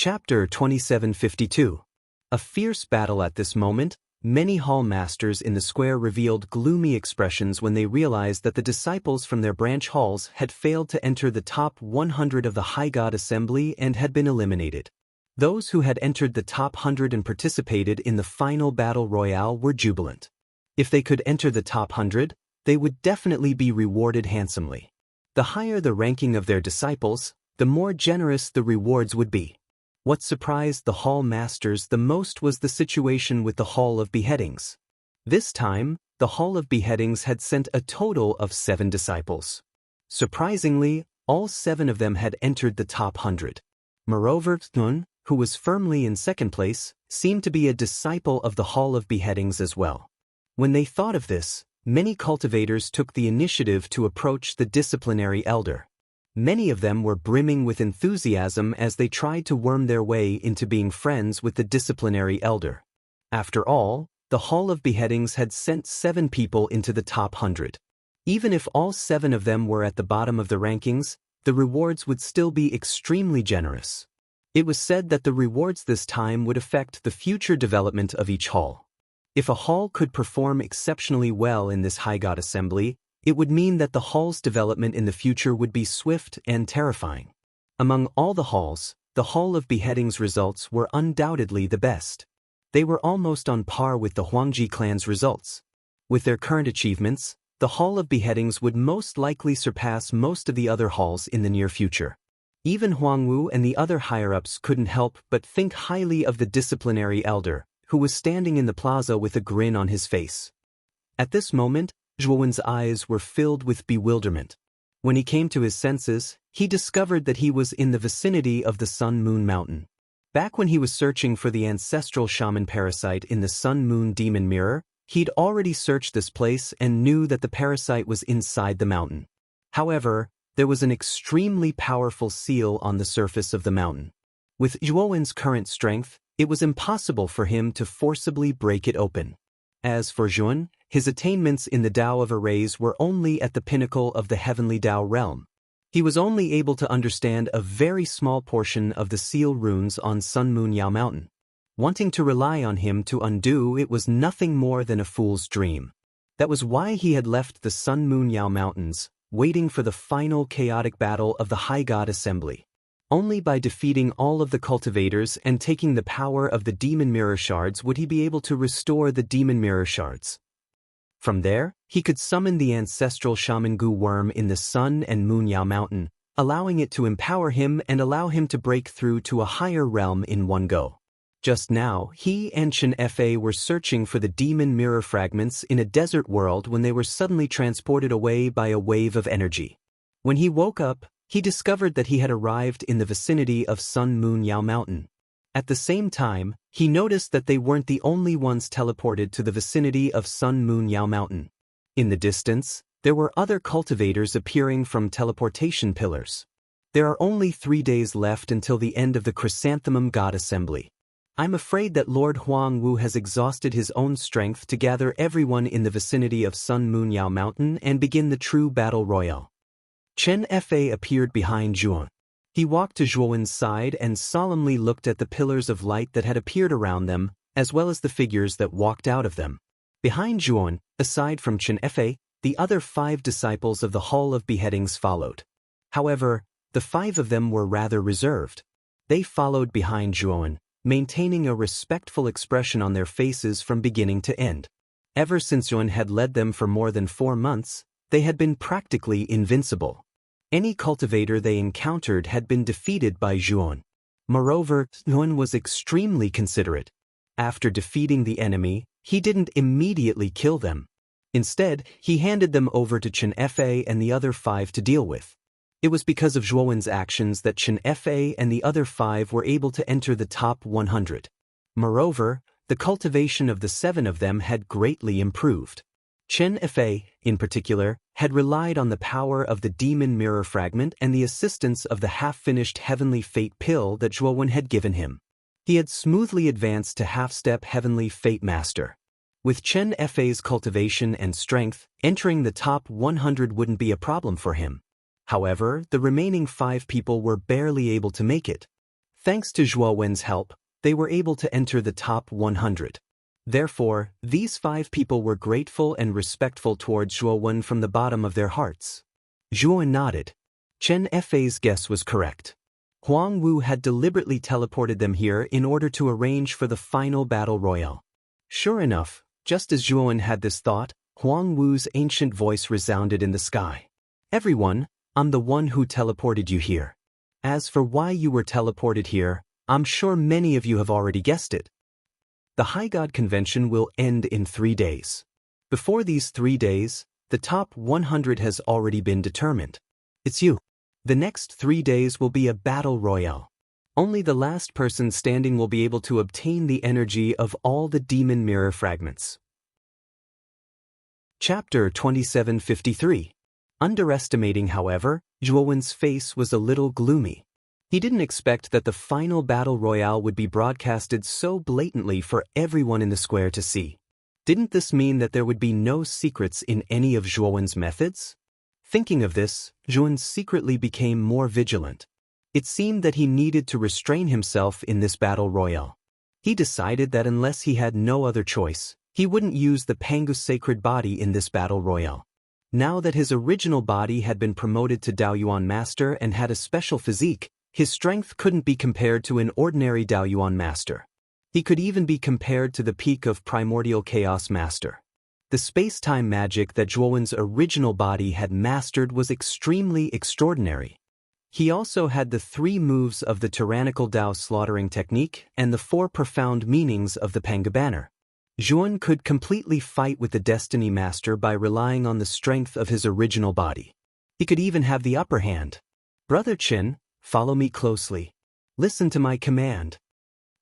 Chapter 2752. A fierce battle. At this moment, many hall masters in the square revealed gloomy expressions when they realized that the disciples from their branch halls had failed to enter the top 100 of the High God Assembly and had been eliminated. Those who had entered the top 100 and participated in the final battle royale were jubilant. If they could enter the top 100, they would definitely be rewarded handsomely. The higher the ranking of their disciples, the more generous the rewards would be. What surprised the hall masters the most was the situation with the Hall of Beheadings. This time, the Hall of Beheadings had sent a total of 7 disciples. Surprisingly, all 7 of them had entered the top 100. Moreover, Nun, who was firmly in second place, seemed to be a disciple of the Hall of Beheadings as well. When they thought of this, many cultivators took the initiative to approach the disciplinary elder. Many of them were brimming with enthusiasm as they tried to worm their way into being friends with the disciplinary elder. After all, the Hall of Beheadings had sent 7 people into the top 100. Even if all 7 of them were at the bottom of the rankings, the rewards would still be extremely generous. It was said that the rewards this time would affect the future development of each hall. If a hall could perform exceptionally well in this High God Assembly, it would mean that the hall's development in the future would be swift and terrifying. Among all the halls, the Hall of Beheadings results were undoubtedly the best. They were almost on par with the Huangji clan's results. With their current achievements, the Hall of Beheadings would most likely surpass most of the other halls in the near future. Even Huangwu and the other higher-ups couldn't help but think highly of the disciplinary elder, who was standing in the plaza with a grin on his face. At this moment, Zhuowen's eyes were filled with bewilderment. When he came to his senses, he discovered that he was in the vicinity of the Sun-Moon Mountain. Back when he was searching for the ancestral shaman parasite in the Sun-Moon Demon Mirror, he'd already searched this place and knew that the parasite was inside the mountain. However, there was an extremely powerful seal on the surface of the mountain. With Zhuowen's current strength, it was impossible for him to forcibly break it open. As for Zhuowen, his attainments in the Tao of Arrays were only at the pinnacle of the heavenly Tao realm. He was only able to understand a very small portion of the seal runes on Sun Moon Yao Mountain. Wanting to rely on him to undo it was nothing more than a fool's dream. That was why he had left the Sun Moon Yao Mountains, waiting for the final chaotic battle of the High God Assembly. Only by defeating all of the cultivators and taking the power of the Demon Mirror Shards would he be able to restore the Demon Mirror Shards. From there, he could summon the ancestral Shaman Gu worm in the Sun and Moon Yao Mountain, allowing it to empower him and allow him to break through to a higher realm in one go. Just now, he and Chen Fa were searching for the Demon Mirror fragments in a desert world when they were suddenly transported away by a wave of energy. When he woke up, he discovered that he had arrived in the vicinity of Sun Moon Yao Mountain. At the same time, he noticed that they weren't the only ones teleported to the vicinity of Sun Moon Yao Mountain. In the distance, there were other cultivators appearing from teleportation pillars. There are only 3 days left until the end of the Chrysanthemum God Assembly. I'm afraid that Lord Huangwu has exhausted his own strength to gather everyone in the vicinity of Sun Moon Yao Mountain and begin the true battle royale. Chen Fa appeared behind Zhuowen. He walked to Zhuowen's side and solemnly looked at the pillars of light that had appeared around them, as well as the figures that walked out of them. Behind Zhuowen, aside from Chen Fa, the other 5 disciples of the Hall of Beheadings followed. However, the 5 of them were rather reserved. They followed behind Zhuowen, maintaining a respectful expression on their faces from beginning to end. Ever since Zhuowen had led them for more than 4 months, they had been practically invincible. Any cultivator they encountered had been defeated by Zhuowen. Moreover, Zhuowen was extremely considerate. After defeating the enemy, he didn't immediately kill them. Instead, he handed them over to Chen Fa and the other 5 to deal with. It was because of Zhuowen's actions that Chen Fa and the other 5 were able to enter the top 100. Moreover, the cultivation of the 7 of them had greatly improved. Chen Fa, in particular, had relied on the power of the Demon Mirror Fragment and the assistance of the half-finished Heavenly Fate Pill that Zhuowen had given him. He had smoothly advanced to half-step Heavenly Fate Master. With Chen Fa's cultivation and strength, entering the top 100 wouldn't be a problem for him. However, the remaining 5 people were barely able to make it. Thanks to Zhuo Wen's help, they were able to enter the top 100. Therefore, these 5 people were grateful and respectful towards Zhuo Wen from the bottom of their hearts. Zhuo Wen nodded. Chen Fei's guess was correct. Huang Wu had deliberately teleported them here in order to arrange for the final battle royale. Sure enough, just as Zhuo Wen had this thought, Huang Wu's ancient voice resounded in the sky. Everyone, I'm the one who teleported you here. As for why you were teleported here, I'm sure many of you have already guessed it. The High God Convention will end in 3 days. Before these 3 days, the top 100 has already been determined. It's you. The next 3 days will be a battle royale. Only the last person standing will be able to obtain the energy of all the demon mirror fragments. Chapter 2753. Underestimating, however, Zhuo Wen's face was a little gloomy. He didn't expect that the final battle royale would be broadcasted so blatantly for everyone in the square to see. Didn't this mean that there would be no secrets in any of Zhuo Wen's methods? Thinking of this, Zhuo Wen secretly became more vigilant. It seemed that he needed to restrain himself in this battle royale. He decided that unless he had no other choice, he wouldn't use the Pangu's sacred body in this battle royale. Now that his original body had been promoted to Daoyuan Master and had a special physique, his strength couldn't be compared to an ordinary Daoyuan Master. He could even be compared to the peak of Primordial Chaos Master. The space-time magic that Zhuo Wen's original body had mastered was extremely extraordinary. He also had the 3 moves of the tyrannical Dao slaughtering technique and the 4 profound meanings of the Pangu banner. Zhuo Wen could completely fight with the Destiny Master by relying on the strength of his original body. He could even have the upper hand. Brother Qin, follow me closely. Listen to my command.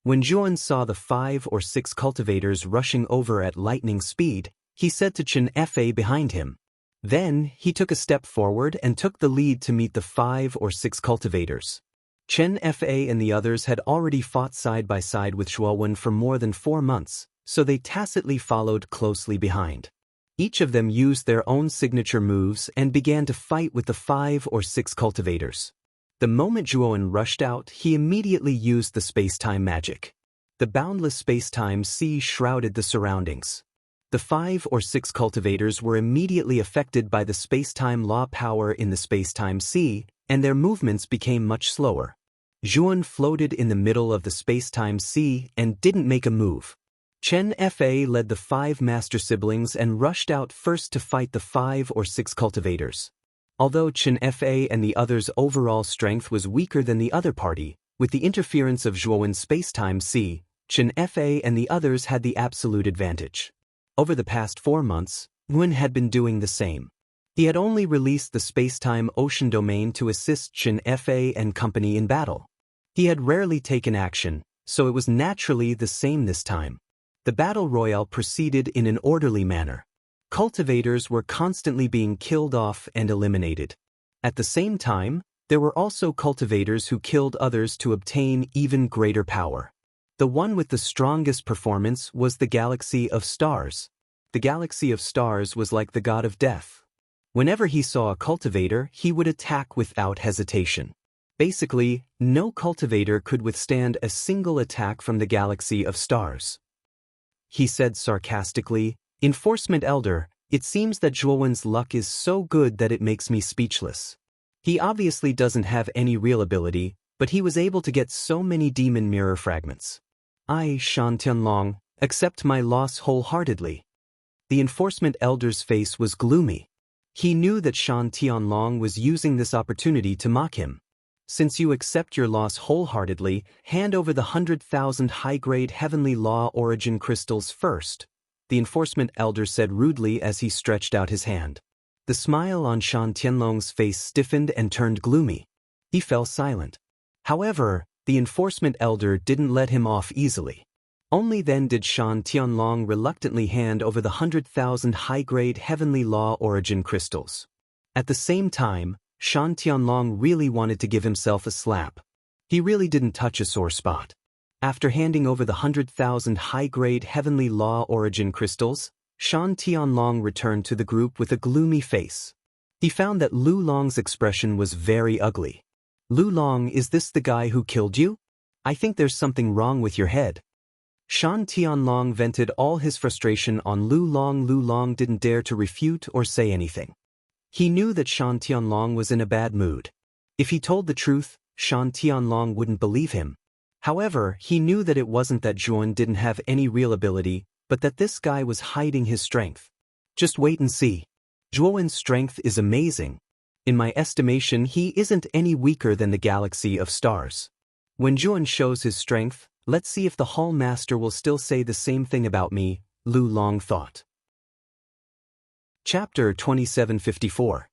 When Zhuo Wen saw the 5 or 6 cultivators rushing over at lightning speed, he said to Chen Fei behind him. Then, he took a step forward and took the lead to meet the 5 or 6 cultivators. Chen Fei and the others had already fought side by side with Zhuo Wen for more than 4 months, so they tacitly followed closely behind. Each of them used their own signature moves and began to fight with the 5 or 6 cultivators. The moment Zhuo Wen rushed out, he immediately used the space-time magic. The boundless space-time sea shrouded the surroundings. The 5 or 6 cultivators were immediately affected by the space-time law power in the space-time sea, and their movements became much slower. Zhuo Wen floated in the middle of the space-time sea and didn't make a move. Chen Fei led the 5 master siblings and rushed out first to fight the 5 or 6 cultivators. Although Chen Fei and the others' overall strength was weaker than the other party, with the interference of Zhuo Wen's space-time sea, Chen Fei and the others had the absolute advantage. Over the past 4 months, Wen had been doing the same. He had only released the space-time ocean domain to assist Chen Fei and company in battle. He had rarely taken action, so it was naturally the same this time. The battle royale proceeded in an orderly manner. Cultivators were constantly being killed off and eliminated. At the same time, there were also cultivators who killed others to obtain even greater power. The one with the strongest performance was the Galaxy of Stars. The Galaxy of Stars was like the god of death. Whenever he saw a cultivator, he would attack without hesitation. Basically, no cultivator could withstand a single attack from the Galaxy of Stars. He said sarcastically, "Enforcement Elder, it seems that Zhuo Wen's luck is so good that it makes me speechless. He obviously doesn't have any real ability, but he was able to get so many demon mirror fragments. I, Shan Tianlong, accept my loss wholeheartedly." The Enforcement Elder's face was gloomy. He knew that Shan Tianlong was using this opportunity to mock him. "Since you accept your loss wholeheartedly, hand over the 100,000 high-grade heavenly law origin crystals first," the Enforcement Elder said rudely as he stretched out his hand. The smile on Shan Tianlong's face stiffened and turned gloomy. He fell silent. However, the Enforcement Elder didn't let him off easily. Only then did Shan Tianlong reluctantly hand over the 100,000 high-grade heavenly law origin crystals. At the same time, Shan Tianlong really wanted to give himself a slap. He really didn't touch a sore spot. After handing over the 100,000 high-grade heavenly law origin crystals, Shan Tianlong returned to the group with a gloomy face. He found that Lu Long's expression was very ugly. "Lu Long, is this the guy who killed you? I think there's something wrong with your head. Shan Tianlong vented all his frustration on Lu Long. Lu Long didn't dare to refute or say anything. He knew that Shan Tianlong was in a bad mood. If he told the truth, Shan Tianlong wouldn't believe him. However, he knew that it wasn't that Zhuan didn't have any real ability, but that this guy was hiding his strength. Just wait and see. Zhuan's strength is amazing. In my estimation, he isn't any weaker than the galaxy of stars. When Zhuan shows his strength, let's see if the Hall Master will still say the same thing about me, Lu Long thought. Chapter 2754.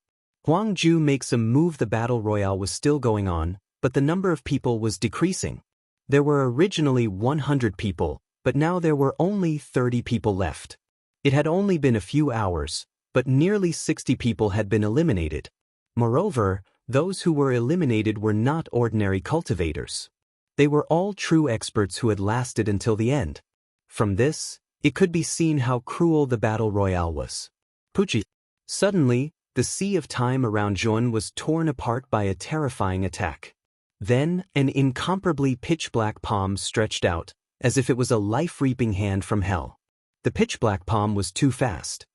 Huang Ju makes a move. The battle royale was still going on, but the number of people was decreasing. There were originally 100 people, but now there were only 30 people left. It had only been a few hours, but nearly 60 people had been eliminated. Moreover, those who were eliminated were not ordinary cultivators. They were all true experts who had lasted until the end. From this, it could be seen how cruel the battle royale was. Pucci. Suddenly, the sea of time around Zhuan was torn apart by a terrifying attack. Then, an incomparably pitch-black palm stretched out, as if it was a life-reaping hand from hell. The pitch-black palm was too fast.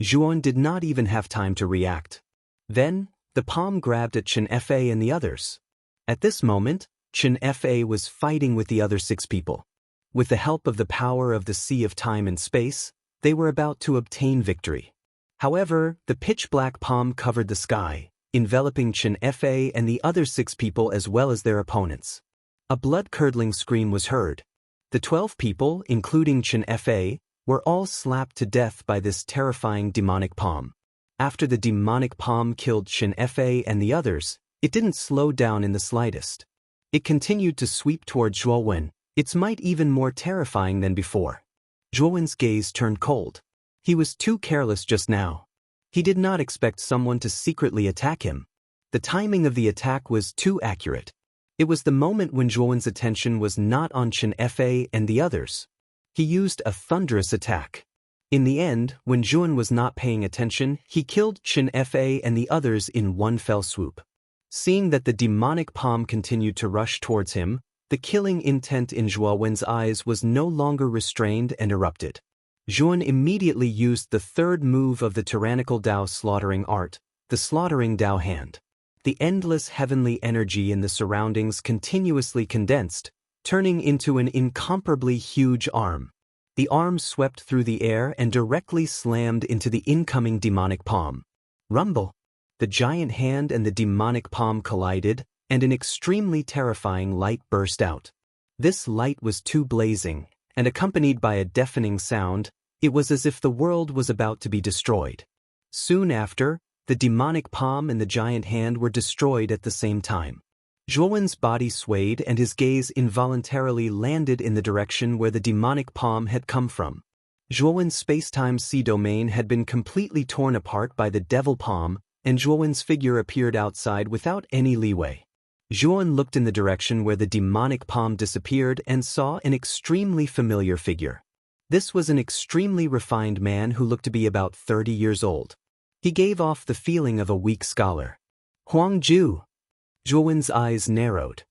Zhuan did not even have time to react. Then, the palm grabbed at Chen Fa and the others. At this moment, Chen Fa was fighting with the other 6 people. With the help of the power of the sea of time and space, they were about to obtain victory. However, the pitch-black palm covered the sky, enveloping Chen Fa and the other 6 people as well as their opponents. A blood-curdling scream was heard. The 12 people, including Chen Fa, were all slapped to death by this terrifying demonic palm. After the demonic palm killed Chen Fa and the others, it didn't slow down in the slightest. It continued to sweep toward Zhuowen, its might even more terrifying than before. Zhuowen's gaze turned cold. He was too careless just now. He did not expect someone to secretly attack him. The timing of the attack was too accurate. It was the moment when Zhuowen's attention was not on Chen Fa and the others. He used a thunderous attack. In the end, when Zhuan was not paying attention, he killed Chen Fa and the others in one fell swoop. Seeing that the demonic palm continued to rush towards him, the killing intent in Zhuowen's eyes was no longer restrained and erupted. Zhuan immediately used the third move of the tyrannical Dao slaughtering art, the slaughtering Dao hand. The endless heavenly energy in the surroundings continuously condensed, turning into an incomparably huge arm. The arm swept through the air and directly slammed into the incoming demonic palm. Rumble! The giant hand and the demonic palm collided, and an extremely terrifying light burst out. This light was too blazing, and accompanied by a deafening sound, it was as if the world was about to be destroyed. Soon after, the demonic palm and the giant hand were destroyed at the same time. Zhuowen's body swayed and his gaze involuntarily landed in the direction where the demonic palm had come from. Zhuowen's space-time sea domain had been completely torn apart by the devil palm, and Zhuowen's figure appeared outside without any leeway. Zhuowen looked in the direction where the demonic palm disappeared and saw an extremely familiar figure. This was an extremely refined man who looked to be about 30 years old. He gave off the feeling of a weak scholar. Huang Ju! Zhuowen's eyes narrowed.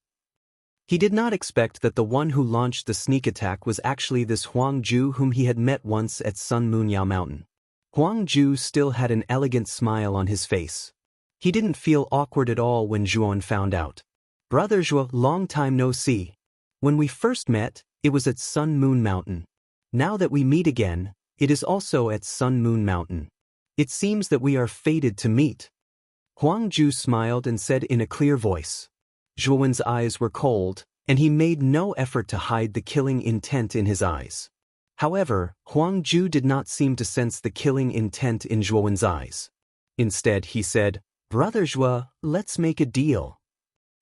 He did not expect that the one who launched the sneak attack was actually this Huang Ju whom he had met once at Sun Moon Yao Mountain. Huang Ju still had an elegant smile on his face. He didn't feel awkward at all when Zhuowen found out. Brother Zhuo, long time no see. When we first met, it was at Sun Moon Mountain. Now that we meet again, it is also at Sun Moon Mountain. It seems that we are fated to meet. Huang Ju smiled and said in a clear voice. Zhuowen's eyes were cold, and he made no effort to hide the killing intent in his eyes. However, Huang Ju did not seem to sense the killing intent in Zhuowen's eyes. Instead, he said, Brother Zhuo, let's make a deal.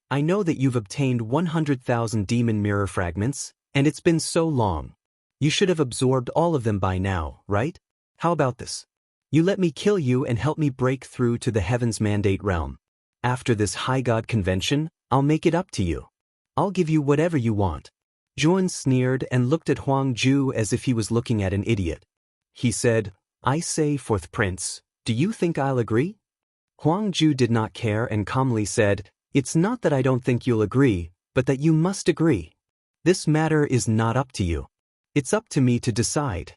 I know that you've obtained 100,000 demon mirror fragments, and it's been so long. You should have absorbed all of them by now, right? How about this? You let me kill you and help me break through to the Heaven's Mandate realm. After this High God convention, I'll make it up to you. I'll give you whatever you want. Zhuowen sneered and looked at Huang Ju as if he was looking at an idiot. He said, I say, Fourth Prince, do you think I'll agree? Huang Ju did not care and calmly said, It's not that I don't think you'll agree, but that you must agree. This matter is not up to you. It's up to me to decide.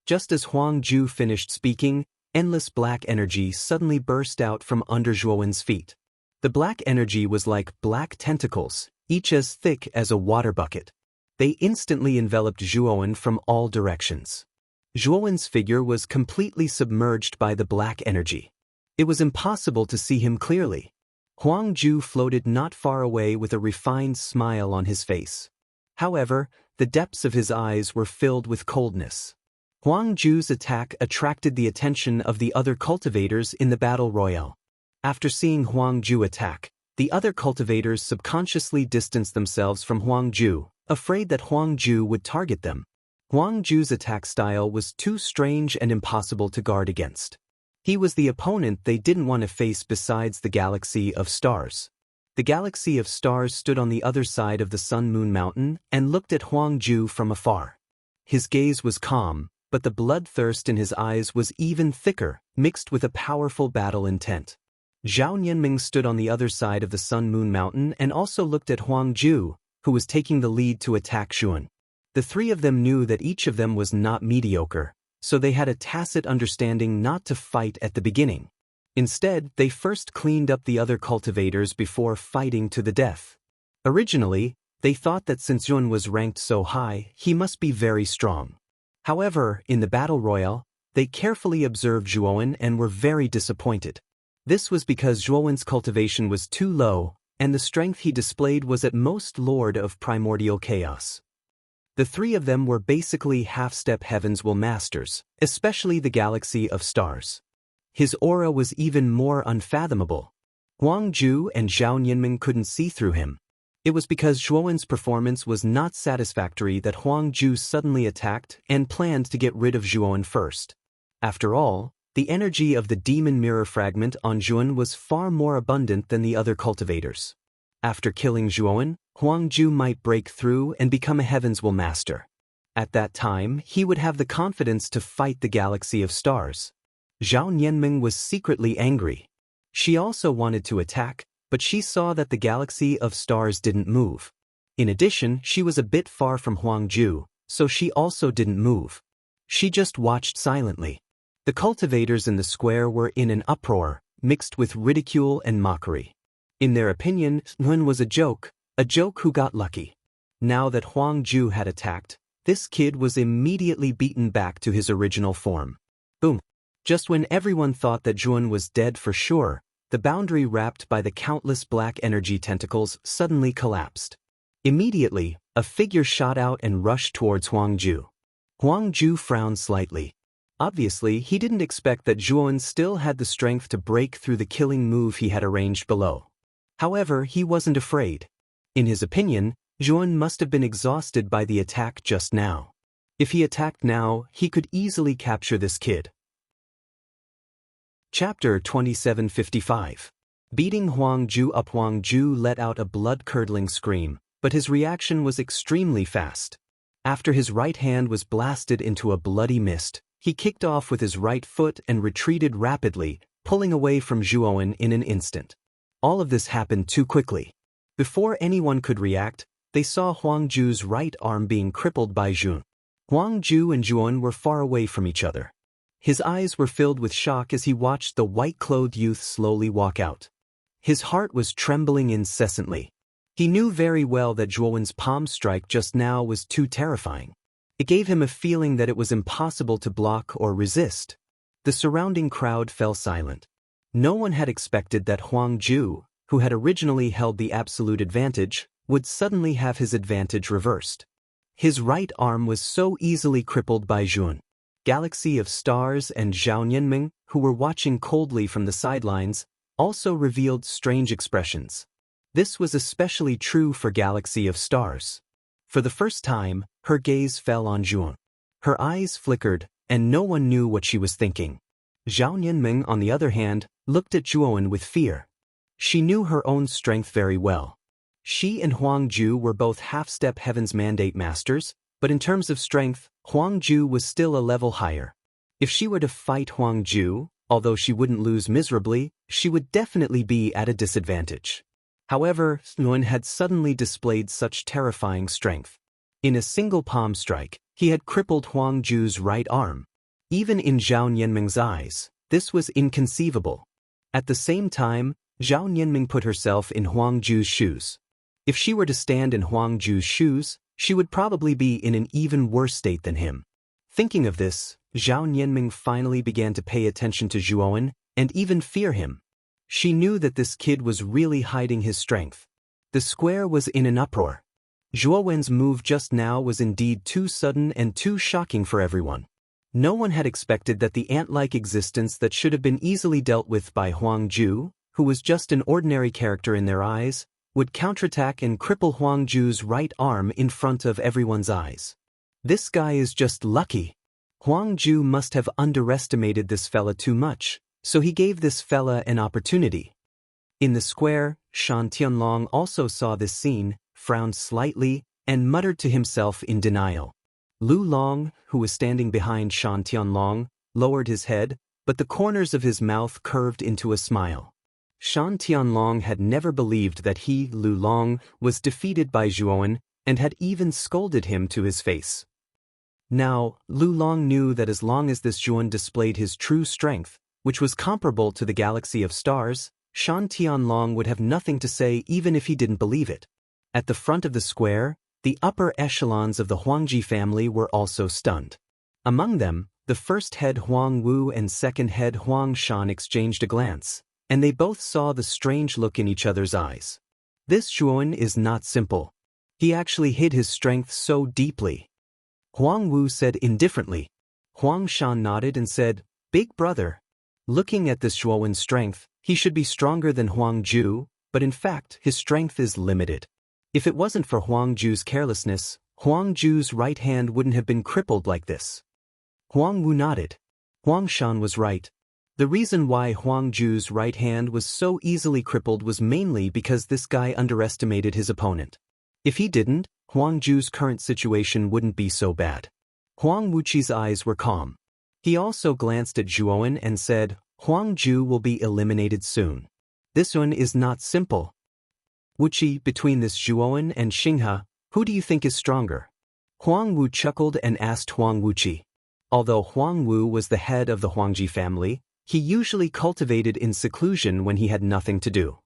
Just as Huang Ju finished speaking, endless black energy suddenly burst out from under Zhuowen's feet. The black energy was like black tentacles, each as thick as a water bucket. They instantly enveloped Zhuowen from all directions. Zhuowen's figure was completely submerged by the black energy. It was impossible to see him clearly. Huang Ju floated not far away with a refined smile on his face. However, the depths of his eyes were filled with coldness. Huang Ju's attack attracted the attention of the other cultivators in the battle royale. After seeing Huang Ju attack, the other cultivators subconsciously distanced themselves from Huang Ju, afraid that Huang Ju would target them. Huang Ju's attack style was too strange and impossible to guard against. He was the opponent they didn't want to face besides the Galaxy of Stars. The Galaxy of Stars stood on the other side of the Sun-Moon Mountain and looked at Huang Ju from afar. His gaze was calm, but the bloodthirst in his eyes was even thicker, mixed with a powerful battle intent. Zhao Nianming stood on the other side of the Sun-Moon Mountain and also looked at Huang Ju, who was taking the lead to attack Zhuan. The three of them knew that each of them was not mediocre, so they had a tacit understanding not to fight at the beginning. Instead, they first cleaned up the other cultivators before fighting to the death. Originally, they thought that since Zhuan was ranked so high, he must be very strong. However, in the battle royale, they carefully observed Zhuowen and were very disappointed. This was because Zhuowen's cultivation was too low, and the strength he displayed was at most Lord of Primordial Chaos. The three of them were basically half-step Heaven's Will Masters, especially the Galaxy of Stars. His aura was even more unfathomable. Huang Ju and Zhao Nianming couldn't see through him. It was because Zhuowen's performance was not satisfactory that Huang Ju suddenly attacked and planned to get rid of Zhuowen first. After all, the energy of the demon mirror fragment on Zhuowen was far more abundant than the other cultivators. After killing Zhuowen, Huang Ju might break through and become a Heaven's Will Master. At that time, he would have the confidence to fight the Galaxy of Stars. Zhao Nianming was secretly angry. She also wanted to attack, but she saw that the Galaxy of Stars didn't move. In addition, she was a bit far from Huang Ju, so she also didn't move. She just watched silently. The cultivators in the square were in an uproar, mixed with ridicule and mockery. In their opinion, Zhuowen was a joke who got lucky. Now that Huang Ju had attacked, this kid was immediately beaten back to his original form. Boom! Just when everyone thought that Zhuowen was dead for sure, the boundary wrapped by the countless black energy tentacles suddenly collapsed. Immediately, a figure shot out and rushed towards Huang Ju. Huang Ju frowned slightly. Obviously, he didn't expect that Zhuowen still had the strength to break through the killing move he had arranged below. However, he wasn't afraid. In his opinion, Zhuowen must have been exhausted by the attack just now. If he attacked now, he could easily capture this kid. Chapter 2755. Beating Huang Ju up. Huang Ju let out a blood-curdling scream, but his reaction was extremely fast. After his right hand was blasted into a bloody mist, he kicked off with his right foot and retreated rapidly, pulling away from Zhuowen in an instant. All of this happened too quickly. Before anyone could react, they saw Huang Ju's right arm being crippled by Zhuowen. Huang Ju and Zhuowen were far away from each other. His eyes were filled with shock as he watched the white-clothed youth slowly walk out. His heart was trembling incessantly. He knew very well that Zhuowen's palm strike just now was too terrifying. It gave him a feeling that it was impossible to block or resist. The surrounding crowd fell silent. No one had expected that Huang Ju, who had originally held the absolute advantage, would suddenly have his advantage reversed. His right arm was so easily crippled by Zhuowen. Galaxy of Stars and Zhao Nianming, who were watching coldly from the sidelines, also revealed strange expressions. This was especially true for Galaxy of Stars. For the first time, her gaze fell on Zhuowen. Her eyes flickered, and no one knew what she was thinking. Zhao Nianming, on the other hand, looked at Zhuowen with fear. She knew her own strength very well. She and Huang Ju were both half-step Heaven's Mandate Masters, but in terms of strength, Huang Ju was still a level higher. If she were to fight Huang Ju, although she wouldn't lose miserably, she would definitely be at a disadvantage. However, Zhuowen had suddenly displayed such terrifying strength. In a single palm strike, he had crippled Huang Ju's right arm. Even in Zhao Nianming's eyes, this was inconceivable. At the same time, Zhao Nianming put herself in Huang Ju's shoes. If she were to stand in Huang Ju's shoes, she would probably be in an even worse state than him. Thinking of this, Zhao Nianming finally began to pay attention to Zhuowen and even fear him. She knew that this kid was really hiding his strength. The square was in an uproar. Zhuowen's move just now was indeed too sudden and too shocking for everyone. No one had expected that the ant-like existence that should have been easily dealt with by Huang Ju, who was just an ordinary character in their eyes, would counterattack and cripple Huang Ju's right arm in front of everyone's eyes. This guy is just lucky. Huang Ju must have underestimated this fella too much, so he gave this fella an opportunity. In the square, Shan Tianlong also saw this scene, frowned slightly, and muttered to himself in denial. Lu Long, who was standing behind Shan Tianlong, lowered his head, but the corners of his mouth curved into a smile. Shan Tianlong had never believed that he, Lu Long, was defeated by Zhuowen, and had even scolded him to his face. Now, Lu Long knew that as long as this Zhuowen displayed his true strength, which was comparable to the galaxy of stars, Shan Tianlong would have nothing to say even if he didn't believe it. At the front of the square, the upper echelons of the Huangji family were also stunned. Among them, the first head Huang Wu and second head Huang Shan exchanged a glance, and they both saw the strange look in each other's eyes. This Zhuowen is not simple. He actually hid his strength so deeply. Huang Wu said indifferently. Huang Shan nodded and said, "Big brother." Looking at this Zhuowen's strength, he should be stronger than Huang Ju, but in fact his strength is limited. If it wasn't for Huang Ju's carelessness, Huang Ju's right hand wouldn't have been crippled like this. Huang Wu nodded. Huang Shan was right. The reason why Huang Ju's right hand was so easily crippled was mainly because this guy underestimated his opponent. If he didn't, Huang Ju's current situation wouldn't be so bad. Huang Wuqi's eyes were calm. He also glanced at Zhuowen and said, "Huang Ju will be eliminated soon. This one is not simple." Wuqi, between this Zhuowen and Xinghe, who do you think is stronger? Huang Wu chuckled and asked Huang Wuqi. Although Huang Wu was the head of the Huangji family, he usually cultivated in seclusion when he had nothing to do.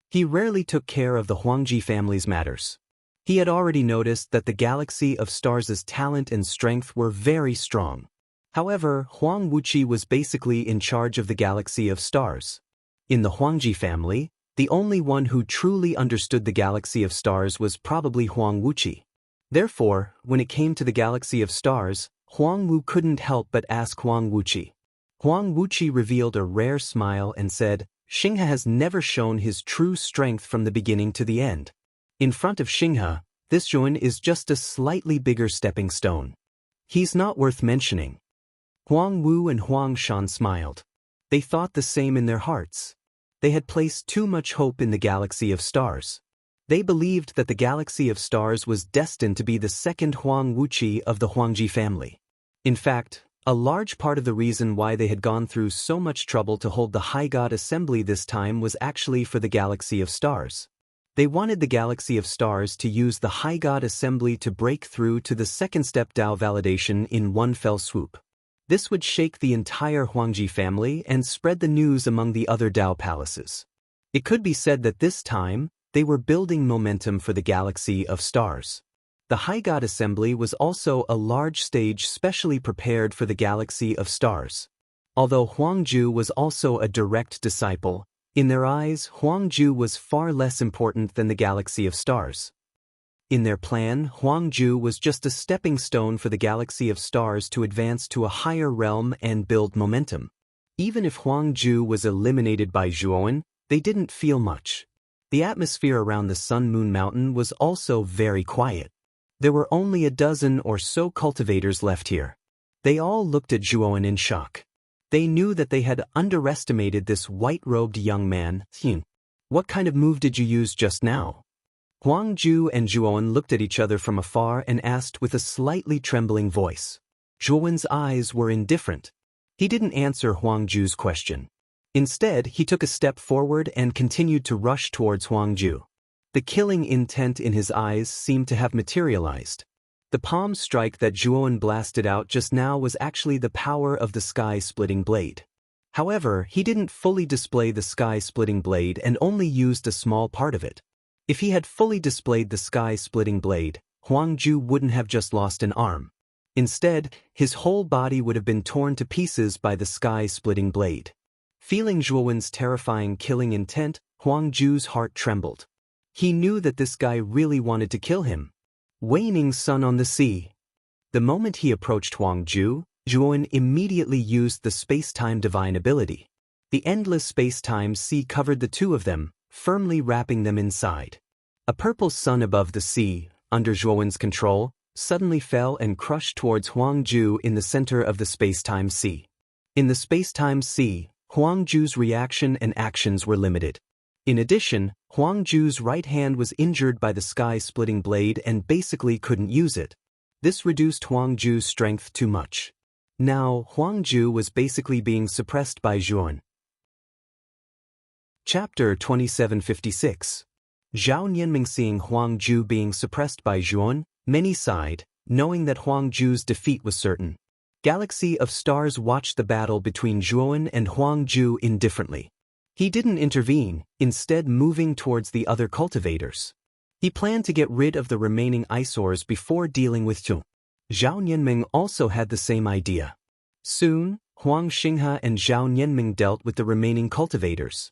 He rarely took care of the Huangji family's matters. He had already noticed that the galaxy of stars' talent and strength were very strong. However, Huang Wuqi was basically in charge of the galaxy of stars. In the Huangji family, the only one who truly understood the galaxy of stars was probably Huang Wuqi. Therefore, when it came to the galaxy of stars, Huang Wu couldn't help but ask Huang Wuqi. Huang Wuqi revealed a rare smile and said, "Xinghe has never shown his true strength from the beginning to the end. In front of Xinghe, this Zhuowen is just a slightly bigger stepping stone. He's not worth mentioning." Huang Wu and Huang Shan smiled. They thought the same in their hearts. They had placed too much hope in the galaxy of stars. They believed that the galaxy of stars was destined to be the second Huang Wuqi of the Huangji family. In fact, a large part of the reason why they had gone through so much trouble to hold the High God Assembly this time was actually for the galaxy of stars. They wanted the galaxy of stars to use the High God Assembly to break through to the second step Dao validation in one fell swoop. This would shake the entire Huangji family and spread the news among the other Dao palaces. It could be said that this time, they were building momentum for the galaxy of stars. The High God Assembly was also a large stage specially prepared for the galaxy of stars. Although Huang Ju was also a direct disciple, in their eyes Huang Ju was far less important than the galaxy of stars. In their plan, Huang Ju was just a stepping stone for the galaxy of stars to advance to a higher realm and build momentum. Even if Huang Ju was eliminated by Zhuowen, they didn't feel much. The atmosphere around the Sun Moon Mountain was also very quiet. There were only a dozen or so cultivators left here. They all looked at Zhuowen in shock. They knew that they had underestimated this white-robed young man. What kind of move did you use just now? Huang Ju and Zhuowen looked at each other from afar and asked with a slightly trembling voice. Zhuowen's eyes were indifferent. He didn't answer Huang Ju's question. Instead, he took a step forward and continued to rush towards Huang Ju. The killing intent in his eyes seemed to have materialized. The palm strike that Zhuowen blasted out just now was actually the power of the sky-splitting blade. However, he didn't fully display the sky-splitting blade and only used a small part of it. If he had fully displayed the sky-splitting blade, Huang Ju wouldn't have just lost an arm. Instead, his whole body would have been torn to pieces by the sky-splitting blade. Feeling Zhuowen's terrifying killing intent, Huang Ju's heart trembled. He knew that this guy really wanted to kill him. Waning sun on the sea. The moment he approached Huang Ju, Zhuowen immediately used the space-time divine ability. The endless space-time sea covered the two of them, firmly wrapping them inside. A purple sun above the sea, under Zhuowen's control, suddenly fell and crushed towards Huang Ju in the center of the space-time sea. In the space-time sea, Huang Ju's reaction and actions were limited. In addition, Huang Ju's right hand was injured by the sky-splitting blade and basically couldn't use it. This reduced Huang Ju's strength too much. Now, Huang Ju was basically being suppressed by Zhuowen. Chapter 2756. Zhao Nianming seeing Huang Ju being suppressed by Zhuowen, many sighed, knowing that Huang Ju's defeat was certain. Galaxy of Stars watched the battle between Zhuowen and Huang Ju indifferently. He didn't intervene, instead moving towards the other cultivators. He planned to get rid of the remaining eyesores before dealing with Zhu. Zhao Nianming also had the same idea. Soon, Huang Xinghe and Zhao Nianming dealt with the remaining cultivators.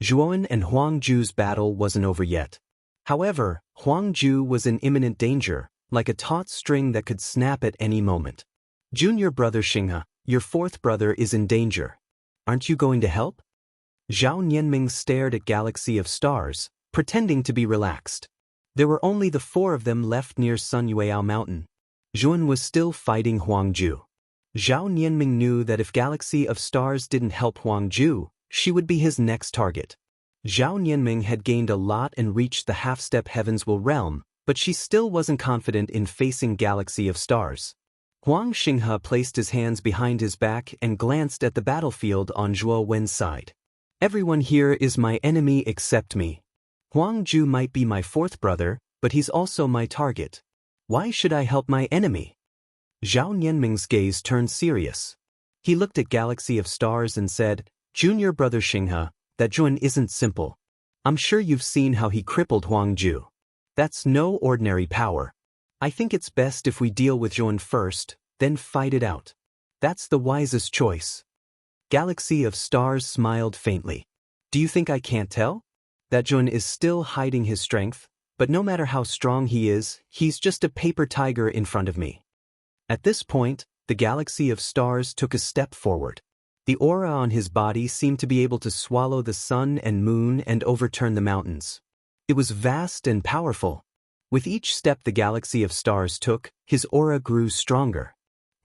Zhuowen and Huang Ju's battle wasn't over yet. However, Huang Ju was in imminent danger, like a taut string that could snap at any moment. Junior brother Xinghe, your fourth brother is in danger. Aren't you going to help? Zhao Nianming stared at Galaxy of Stars, pretending to be relaxed. There were only the four of them left near Sun Yueyao Mountain. Zhuowen was still fighting Huang Ju. Zhao Nianming knew that if Galaxy of Stars didn't help Huang Ju, she would be his next target. Zhao Nianming had gained a lot and reached the half-step Heavenswell realm, but she still wasn't confident in facing Galaxy of Stars. Huang Xinghe placed his hands behind his back and glanced at the battlefield on Zhuo Wen's side. Everyone here is my enemy except me. Huang Ju might be my fourth brother, but he's also my target. Why should I help my enemy? Zhao Nianming's gaze turned serious. He looked at Galaxy of Stars and said, Junior brother Xinghe, that Zhuowen isn't simple. I'm sure you've seen how he crippled Huang Ju. That's no ordinary power. I think it's best if we deal with Zhuowen first, then fight it out. That's the wisest choice. Galaxy of Stars smiled faintly. Do you think I can't tell? That Zhuowen is still hiding his strength, but no matter how strong he is, he's just a paper tiger in front of me. At this point, the Galaxy of Stars took a step forward. The aura on his body seemed to be able to swallow the sun and moon and overturn the mountains. It was vast and powerful. With each step the Galaxy of Stars took, his aura grew stronger.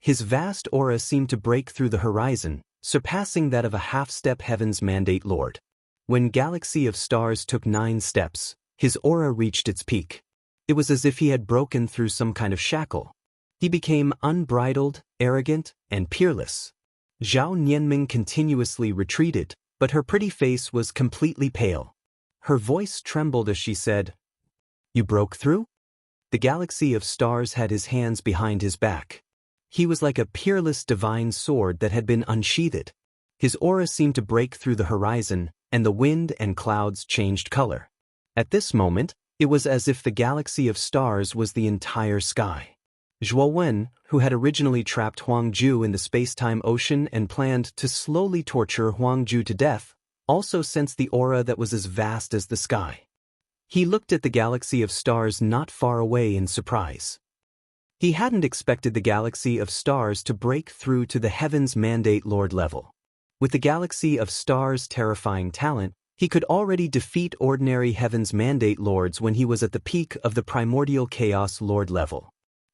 His vast aura seemed to break through the horizon, surpassing that of a half-step Heaven's Mandate Lord. When Galaxy of Stars took 9 steps, his aura reached its peak. It was as if he had broken through some kind of shackle. He became unbridled, arrogant, and peerless. Zhao Nianming continuously retreated, but her pretty face was completely pale. Her voice trembled as she said, You broke through? The Galaxy of Stars had his hands behind his back. He was like a peerless divine sword that had been unsheathed. His aura seemed to break through the horizon, and the wind and clouds changed color. At this moment, it was as if the Galaxy of Stars was the entire sky. Zhuo Wen, who had originally trapped Huang Ju in the space-time ocean and planned to slowly torture Huang Ju to death, also sensed the aura that was as vast as the sky. He looked at the Galaxy of Stars not far away in surprise. He hadn't expected the Galaxy of Stars to break through to the Heaven's Mandate Lord level. With the Galaxy of Stars' terrifying talent, he could already defeat ordinary Heaven's Mandate Lords when he was at the peak of the Primordial Chaos Lord level.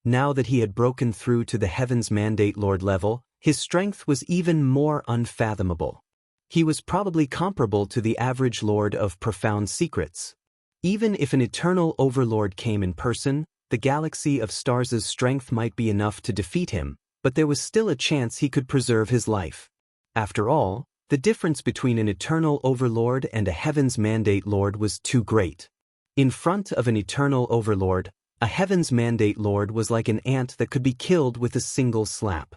Now that he had broken through to the Heaven's Mandate Lord level, his strength was even more unfathomable. He was probably comparable to the average Lord of Profound Secrets. Even if an Eternal Overlord came in person, the Galaxy of Stars' strength might be enough to defeat him, but there was still a chance he could preserve his life. After all, the difference between an Eternal Overlord and a Heaven's Mandate Lord was too great. In front of an Eternal Overlord, A Heaven's Mandate Lord was like an ant that could be killed with a single slap.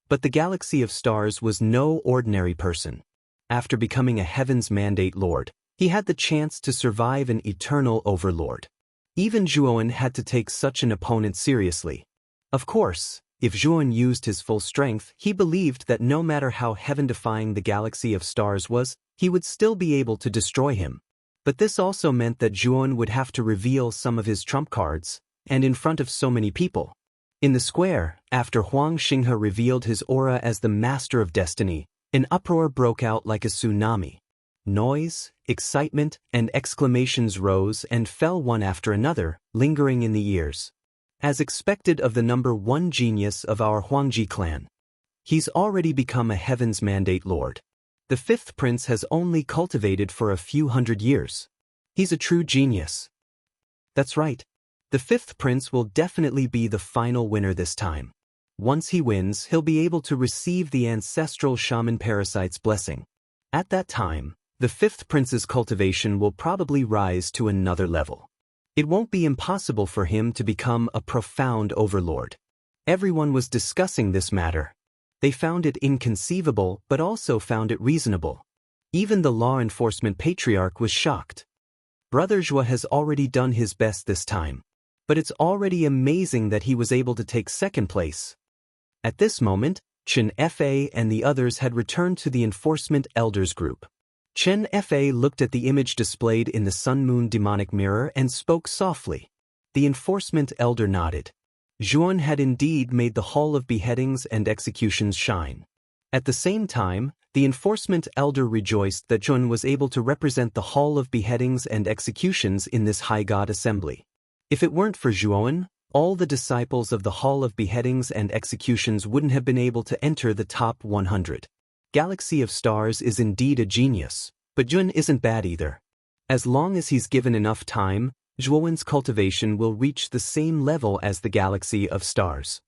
But the Galaxy of Stars was no ordinary person. After becoming a Heaven's Mandate Lord, he had the chance to survive an eternal overlord. Even Zhuowen had to take such an opponent seriously. Of course, if Zhuowen used his full strength, he believed that no matter how heaven-defying the Galaxy of Stars was, he would still be able to destroy him. But this also meant that Zhuowen would have to reveal some of his trump cards, and in front of so many people. In the square, after Huang Xinghe revealed his aura as the Master of Destiny, an uproar broke out like a tsunami. Noise, excitement, and exclamations rose and fell one after another, lingering in the ears. As expected of the #1 genius of our Huangji clan. He's already become a Heaven's Mandate Lord. The 5th prince has only cultivated for a few hundred years. He's a true genius. That's right. The 5th prince will definitely be the final winner this time. Once he wins, he'll be able to receive the ancestral shaman parasite's blessing. At that time, the 5th prince's cultivation will probably rise to another level. It won't be impossible for him to become a profound overlord. Everyone was discussing this matter. They found it inconceivable but also found it reasonable. Even the law enforcement patriarch was shocked. Brother Zhua has already done his best this time. But it's already amazing that he was able to take second place. At this moment, Chen Fa and the others had returned to the Enforcement Elders group. Chen Fa looked at the image displayed in the Sun-Moon demonic mirror and spoke softly. The Enforcement Elder nodded. Zhuowen had indeed made the Hall of Beheadings and Executions shine. At the same time, the Enforcement Elder rejoiced that Zhuowen was able to represent the Hall of Beheadings and Executions in this High God Assembly. If it weren't for Zhuowen, all the disciples of the Hall of Beheadings and Executions wouldn't have been able to enter the top 100. Galaxy of Stars is indeed a genius, but Zhuowen isn't bad either. As long as he's given enough time, Zhuowen's cultivation will reach the same level as the Galaxy of Stars.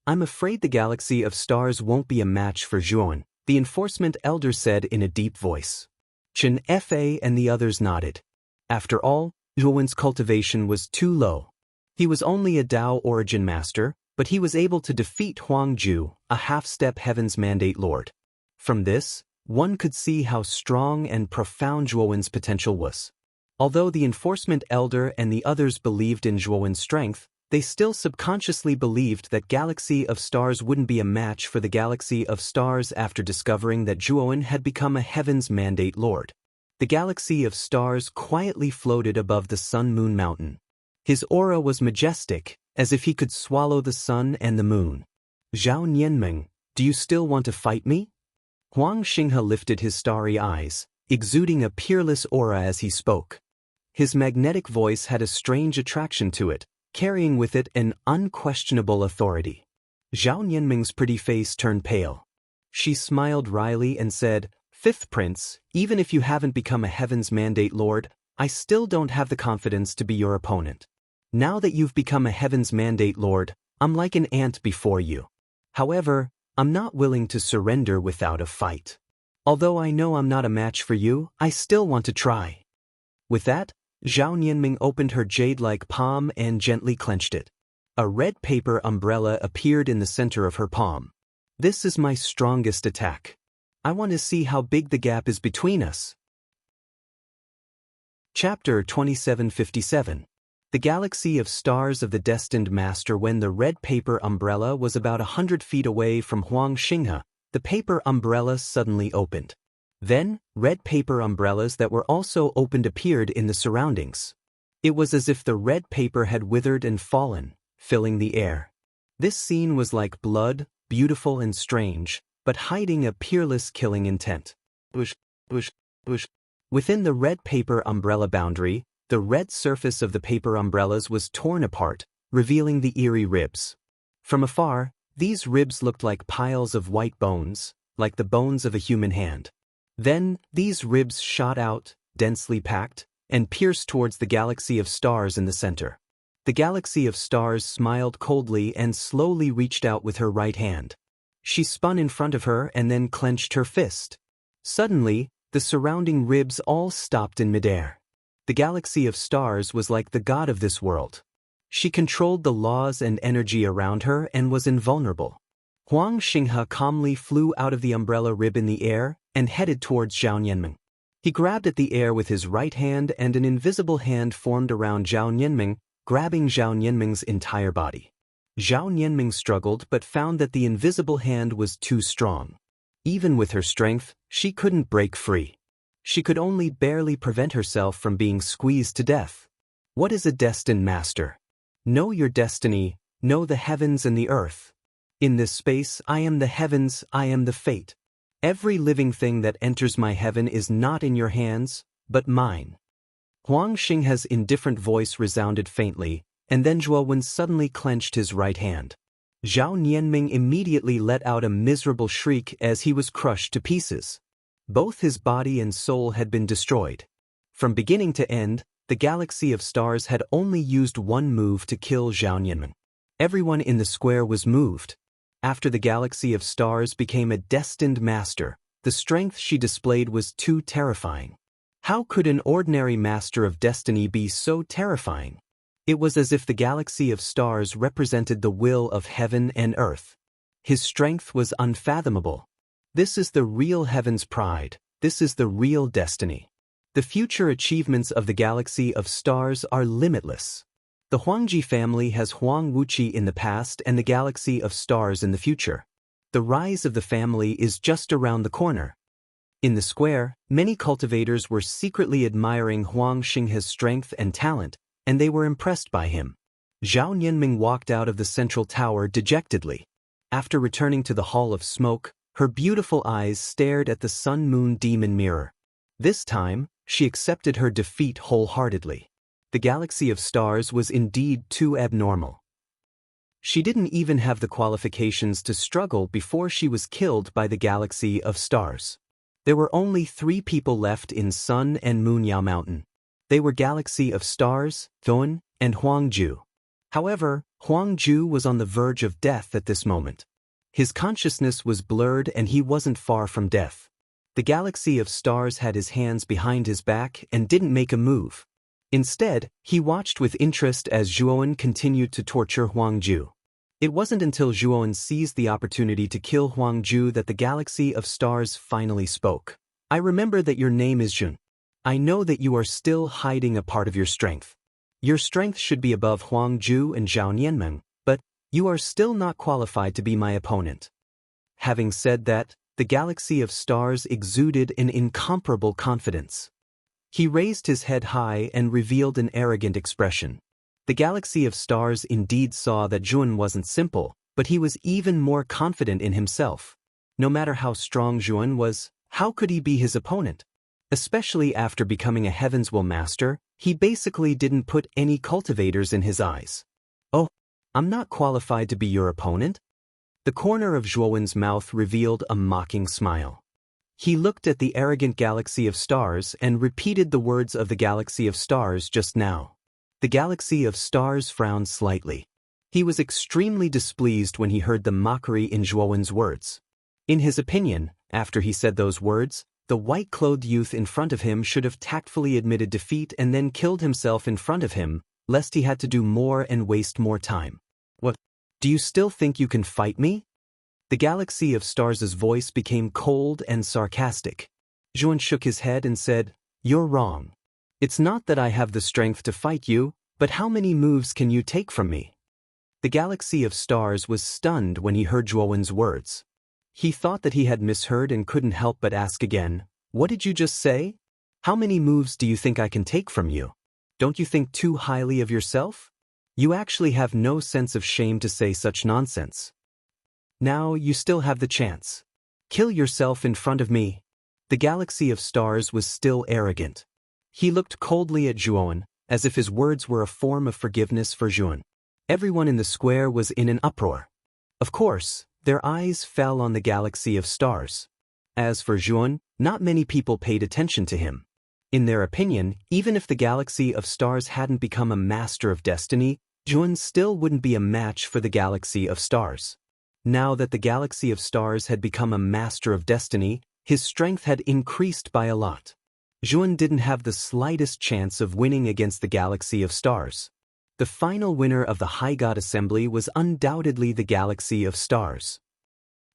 I'm afraid the Galaxy of Stars won't be a match for Zhuowen, the Enforcement Elder said in a deep voice. Chen Fa and the others nodded. After all, Zhuowen's cultivation was too low. He was only a Dao origin master, but he was able to defeat Huang Ju, a half-step Heaven's Mandate Lord. From this, one could see how strong and profound Zhuowen's potential was. Although the Enforcement Elder and the others believed in Zhuowen's strength, they still subconsciously believed that Galaxy of Stars wouldn't be a match for the Galaxy of Stars after discovering that Zhuowen had become a Heaven's Mandate Lord. The Galaxy of Stars quietly floated above the Sun-Moon Mountain. His aura was majestic, as if he could swallow the sun and the moon. Zhao Nianming, do you still want to fight me? Huang Xinghe lifted his starry eyes, exuding a peerless aura as he spoke. His magnetic voice had a strange attraction to it, carrying with it an unquestionable authority. Zhao Nianming's pretty face turned pale. She smiled wryly and said, 5th Prince, even if you haven't become a Heaven's Mandate Lord, I still don't have the confidence to be your opponent. Now that you've become a Heaven's Mandate Lord, I'm like an ant before you. However, I'm not willing to surrender without a fight. Although I know I'm not a match for you, I still want to try. With that, Zhao Nianming opened her jade-like palm and gently clenched it. A red paper umbrella appeared in the center of her palm. This is my strongest attack. I want to see how big the gap is between us. Chapter 2757. The Galaxy of Stars of the Destined Master. When the red paper umbrella was about 100 feet away from Huang Xinghe, the paper umbrella suddenly opened. Then, red paper umbrellas that were also opened appeared in the surroundings. It was as if the red paper had withered and fallen, filling the air. This scene was like blood, beautiful and strange, but hiding a peerless killing intent. Bush, bush, bush. Within the red paper umbrella boundary, the red surface of the paper umbrellas was torn apart, revealing the eerie ribs. From afar, these ribs looked like piles of white bones, like the bones of a human hand. Then, these ribs shot out, densely packed, and pierced towards the Galaxy of Stars in the center. The Galaxy of Stars smiled coldly and slowly reached out with her right hand. She spun in front of her and then clenched her fist. Suddenly, the surrounding ribs all stopped in midair. The Galaxy of Stars was like the god of this world. She controlled the laws and energy around her and was invulnerable. Huang Xinghe calmly flew out of the umbrella rib in the air and headed towards Zhao Nianming. He grabbed at the air with his right hand, and an invisible hand formed around Zhao Nianming, grabbing Zhao Nianming's entire body. Zhao Nianming struggled but found that the invisible hand was too strong. Even with her strength, she couldn't break free. She could only barely prevent herself from being squeezed to death. What is a destined master? Know your destiny, know the heavens and the earth. In this space, I am the heavens, I am the fate. Every living thing that enters my heaven is not in your hands, but mine. Huang Xinghe's indifferent voice resounded faintly, and then Zhuo Wen suddenly clenched his right hand. Zhao Nianming immediately let out a miserable shriek as he was crushed to pieces. Both his body and soul had been destroyed. From beginning to end, the galaxy of stars had only used one move to kill Zhao Nianming. Everyone in the square was moved. After the galaxy of stars became a destined master, the strength she displayed was too terrifying. How could an ordinary master of destiny be so terrifying? It was as if the galaxy of stars represented the will of heaven and earth. His strength was unfathomable. This is the real heaven's pride. This is the real destiny. The future achievements of the galaxy of stars are limitless. The Huangji family has Huang Wuqi in the past and the galaxy of stars in the future. The rise of the family is just around the corner. In the square, many cultivators were secretly admiring Huang Xinghe's strength and talent, and they were impressed by him. Zhao Nianming walked out of the central tower dejectedly. After returning to the Hall of Smoke, her beautiful eyes stared at the sun-moon demon mirror. This time, she accepted her defeat wholeheartedly. The galaxy of stars was indeed too abnormal. She didn't even have the qualifications to struggle before she was killed by the galaxy of stars. There were only 3 people left in Sun and Moon Yao Mountain. They were Galaxy of Stars, Thuan, and Huang Ju. However, Huang Ju was on the verge of death at this moment. His consciousness was blurred and he wasn't far from death. The Galaxy of Stars had his hands behind his back and didn't make a move. Instead, he watched with interest as Zhuowen continued to torture Huang Ju. It wasn't until Zhuowen seized the opportunity to kill Huang Ju that the Galaxy of Stars finally spoke. I remember that your name is Jun. I know that you are still hiding a part of your strength. Your strength should be above Huang Ju and Zhao Nianming, but you are still not qualified to be my opponent. Having said that, the Galaxy of Stars exuded an incomparable confidence. He raised his head high and revealed an arrogant expression. The Galaxy of Stars indeed saw that Jun wasn't simple, but he was even more confident in himself. No matter how strong Jun was, how could he be his opponent? Especially after becoming a Heaven's Will Master, he basically didn't put any cultivators in his eyes. Oh, I'm not qualified to be your opponent? The corner of Zhuowen's mouth revealed a mocking smile. He looked at the arrogant Galaxy of Stars and repeated the words of the Galaxy of Stars just now. The Galaxy of Stars frowned slightly. He was extremely displeased when he heard the mockery in Zhuowen's words. In his opinion, after he said those words, the white-clothed youth in front of him should have tactfully admitted defeat and then killed himself in front of him, lest he had to do more and waste more time. What? Do you still think you can fight me? The Galaxy of Stars' voice became cold and sarcastic. Zhuan shook his head and said, "You're wrong. It's not that I have the strength to fight you, but how many moves can you take from me?" The Galaxy of Stars was stunned when he heard Zhuowen's words. He thought that he had misheard and couldn't help but ask again, "What did you just say? How many moves do you think I can take from you? Don't you think too highly of yourself? You actually have no sense of shame to say such nonsense. Now you still have the chance. Kill yourself in front of me." The Galaxy of Stars was still arrogant. He looked coldly at Zhuowen, as if his words were a form of forgiveness for Zhuowen. Everyone in the square was in an uproar. Of course, their eyes fell on the Galaxy of Stars. As for Zhuowen, not many people paid attention to him. In their opinion, even if the Galaxy of Stars hadn't become a master of destiny, Zhuowen still wouldn't be a match for the Galaxy of Stars. Now that the Galaxy of Stars had become a master of destiny, his strength had increased by a lot. Zhuowen didn't have the slightest chance of winning against the Galaxy of Stars. The final winner of the High God Assembly was undoubtedly the Galaxy of Stars.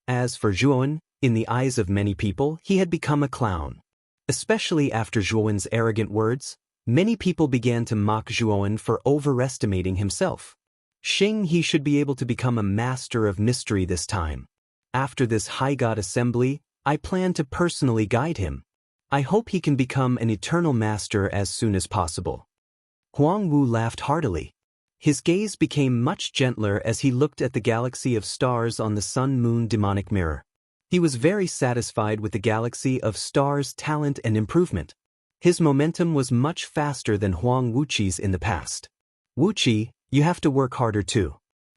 As for Zhuowen, in the eyes of many people, he had become a clown. Especially after Zhuowen's arrogant words, many people began to mock Zhuowen for overestimating himself. Xing he should be able to become a master of mystery this time. After this High God Assembly, I plan to personally guide him. I hope he can become an eternal master as soon as possible. Huang Wu laughed heartily. His gaze became much gentler as he looked at the galaxy of stars on the sun-moon demonic mirror. He was very satisfied with the galaxy of stars' talent and improvement. His momentum was much faster than Huang Wuqi's in the past. Wuqi, you have to work harder too.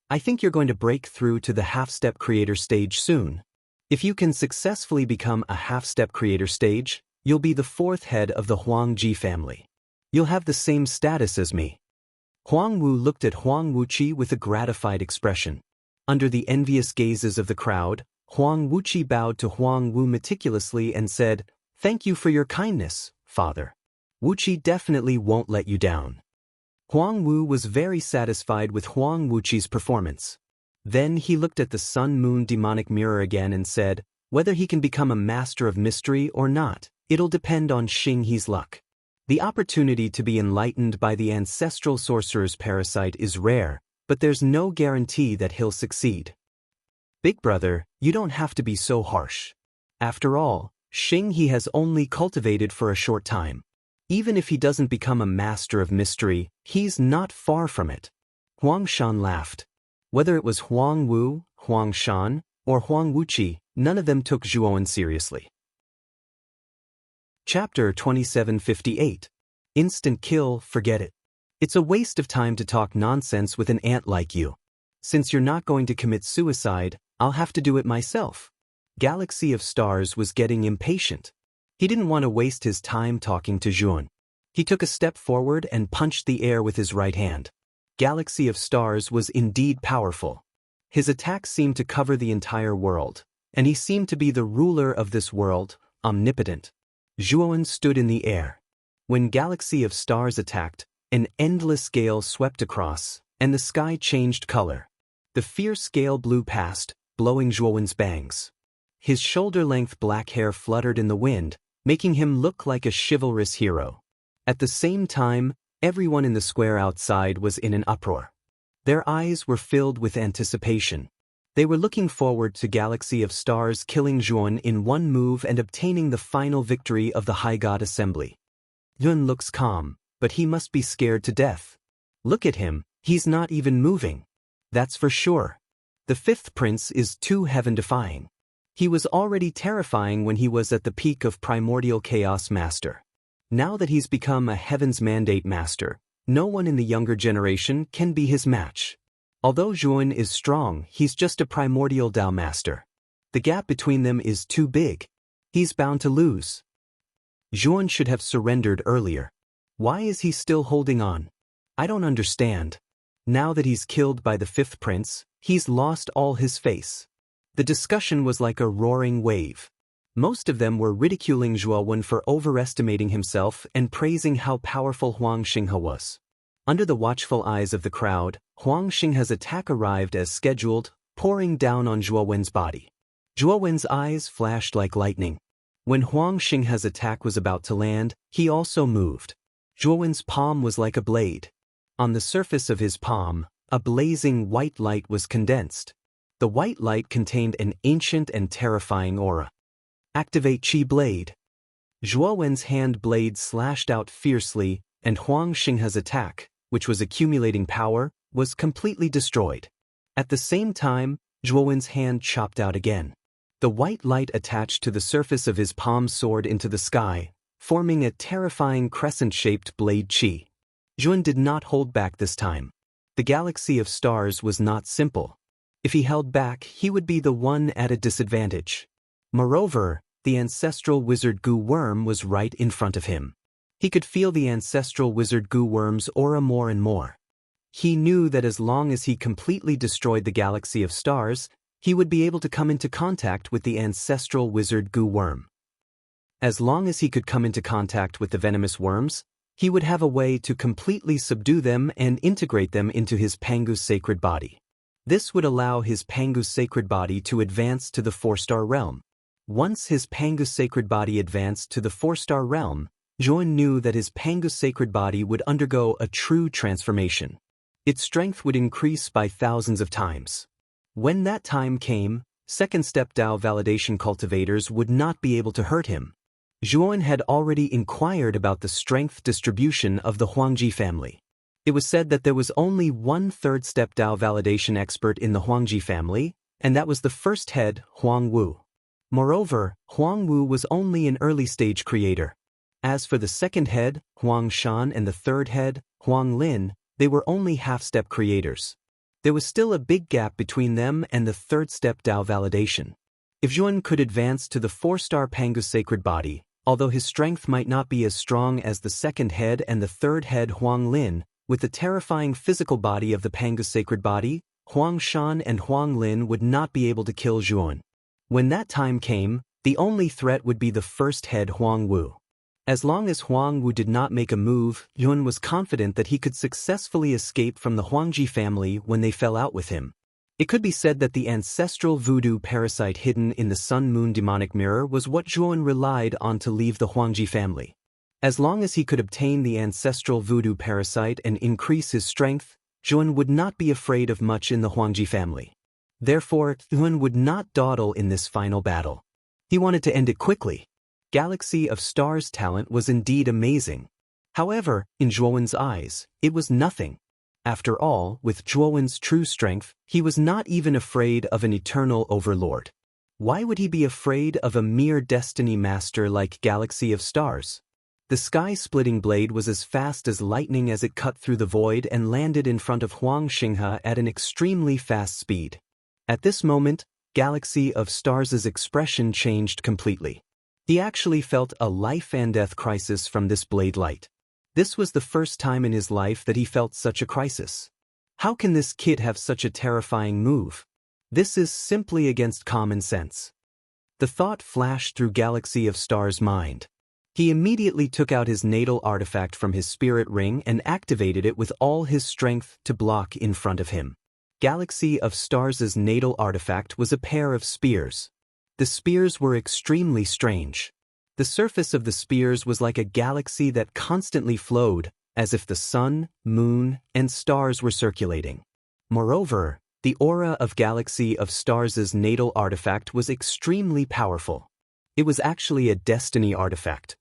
I think you're going to break through to the half-step creator stage soon. If you can successfully become a half-step creator stage, you'll be the fourth head of the Huangji family. You'll have the same status as me. Huang Wu looked at Huang Wuqi with a gratified expression. Under the envious gazes of the crowd, Huang Wuqi bowed to Huang Wu meticulously and said, "Thank you for your kindness, father. Wuqi definitely won't let you down." Huang Wu was very satisfied with Huang Wuqi's performance. Then he looked at the sun-moon demonic mirror again and said, "Whether he can become a master of mystery or not, it'll depend on Xing He's luck. The opportunity to be enlightened by the ancestral sorcerer's parasite is rare, but there's no guarantee that he'll succeed. Big brother, you don't have to be so harsh. After all, Xing He has only cultivated for a short time. Even if he doesn't become a master of mystery, he's not far from it." Huang Shan laughed. Whether it was Huang Wu, Huang Shan, or Huang Wuqi, none of them took Zhuowen seriously. Chapter 2758. Instant kill, forget it. It's a waste of time to talk nonsense with an ant like you. Since you're not going to commit suicide, I'll have to do it myself. Galaxy of Stars was getting impatient. He didn't want to waste his time talking to Zhuowen. He took a step forward and punched the air with his right hand. Galaxy of Stars was indeed powerful. His attack seemed to cover the entire world, and he seemed to be the ruler of this world, omnipotent. Zhuowen stood in the air. When Galaxy of Stars attacked, an endless gale swept across, and the sky changed color. The fierce gale blew past, blowing Zhuowen's bangs. His shoulder-length black hair fluttered in the wind, making him look like a chivalrous hero. At the same time, everyone in the square outside was in an uproar. Their eyes were filled with anticipation. They were looking forward to Galaxy of Stars killing Zhuowen in one move and obtaining the final victory of the High God Assembly. Yun looks calm, but he must be scared to death. Look at him, he's not even moving. That's for sure. The fifth prince is too heaven-defying. He was already terrifying when he was at the peak of Primordial Chaos Master. Now that he's become a Heaven's Mandate Master, no one in the younger generation can be his match. Although Zhuowen is strong, he's just a Primordial Dao Master. The gap between them is too big. He's bound to lose. Zhuowen should have surrendered earlier. Why is he still holding on? I don't understand. Now that he's killed by the fifth prince, he's lost all his face. The discussion was like a roaring wave. Most of them were ridiculing Zhuowen for overestimating himself and praising how powerful Huang Xinghe was. Under the watchful eyes of the crowd, Huang Xinghe's attack arrived as scheduled, pouring down on Zhuowen's body. Zhuowen's eyes flashed like lightning. When Huang Xinghe's attack was about to land, he also moved. Zhuowen's palm was like a blade. On the surface of his palm, a blazing white light was condensed. The white light contained an ancient and terrifying aura. Activate Qi Blade. Zhuowen's hand blade slashed out fiercely, and Huang Xinghe's attack, which was accumulating power, was completely destroyed. At the same time, Zhuowen's hand chopped out again. The white light attached to the surface of his palm soared into the sky, forming a terrifying crescent-shaped blade Qi. Zhuowen did not hold back this time. The Galaxy of Stars was not simple. If he held back, he would be the one at a disadvantage. Moreover, the ancestral wizard Gu Worm was right in front of him. He could feel the ancestral wizard Gu Worm's aura more and more. He knew that as long as he completely destroyed the Galaxy of Stars, he would be able to come into contact with the ancestral wizard Gu Worm. As long as he could come into contact with the venomous worms, he would have a way to completely subdue them and integrate them into his Pangu's sacred body. This would allow his Pangu's sacred body to advance to the 4-star realm. Once his Pangu's sacred body advanced to the 4-star realm, Joan knew that his Pangu's sacred body would undergo a true transformation. Its strength would increase by thousands of times. When that time came, second-step Dao validation cultivators would not be able to hurt him. Zhuan had already inquired about the strength distribution of the Huangji family. It was said that there was only one third-step Dao validation expert in the Huangji family, and that was the first head, Huang Wu. Moreover, Huang Wu was only an early-stage creator. As for the second head, Huang Shan, and the third head, Huang Lin, they were only half-step creators. There was still a big gap between them and the third-step Dao validation. If Zhuan could advance to the 4-star Pangu's sacred body, although his strength might not be as strong as the second head and the third head Huang Lin, with the terrifying physical body of the Pangu's sacred body, Huang Shan and Huang Lin would not be able to kill Zhuan. When that time came, the only threat would be the first head Huang Wu. As long as Huang Wu did not make a move, Zhuan was confident that he could successfully escape from the Huangji family when they fell out with him. It could be said that the ancestral voodoo parasite hidden in the Sun-Moon demonic mirror was what Zhuan relied on to leave the Huangji family. As long as he could obtain the ancestral voodoo parasite and increase his strength, Zhuan would not be afraid of much in the Huangji family. Therefore, Zhuan would not dawdle in this final battle. He wanted to end it quickly. Galaxy of Stars' talent was indeed amazing. However, in Zhuan's eyes, it was nothing. After all, with Zhuan's true strength, he was not even afraid of an eternal overlord. Why would he be afraid of a mere destiny master like Galaxy of Stars? The sky-splitting blade was as fast as lightning as it cut through the void and landed in front of Huang Xinghe at an extremely fast speed. At this moment, Galaxy of Stars' expression changed completely. He actually felt a life-and-death crisis from this blade light. This was the first time in his life that he felt such a crisis. How can this kid have such a terrifying move? This is simply against common sense. The thought flashed through Galaxy of Stars' mind. He immediately took out his natal artifact from his spirit ring and activated it with all his strength to block in front of him. Galaxy of Stars' natal artifact was a pair of spears. The spears were extremely strange. The surface of the spears was like a galaxy that constantly flowed, as if the sun, moon, and stars were circulating. Moreover, the aura of Galaxy of Stars' natal artifact was extremely powerful. It was actually a destiny artifact.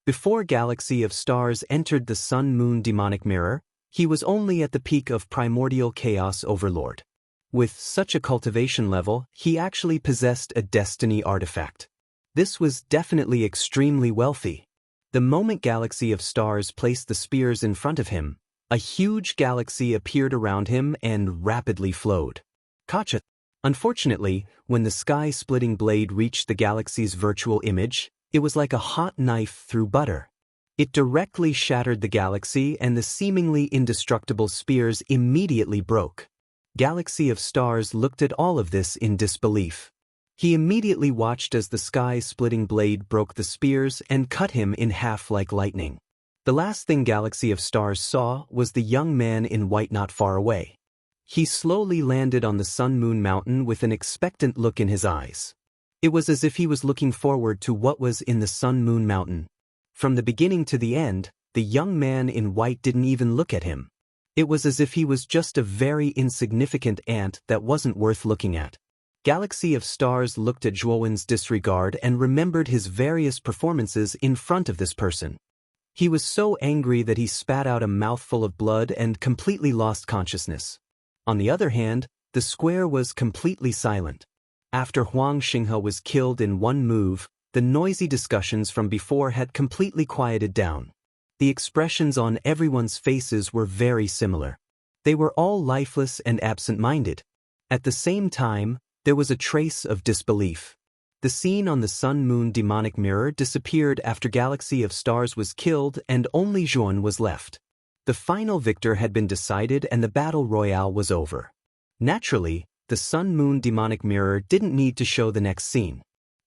Before Galaxy of Stars entered the Sun-Moon demonic mirror, he was only at the peak of primordial chaos overlord. With such a cultivation level, he actually possessed a destiny artifact. This was definitely extremely wealthy. The moment Galaxy of Stars placed the spears in front of him, a huge galaxy appeared around him and rapidly flowed. Gotcha. Unfortunately, when the sky-splitting blade reached the galaxy's virtual image, it was like a hot knife through butter. It directly shattered the galaxy and the seemingly indestructible spears immediately broke. Galaxy of Stars looked at all of this in disbelief. He immediately watched as the sky-splitting blade broke the spears and cut him in half like lightning. The last thing Galaxy of Stars saw was the young man in white not far away. He slowly landed on the Sun-Moon Mountain with an expectant look in his eyes. It was as if he was looking forward to what was in the Sun-Moon Mountain. From the beginning to the end, the young man in white didn't even look at him. It was as if he was just a very insignificant ant that wasn't worth looking at. Galaxy of Stars looked at Zhuowen's disregard and remembered his various performances in front of this person. He was so angry that he spat out a mouthful of blood and completely lost consciousness. On the other hand, the square was completely silent. After Huang Xinghe was killed in one move, the noisy discussions from before had completely quieted down. The expressions on everyone's faces were very similar. They were all lifeless and absent-minded. At the same time, there was a trace of disbelief. The scene on the Sun-Moon demonic mirror disappeared after Galaxy of Stars was killed and only Zhuan was left. The final victor had been decided and the battle royale was over. Naturally, the Sun-Moon demonic mirror didn't need to show the next scene.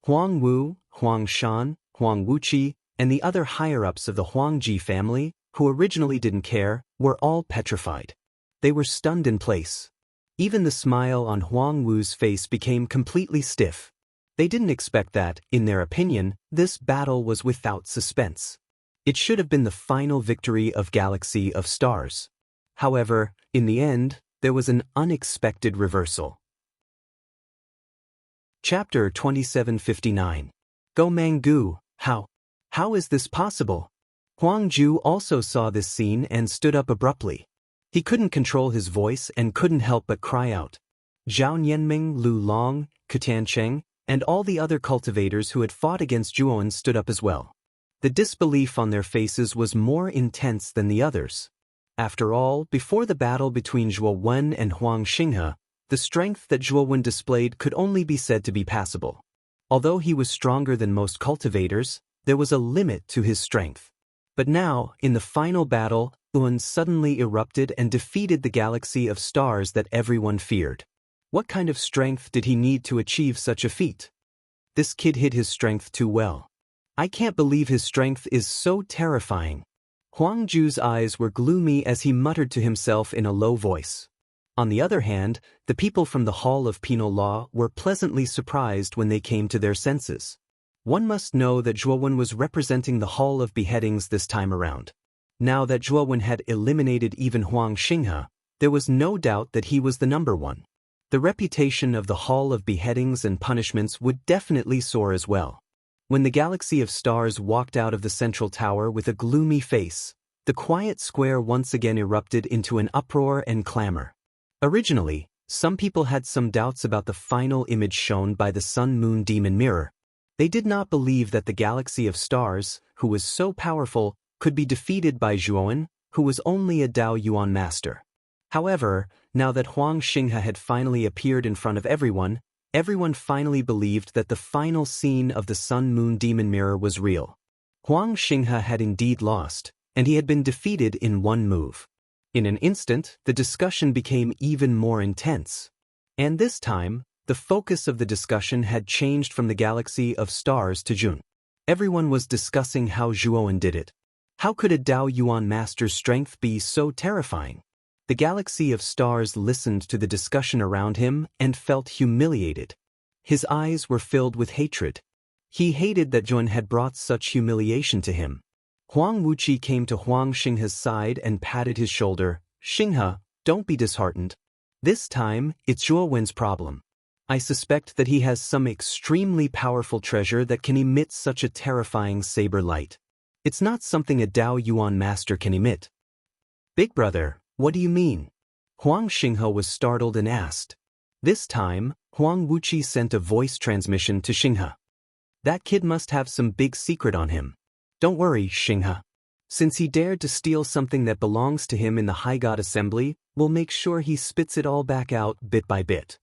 Huang Wu, Huang Shan, Huang Wuqi, and the other higher-ups of the Huangji family, who originally didn't care, were all petrified. They were stunned in place. Even the smile on Huang Wu's face became completely stiff. They didn't expect that, in their opinion, this battle was without suspense. It should have been the final victory of Galaxy of Stars. However, in the end, there was an unexpected reversal. Chapter 2759. Go Mangu, how is this possible? Huang Ju also saw this scene and stood up abruptly. He couldn't control his voice and couldn't help but cry out. Zhao Nianming, Lu Long, Tiancheng, and all the other cultivators who had fought against Zhuowen stood up as well. The disbelief on their faces was more intense than the others. After all, before the battle between Zhuowen and Huang Xinghe, the strength that Zhuowen displayed could only be said to be passable. Although he was stronger than most cultivators, there was a limit to his strength. But now, in the final battle, Zhuowen suddenly erupted and defeated the Galaxy of Stars that everyone feared. What kind of strength did he need to achieve such a feat? This kid hid his strength too well. I can't believe his strength is so terrifying. Huang Ju's eyes were gloomy as he muttered to himself in a low voice. On the other hand, the people from the Hall of Penal Law were pleasantly surprised when they came to their senses. One must know that Zhuowen was representing the Hall of Beheadings this time around. Now that Zhuowen had eliminated even Huang Xinghe, there was no doubt that he was the number one. The reputation of the Hall of Beheadings and Punishments would definitely soar as well. When the Galaxy of Stars walked out of the central tower with a gloomy face, the quiet square once again erupted into an uproar and clamor. Originally, some people had some doubts about the final image shown by the Sun-Moon Demon Mirror. They did not believe that the Galaxy of Stars, who was so powerful, could be defeated by Zhuowen, who was only a Dao Yuan master. However, now that Huang Xinghe had finally appeared in front of everyone finally believed that the final scene of the Sun-Moon Demon Mirror was real. Huang Xinghe had indeed lost, and he had been defeated in one move. In an instant, the discussion became even more intense. And this time, the focus of the discussion had changed from the Galaxy of Stars to Jun. Everyone was discussing how Zhuowen did it. How could a Dao Yuan master's strength be so terrifying? The Galaxy of Stars listened to the discussion around him and felt humiliated. His eyes were filled with hatred. He hated that Zhuowen had brought such humiliation to him. Huang Wuqi came to Huang Xinghe's side and patted his shoulder. Xinghe, don't be disheartened. This time, it's Zhuowen's problem. I suspect that he has some extremely powerful treasure that can emit such a terrifying saber light. It's not something a Dao Yuan master can emit. Big brother, what do you mean? Huang Xinghe was startled and asked. This time, Huang Wuqi sent a voice transmission to Xinghe. That kid must have some big secret on him. Don't worry, Xinghe. Since he dared to steal something that belongs to him in the High God Assembly, we'll make sure he spits it all back out bit by bit.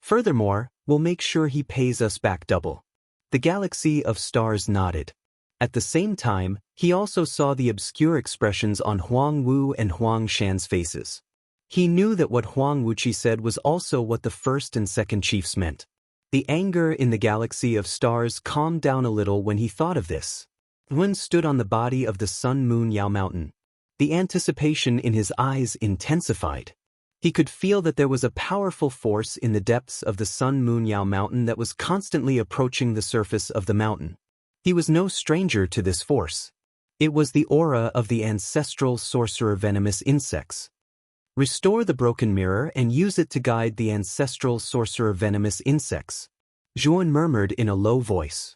Furthermore, we'll make sure he pays us back double. The Galaxy of Stars nodded. At the same time, he also saw the obscure expressions on Huang Wu and Huang Shan's faces. He knew that what Huang Wuqi said was also what the first and second chiefs meant. The anger in the Galaxy of Stars calmed down a little when he thought of this. Zhuowen stood on the body of the Sun-Moon Yao Mountain. The anticipation in his eyes intensified. He could feel that there was a powerful force in the depths of the Sun-Moon Yao Mountain that was constantly approaching the surface of the mountain. He was no stranger to this force. It was the aura of the ancestral sorcerer venomous insects. Restore the broken mirror and use it to guide the ancestral sorcerer venomous insects. Zhuowen murmured in a low voice.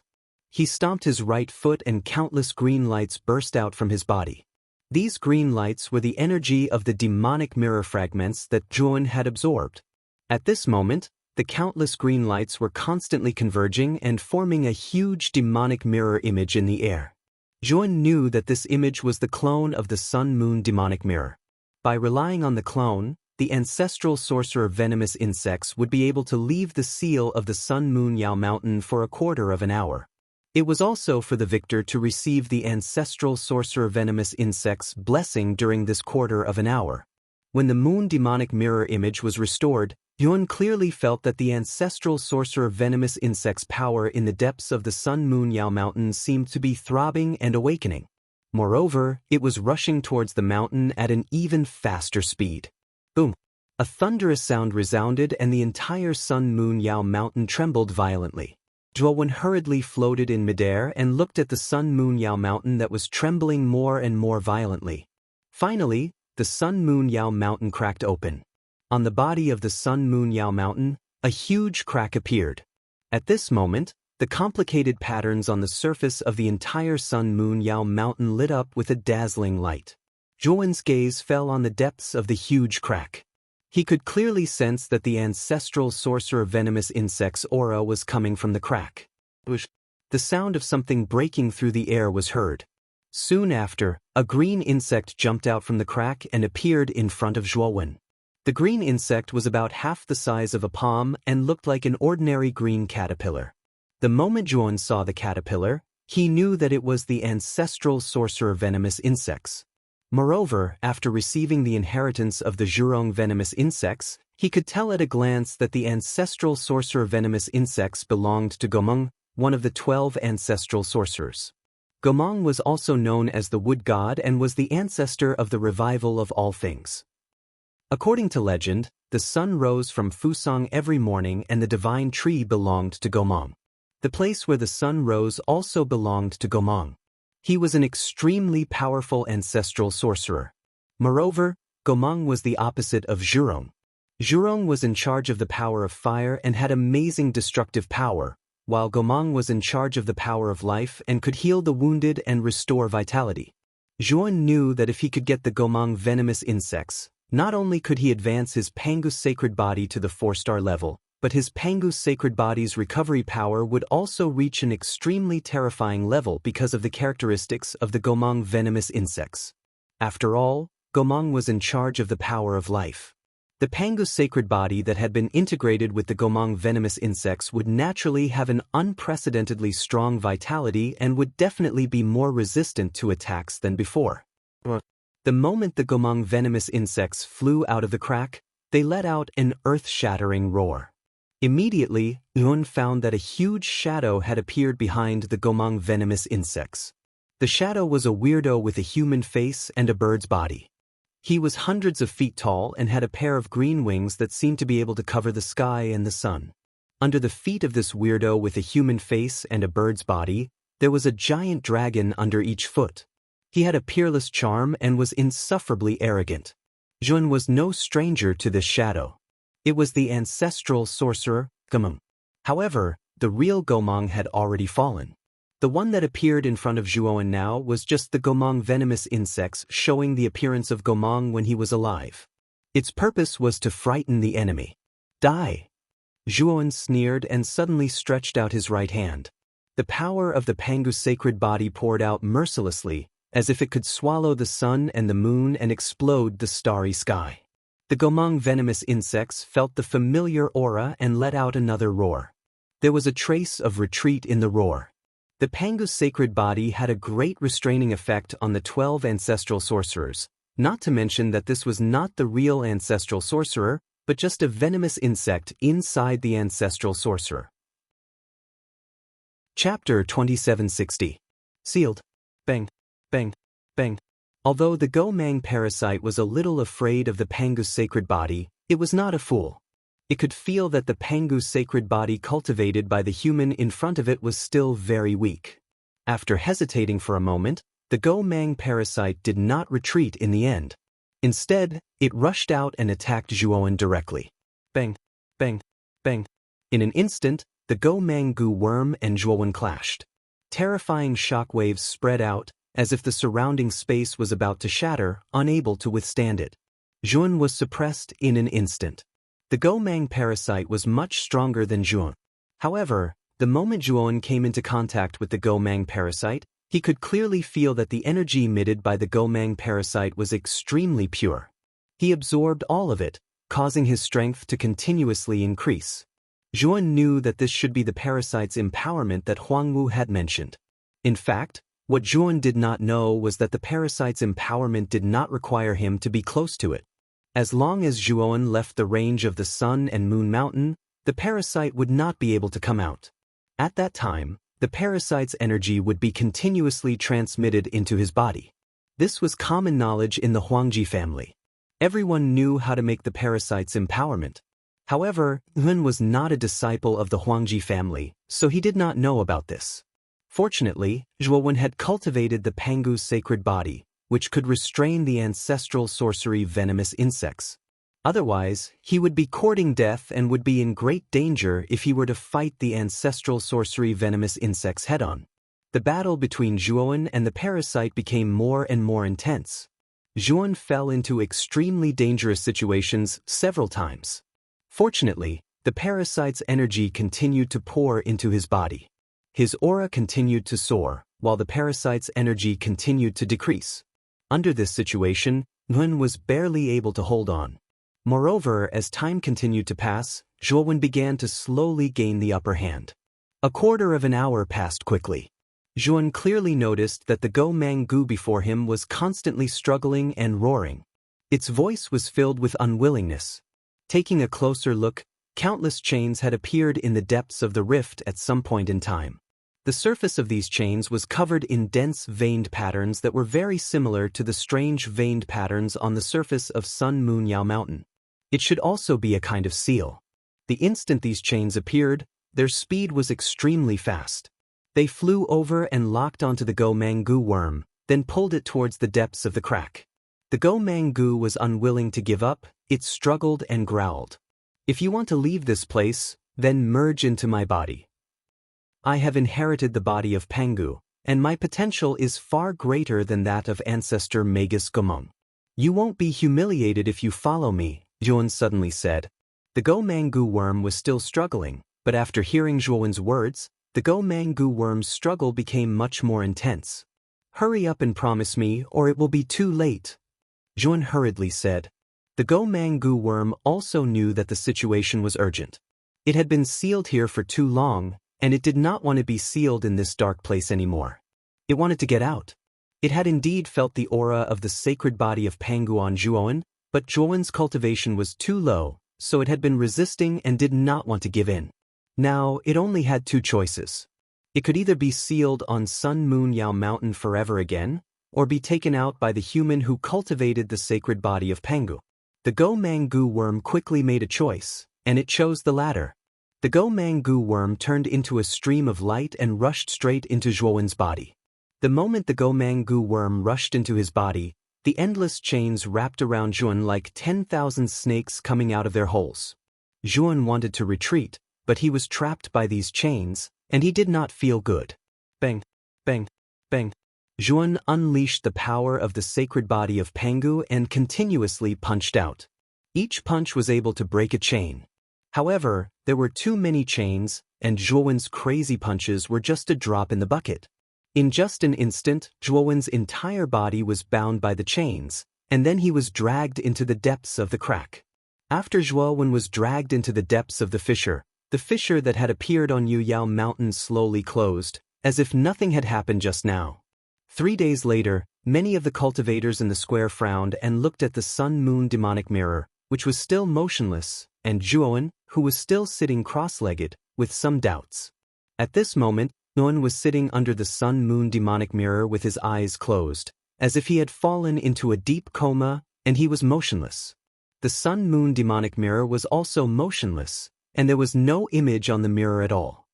He stomped his right foot and countless green lights burst out from his body. These green lights were the energy of the demonic mirror fragments that Zhuowen had absorbed. At this moment, the countless green lights were constantly converging and forming a huge demonic mirror image in the air. Zhuowen knew that this image was the clone of the Sun-Moon demonic mirror. By relying on the clone, the ancestral sorcerer venomous insects would be able to leave the seal of the Sun-Moon Yao Mountain for a quarter of an hour. It was also for the victor to receive the ancestral sorcerer venomous insects' blessing during this quarter of an hour. When the moon demonic mirror image was restored, Yuan clearly felt that the ancestral sorcerer venomous insect's power in the depths of the Sun Moon Yao Mountain seemed to be throbbing and awakening. Moreover, it was rushing towards the mountain at an even faster speed. Boom! A thunderous sound resounded and the entire Sun Moon Yao Mountain trembled violently. Zhuowen hurriedly floated in midair and looked at the Sun Moon Yao Mountain that was trembling more and more violently. Finally, the Sun Moon Yao Mountain cracked open. On the body of the Sun Moon Yao Mountain, a huge crack appeared. At this moment, the complicated patterns on the surface of the entire Sun Moon Yao Mountain lit up with a dazzling light. Zhuowen's gaze fell on the depths of the huge crack. He could clearly sense that the ancestral sorcerer venomous insect's aura was coming from the crack. The sound of something breaking through the air was heard. Soon after, a green insect jumped out from the crack and appeared in front of Zhuowen. The green insect was about half the size of a palm and looked like an ordinary green caterpillar. The moment Zhuowen saw the caterpillar, he knew that it was the ancestral sorcerer venomous insects. Moreover, after receiving the inheritance of the Zhurong venomous insects, he could tell at a glance that the ancestral sorcerer venomous insects belonged to Gomeng, one of the 12 ancestral sorcerers. Gomeng was also known as the wood god and was the ancestor of the revival of all things. According to legend, the sun rose from Fusang every morning and the divine tree belonged to Gomeng. The place where the sun rose also belonged to Gomeng. He was an extremely powerful ancestral sorcerer. Moreover, Gomeng was the opposite of Zhurong. Zhurong was in charge of the power of fire and had amazing destructive power, while Gomeng was in charge of the power of life and could heal the wounded and restore vitality. Zhuowen knew that if he could get the Gomeng venomous insects, not only could he advance his Pangus sacred body to the 4-star level, but his Pangus sacred body's recovery power would also reach an extremely terrifying level because of the characteristics of the Gomeng venomous insects. After all, Gomeng was in charge of the power of life. The Pangus sacred body that had been integrated with the Gomeng venomous insects would naturally have an unprecedentedly strong vitality and would definitely be more resistant to attacks than before. The moment the Gomeng venomous insects flew out of the crack, they let out an earth-shattering roar. Immediately, Yuan found that a huge shadow had appeared behind the Gomeng venomous insects. The shadow was a weirdo with a human face and a bird's body. He was hundreds of feet tall and had a pair of green wings that seemed to be able to cover the sky and the sun. Under the feet of this weirdo with a human face and a bird's body, there was a giant dragon under each foot. He had a peerless charm and was insufferably arrogant. Zhuowen was no stranger to this shadow. It was the ancestral sorcerer, Gomeng. However, the real Gomeng had already fallen. The one that appeared in front of Zhuowen now was just the Gomeng venomous insects showing the appearance of Gomeng when he was alive. Its purpose was to frighten the enemy. Die! Zhuowen sneered and suddenly stretched out his right hand. The power of the Pangus sacred body poured out mercilessly, as if it could swallow the sun and the moon and explode the starry sky. The Gomeng venomous insects felt the familiar aura and let out another roar. There was a trace of retreat in the roar. The Pangus sacred body had a great restraining effect on the 12 ancestral sorcerers, not to mention that this was not the real ancestral sorcerer, but just a venomous insect inside the ancestral sorcerer. Chapter 2760. Sealed. Bang, bang, bang. Although the Gomeng parasite was a little afraid of the Pangus sacred body, it was not a fool. It could feel that the Pangus sacred body cultivated by the human in front of it was still very weak. After hesitating for a moment, the Gomeng parasite did not retreat in the end. Instead, it rushed out and attacked Zhuowen directly. Bang, bang, bang. In an instant, the Gomeng goo worm and Zhuowen clashed. Terrifying shockwaves spread out, as if the surrounding space was about to shatter, unable to withstand it. Zhuowen was suppressed in an instant. The Gomeng parasite was much stronger than Zhuowen. However, the moment Zhuowen came into contact with the Gomeng parasite, he could clearly feel that the energy emitted by the Gomeng parasite was extremely pure. He absorbed all of it, causing his strength to continuously increase. Zhuowen knew that this should be the parasite's empowerment that Huangwu had mentioned. In fact, what Zhuowen did not know was that the parasite's empowerment did not require him to be close to it. As long as Zhuowen left the range of the Sun and Moon Mountain, the parasite would not be able to come out. At that time, the parasite's energy would be continuously transmitted into his body. This was common knowledge in the Huangji family. Everyone knew how to make the parasite's empowerment. However, Yun was not a disciple of the Huangji family, so he did not know about this. Fortunately, Zhuowen had cultivated the Pangu's sacred body, which could restrain the ancestral sorcery venomous insects. Otherwise, he would be courting death and would be in great danger if he were to fight the ancestral sorcery venomous insects head-on. The battle between Zhuowen and the parasite became more and more intense. Zhuowen fell into extremely dangerous situations several times. Fortunately, the parasite's energy continued to pour into his body. His aura continued to soar, while the parasite's energy continued to decrease. Under this situation, Yun was barely able to hold on. Moreover, as time continued to pass, Zhuowen began to slowly gain the upper hand. A quarter of an hour passed quickly. Zhuowen clearly noticed that the Go Mangu before him was constantly struggling and roaring. Its voice was filled with unwillingness. Taking a closer look, countless chains had appeared in the depths of the rift at some point in time. The surface of these chains was covered in dense veined patterns that were very similar to the strange veined patterns on the surface of Sun Moon Yao Mountain. It should also be a kind of seal. The instant these chains appeared, their speed was extremely fast. They flew over and locked onto the Go Mangu worm, then pulled it towards the depths of the crack. The Go Mangu was unwilling to give up. It struggled and growled. "If you want to leave this place, then merge into my body. I have inherited the body of Pangu, and my potential is far greater than that of ancestor Magus Gomong. You won't be humiliated if you follow me," Zhuowen suddenly said. The Go Mangu worm was still struggling, but after hearing Zhuowen's words, the Go Mangu worm's struggle became much more intense. "Hurry up and promise me, or it will be too late," Zhuowen hurriedly said. The Go Mangu worm also knew that the situation was urgent. It had been sealed here for too long, and it did not want to be sealed in this dark place anymore. It wanted to get out. It had indeed felt the aura of the sacred body of Pangu on Zhuowen, but Zhuowen's cultivation was too low, so it had been resisting and did not want to give in. Now, it only had two choices. It could either be sealed on Sun Moon Yao Mountain forever again, or be taken out by the human who cultivated the sacred body of Pangu. The Go Mangu worm quickly made a choice, and it chose the latter. The Go Mangu worm turned into a stream of light and rushed straight into Zhuowen's body. The moment the Go Mangu worm rushed into his body, the endless chains wrapped around Zhuowen like 10,000 snakes coming out of their holes. Zhuowen wanted to retreat, but he was trapped by these chains, and he did not feel good. Bang, bang, bang. Zhuowen unleashed the power of the sacred body of Pangu and continuously punched out. Each punch was able to break a chain. However, there were too many chains, and Zhuowen's crazy punches were just a drop in the bucket. In just an instant, Zhuowen's entire body was bound by the chains, and then he was dragged into the depths of the crack. After Zhuowen was dragged into the depths of the fissure that had appeared on Yuyao Mountain slowly closed, as if nothing had happened just now. 3 days later, many of the cultivators in the square frowned and looked at the sun-moon demonic mirror, which was still motionless, and Zhuowen, who was still sitting cross-legged, with some doubts. At this moment, Zhuowen was sitting under the sun-moon demonic mirror with his eyes closed, as if he had fallen into a deep coma, and he was motionless. The sun-moon demonic mirror was also motionless, and there was no image on the mirror at all.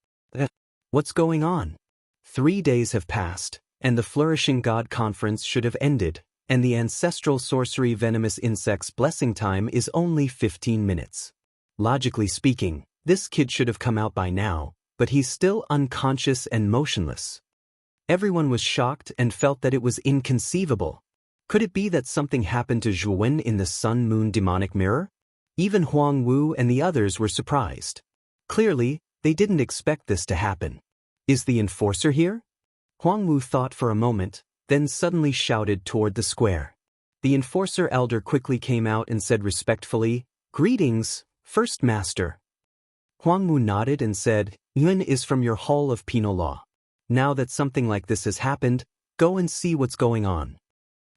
What's going on? 3 days have passed, and the Flourishing God Conference should have ended, and the ancestral sorcery venomous insect's blessing time is only 15 minutes. Logically speaking, this kid should have come out by now, but he's still unconscious and motionless. Everyone was shocked and felt that it was inconceivable. Could it be that something happened to Zhuowen in the sun-moon demonic mirror? Even Huang Wu and the others were surprised. Clearly, they didn't expect this to happen. Is the enforcer here? Huang Wu thought for a moment, then suddenly shouted toward the square. The enforcer elder quickly came out and said respectfully, "Greetings, First Master." Huang Wu nodded and said, "Yun is from your Hall of Penal Law. Now that something like this has happened, go and see what's going on."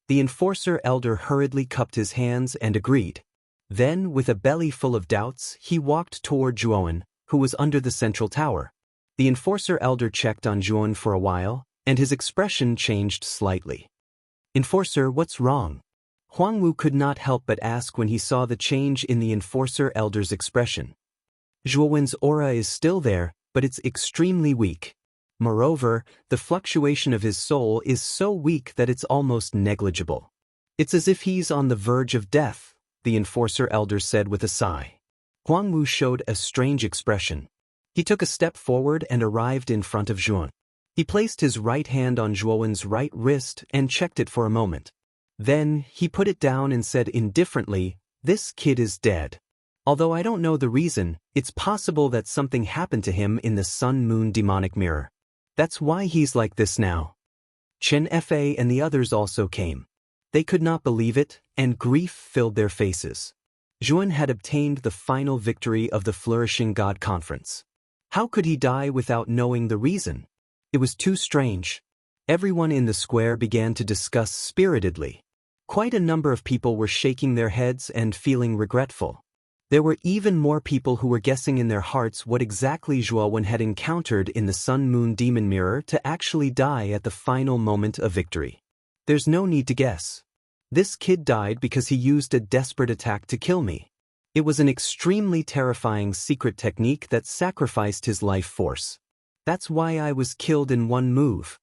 The enforcer elder hurriedly cupped his hands and agreed. Then, with a belly full of doubts, he walked toward Zhuowen, who was under the central tower. The enforcer elder checked on Zhuowen for a while, and his expression changed slightly. "Enforcer, what's wrong?" Huang Wu could not help but ask when he saw the change in the enforcer elder's expression. "Zhuowen's aura is still there, but it's extremely weak. Moreover, the fluctuation of his soul is so weak that it's almost negligible. It's as if he's on the verge of death," the enforcer elder said with a sigh. Huang Wu showed a strange expression. He took a step forward and arrived in front of Zhuowen. He placed his right hand on Zhuowen's right wrist and checked it for a moment. Then, he put it down and said indifferently, "This kid is dead. Although I don't know the reason, it's possible that something happened to him in the sun-moon demonic mirror. That's why he's like this now." Chen Fa and the others also came. They could not believe it, and grief filled their faces. Zhuowen had obtained the final victory of the Flourishing God Conference. How could he die without knowing the reason? It was too strange. Everyone in the square began to discuss spiritedly. Quite a number of people were shaking their heads and feeling regretful. There were even more people who were guessing in their hearts what exactly Zhuowen had encountered in the sun-moon demon mirror to actually die at the final moment of victory. There's no need to guess. This kid died because he used a desperate attack to kill me. It was an extremely terrifying secret technique that sacrificed his life force. That's why I was killed in one move.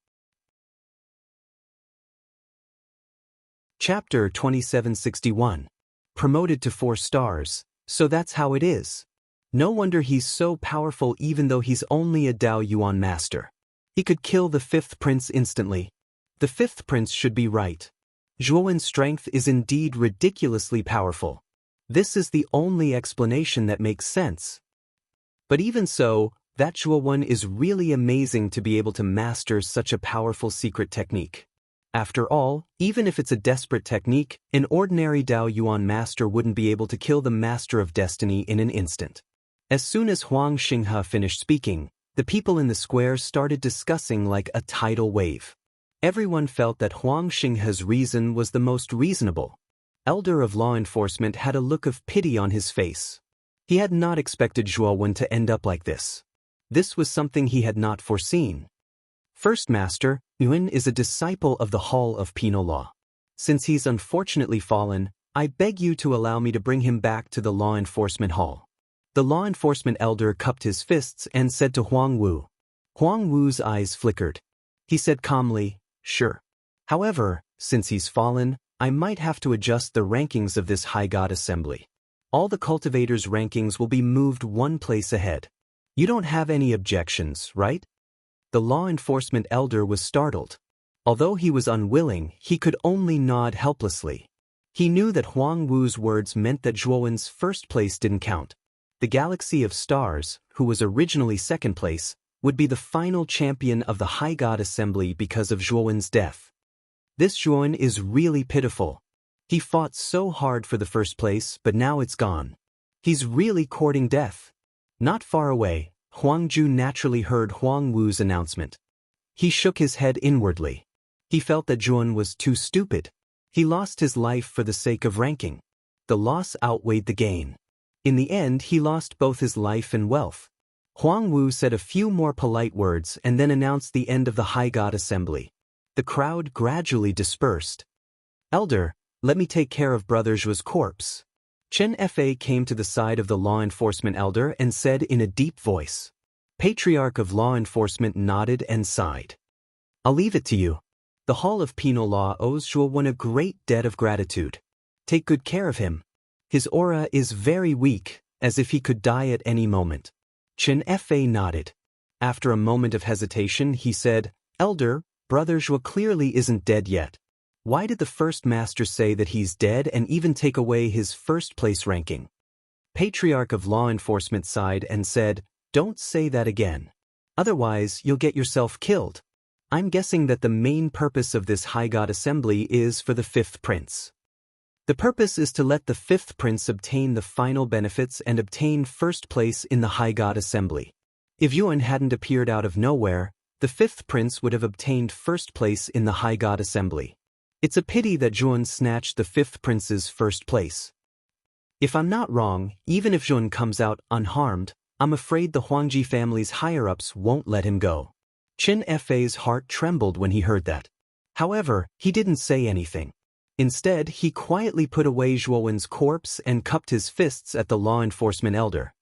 Chapter 2761. Promoted to 4 stars, so that's how it is. No wonder he's so powerful even though he's only a Dao Yuan master. He could kill the 5th prince instantly. The 5th prince should be right. Zhuowen's strength is indeed ridiculously powerful. This is the only explanation that makes sense. But even so, that Zhuowen is really amazing to be able to master such a powerful secret technique. After all, even if it's a desperate technique, an ordinary Dao Yuan master wouldn't be able to kill the Master of Destiny in an instant. As soon as Huang Xinghe finished speaking, the people in the square started discussing like a tidal wave. Everyone felt that Huang Xinghe's reason was the most reasonable. Elder of Law Enforcement had a look of pity on his face. He had not expected Zhuowen to end up like this. This was something he had not foreseen. "First Master, Yuan is a disciple of the Hall of Penal Law. Since he's unfortunately fallen, I beg you to allow me to bring him back to the Law Enforcement Hall." The Law Enforcement Elder cupped his fists and said to Huang Wu. Huang Wu's eyes flickered. He said calmly, "Sure. However, since he's fallen, I might have to adjust the rankings of this High God Assembly. All the cultivators' rankings will be moved 1 place ahead. You don't have any objections, right?" The Law Enforcement Elder was startled. Although he was unwilling, he could only nod helplessly. He knew that Huang Wu's words meant that Zhuowen's 1st place didn't count. The Galaxy of Stars, who was originally 2nd place, would be the final champion of the High God Assembly because of Zhuowen's death. This Zhuowen is really pitiful. He fought so hard for the 1st place, but now it's gone. He's really courting death. Not far away, Huang Ju naturally heard Huang Wu's announcement. He shook his head inwardly. He felt that Zhuowen was too stupid. He lost his life for the sake of ranking. The loss outweighed the gain. In the end, he lost both his life and wealth. Huang Wu said a few more polite words and then announced the end of the High God Assembly. The crowd gradually dispersed. "Elder, let me take care of Brother Zhuo's corpse." Chen Fa came to the side of the Law Enforcement Elder and said in a deep voice. Patriarch of Law Enforcement nodded and sighed. "I'll leave it to you. The Hall of Penal Law owes Zhuowen a great debt of gratitude. Take good care of him. His aura is very weak, as if he could die at any moment." Chen Fa nodded. After a moment of hesitation, he said, "Elder, Brother Zhuo clearly isn't dead yet. Why did the 1st Master say that he's dead and even take away his 1st place ranking?" Patriarch of Law Enforcement sighed and said, "Don't say that again. Otherwise, you'll get yourself killed. I'm guessing that the main purpose of this High God Assembly is for the 5th Prince. The purpose is to let the 5th Prince obtain the final benefits and obtain 1st place in the High God Assembly. If Yuan hadn't appeared out of nowhere, the 5th Prince would have obtained 1st place in the High God Assembly. It's a pity that Zhuan snatched the fifth prince's first place. If I'm not wrong, even if Zhuan comes out unharmed, I'm afraid the Huangji family's higher-ups won't let him go. Qin Fei's heart trembled when he heard that. However, he didn't say anything. Instead, he quietly put away Zhuowen's corpse and cupped his fists at the law enforcement elder.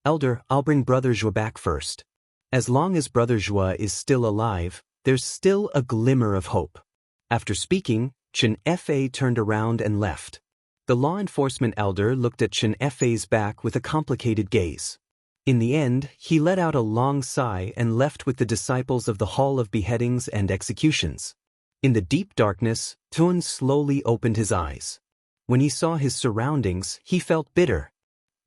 Elder, I'll bring Brother Zhuo back first. As long as Brother Zhuo is still alive, there's still a glimmer of hope. After speaking, Qin Fei turned around and left. The law enforcement elder looked at Qin Fei's back with a complicated gaze. In the end, he let out a long sigh and left with the disciples of the Hall of Beheadings and Executions. In the deep darkness, Tun slowly opened his eyes. When he saw his surroundings, he felt bitter.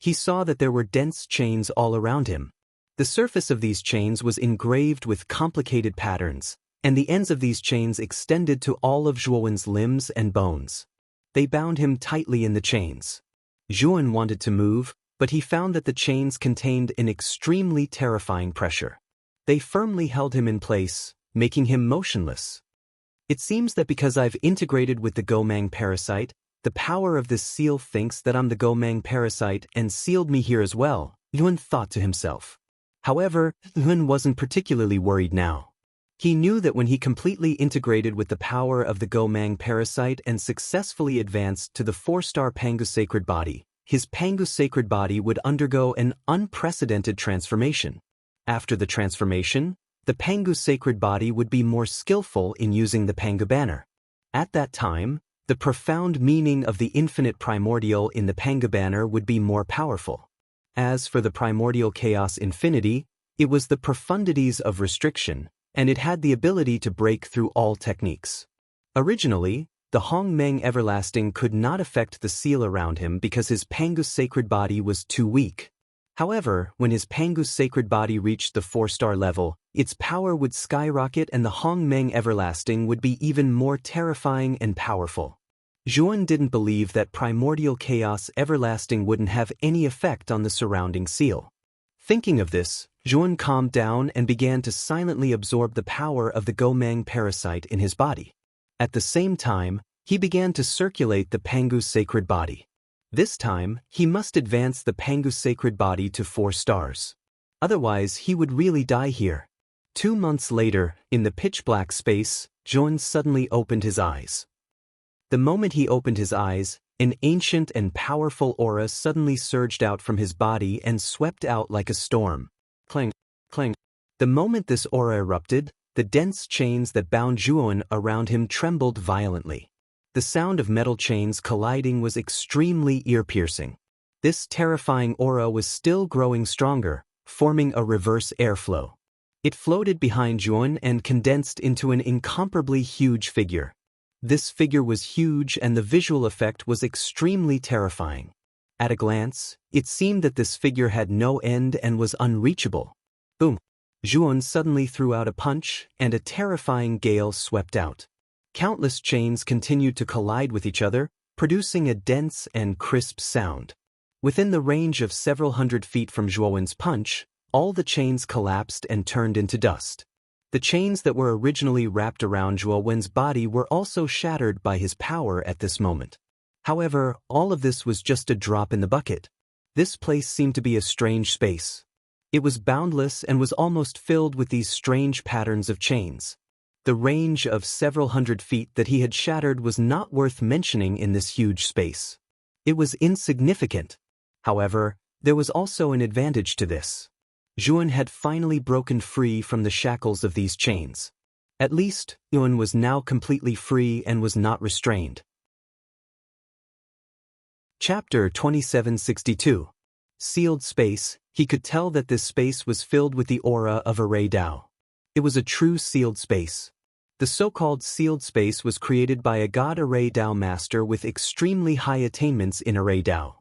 He saw that there were dense chains all around him. The surface of these chains was engraved with complicated patterns, and the ends of these chains extended to all of Zhuowen's limbs and bones. They bound him tightly in the chains. Zhuon wanted to move, but he found that the chains contained an extremely terrifying pressure. They firmly held him in place, making him motionless. It seems that because I've integrated with the Gomang parasite, the power of this seal thinks that I'm the Gomang parasite and sealed me here as well, Yuan thought to himself. However, Yuan wasn't particularly worried now. He knew that when he completely integrated with the power of the Gomang parasite and successfully advanced to the 4-star Pangu sacred body, his Pangu sacred body would undergo an unprecedented transformation. After the transformation, the Pangu sacred body would be more skillful in using the Pangu banner. At that time, the profound meaning of the infinite primordial in the Pangu banner would be more powerful. As for the primordial chaos infinity, it was the profundities of restriction, and it had the ability to break through all techniques. Originally, the Hong Meng Everlasting could not affect the seal around him because his Pangu sacred body was too weak. However, when his Pangu sacred body reached the 4-star level, its power would skyrocket and the Hong Meng Everlasting would be even more terrifying and powerful. Zhuan didn't believe that primordial chaos everlasting wouldn't have any effect on the surrounding seal. Thinking of this, Zhuan calmed down and began to silently absorb the power of the Gomang parasite in his body. At the same time, he began to circulate the Pangu sacred body. This time, he must advance the Pangu sacred body to 4 stars. Otherwise, he would really die here. 2 months later, in the pitch-black space, Zhuan suddenly opened his eyes. The moment he opened his eyes, an ancient and powerful aura suddenly surged out from his body and swept out like a storm. Clang, clang. The moment this aura erupted, the dense chains that bound Zhuon around him trembled violently. The sound of metal chains colliding was extremely ear-piercing. This terrifying aura was still growing stronger, forming a reverse airflow. It floated behind Zhuon and condensed into an incomparably huge figure. This figure was huge and the visual effect was extremely terrifying. At a glance, it seemed that this figure had no end and was unreachable. Boom! Zhuon suddenly threw out a punch, and a terrifying gale swept out. Countless chains continued to collide with each other, producing a dense and crisp sound. Within the range of several hundred feet from Zhuowen's punch, all the chains collapsed and turned into dust. The chains that were originally wrapped around Zhuowen's body were also shattered by his power at this moment. However, all of this was just a drop in the bucket. This place seemed to be a strange space. It was boundless and was almost filled with these strange patterns of chains. The range of several hundred feet that he had shattered was not worth mentioning in this huge space. It was insignificant. However, there was also an advantage to this. Zhuon had finally broken free from the shackles of these chains. At least, Yuan was now completely free and was not restrained. Chapter 2762. Sealed Space. He could tell that this space was filled with the aura of Array Dao. It was a true sealed space. The so-called sealed space was created by a god Array Dao master with extremely high attainments in Array Dao.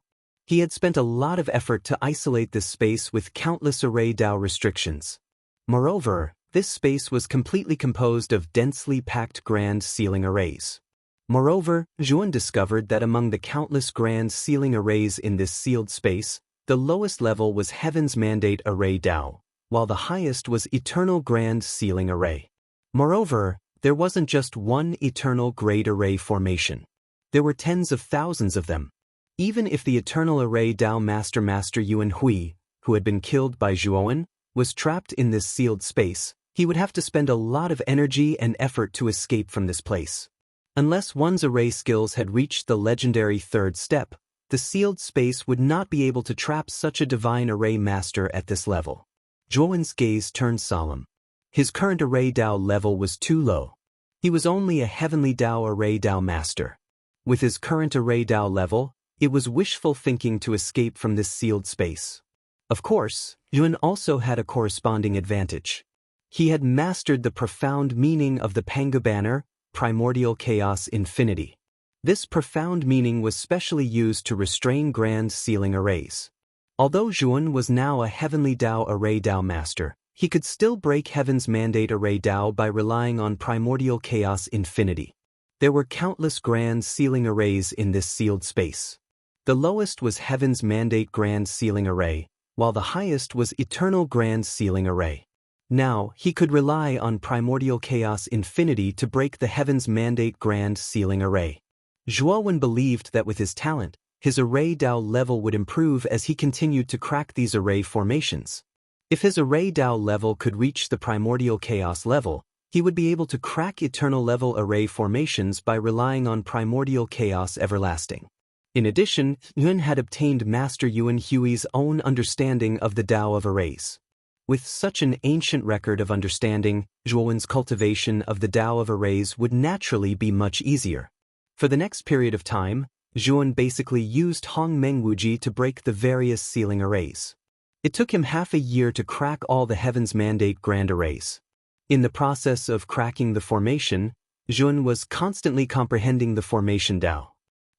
He had spent a lot of effort to isolate this space with countless Array Dao restrictions. Moreover, this space was completely composed of densely packed grand sealing arrays. Moreover, Zhuan discovered that among the countless grand sealing arrays in this sealed space, the lowest level was Heaven's Mandate Array Dao, while the highest was Eternal Grand Sealing Array. Moreover, There wasn't just one eternal great array formation. There were tens of thousands of them. Even if the eternal array Dao Master Yuan Hui, who had been killed by Zhuowen, was trapped in this sealed space, he would have to spend a lot of energy and effort to escape from this place. Unless one's array skills had reached the legendary third step, the sealed space would not be able to trap such a divine array master at this level. Zhuowen's gaze turned solemn. His current array Dao level was too low. He was only a heavenly Dao array Dao master. With his current array Dao level, it was wishful thinking to escape from this sealed space. Of course, Yuan also had a corresponding advantage. He had mastered the profound meaning of the Panga banner, primordial chaos infinity. This profound meaning was specially used to restrain grand sealing arrays. Although Zhuan was now a heavenly Dao array Dao master, he could still break heaven's mandate array Dao by relying on primordial chaos infinity. There were countless grand sealing arrays in this sealed space. The lowest was heaven's mandate grand sealing array, while the highest was eternal grand sealing array. Now, he could rely on primordial chaos infinity to break the heaven's mandate grand sealing array. Zhuowen believed that with his talent, his array Dao level would improve as he continued to crack these array formations. If his array Dao level could reach the primordial chaos level, he would be able to crack eternal level array formations by relying on primordial chaos everlasting. In addition, Yuan had obtained Master Yuan Hui's own understanding of the Dao of arrays. With such an ancient record of understanding, Zhuowen's cultivation of the Dao of arrays would naturally be much easier. For the next period of time, Zhuowen basically used Hong Meng Wuji to break the various sealing arrays. It took him half a year to crack all the Heaven's Mandate grand arrays. In the process of cracking the formation, Zhuowen was constantly comprehending the formation Dao.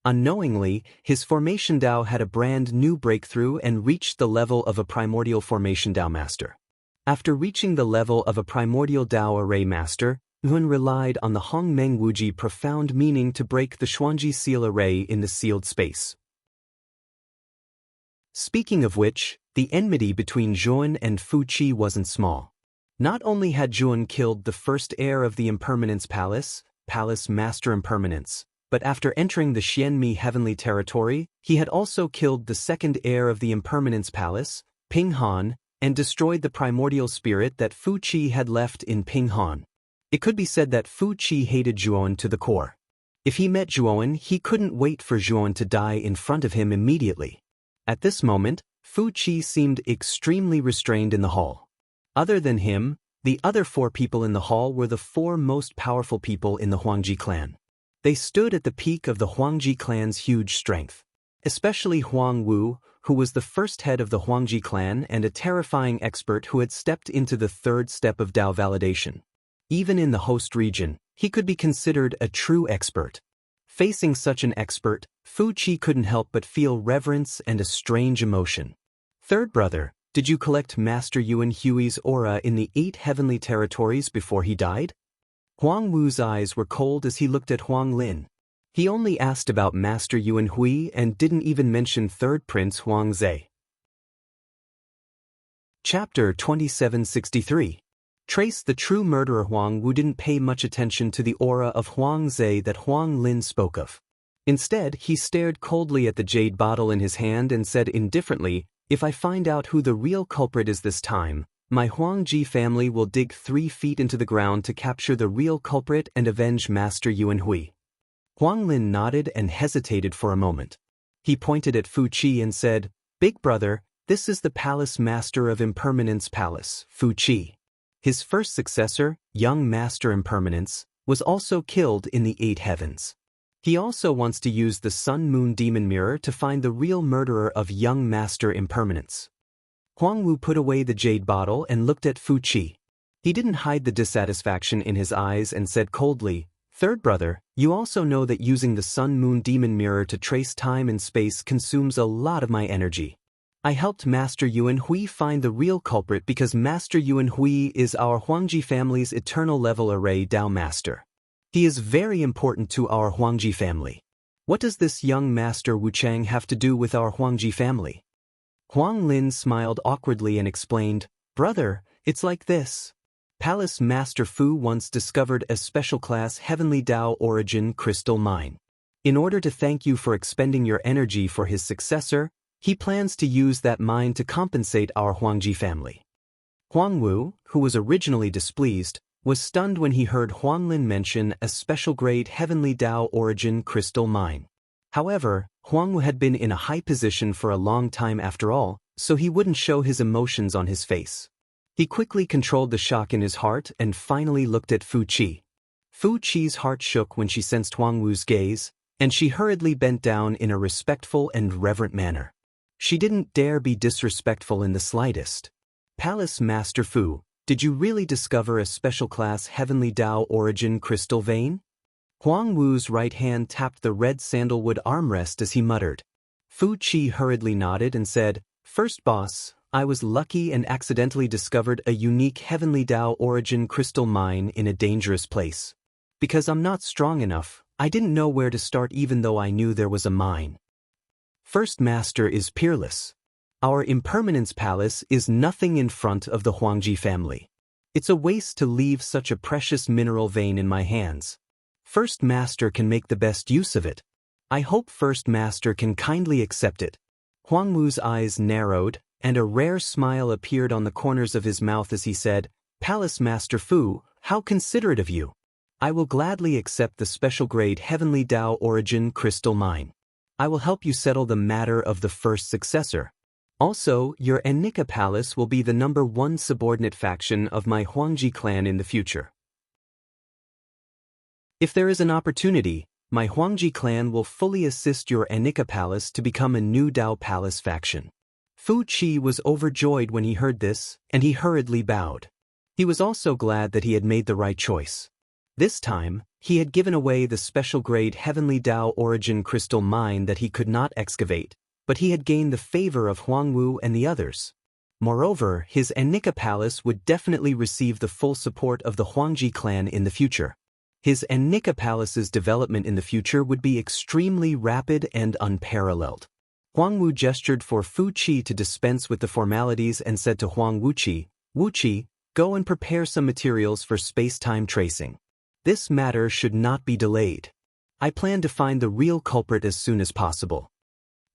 Unknowingly, his formation Dao had a brand new breakthrough and reached the level of a primordial formation Dao master. After reaching the level of a primordial Dao array master, Yuan relied on the Hong Meng Wuji profound meaning to break the Xuanji seal array in the sealed space. Speaking of which, the enmity between Zhuowen and Fu Qi wasn't small. Not only had Zhuowen killed the first heir of the Impermanence Palace, Palace Master Impermanence, but after entering the Xianmi heavenly territory, he had also killed the second heir of the Impermanence Palace, Ping Han, and destroyed the primordial spirit that Fu Qi had left in Ping Han. It could be said that Fu Qi hated Zhuowen to the core. If he met Zhuowen, he couldn't wait for Zhuowen to die in front of him immediately. At this moment, Fu Qi seemed extremely restrained in the hall. Other than him, the other four people in the hall were the four most powerful people in the Huangji clan. They stood at the peak of the Huangji clan's huge strength. Especially Huang Wu, who was the first head of the Huangji clan and a terrifying expert who had stepped into the third step of Dao validation. Even in the host region, he could be considered a true expert. Facing such an expert, Fu Qi couldn't help but feel reverence and a strange emotion. Third brother, did you collect Master Yuan Hui's aura in the 8 heavenly territories before he died? Huang Wu's eyes were cold as he looked at Huang Lin. He only asked about Master Yuan Hui and didn't even mention third prince Huang Zhe. Chapter 2763. Trace the true murderer. Huang Wu didn't pay much attention to the aura of Huang Zhe that Huang Lin spoke of. Instead, he stared coldly at the jade bottle in his hand and said indifferently, "If I find out who the real culprit is this time, my Huangji family will dig 3 feet into the ground to capture the real culprit and avenge Master Yuan Hui." Huang Lin nodded and hesitated for a moment. He pointed at Fu Qi and said, "Big brother, this is the Palace Master of Impermanence Palace, Fu Qi. His first successor, young Master Impermanence, was also killed in the 8 heavens. He also wants to use the Sun-Moon Demon Mirror to find the real murderer of young Master Impermanence." Huang Wu put away the jade bottle and looked at Fu Qi. He didn't hide the dissatisfaction in his eyes and said coldly, "Third brother, you also know that using the Sun-Moon Demon Mirror to trace time and space consumes a lot of my energy. I helped Master Yuan Hui find the real culprit because Master Yuan Hui is our Huangji family's eternal level array Dao Master. He is very important to our Huangji family. What does this young Master Wu Chang have to do with our Huangji family?" Huang Lin smiled awkwardly and explained, "Brother, it's like this. Palace Master Fu once discovered a special class Heavenly Dao Origin crystal mine. In order to thank you for expending your energy for his successor, he plans to use that mine to compensate our Huangji family. Huang Wu, who was originally displeased, was stunned when he heard Huang Lin mention a special-grade Heavenly Dao Origin crystal mine. However, Huang Wu had been in a high position for a long time after all, so he wouldn't show his emotions on his face. He quickly controlled the shock in his heart and finally looked at Fu Qi. Fu Qi's heart shook when she sensed Huang Wu's gaze, and she hurriedly bent down in a respectful and reverent manner. She didn't dare be disrespectful in the slightest. Palace Master Fu, did you really discover a special class Heavenly Dao Origin crystal vein? Huang Wu's right hand tapped the red sandalwood armrest as he muttered. Fu Qi hurriedly nodded and said, "First boss, I was lucky and accidentally discovered a unique Heavenly Dao Origin crystal mine in a dangerous place. Because I'm not strong enough, I didn't know where to start even though I knew there was a mine. First Master is peerless. Our Impermanence Palace is nothing in front of the Huangji family. It's a waste to leave such a precious mineral vein in my hands. First Master can make the best use of it. I hope First Master can kindly accept it." Huang Wu's eyes narrowed, and a rare smile appeared on the corners of his mouth as he said, "Palace Master Fu, how considerate of you. I will gladly accept the special-grade Heavenly Dao Origin crystal mine. I will help you settle the matter of the first successor. Also, your Enika Palace will be the #1 subordinate faction of my Huangji clan in the future. If there is an opportunity, my Huangji clan will fully assist your Enika Palace to become a new Dao Palace faction." Fu Qi was overjoyed when he heard this, and he hurriedly bowed. He was also glad that he had made the right choice. This time, he had given away the special-grade Heavenly Dao Origin crystal mine that he could not excavate, but he had gained the favor of Huang Wu and the others. Moreover, his Enika Palace would definitely receive the full support of the Huangji clan in the future. His Enika Palace's development in the future would be extremely rapid and unparalleled. Huang Wu gestured for Fu Qi to dispense with the formalities and said to Huang Wuqi, "Wuqi, go and prepare some materials for space-time tracing. This matter should not be delayed. I plan to find the real culprit as soon as possible."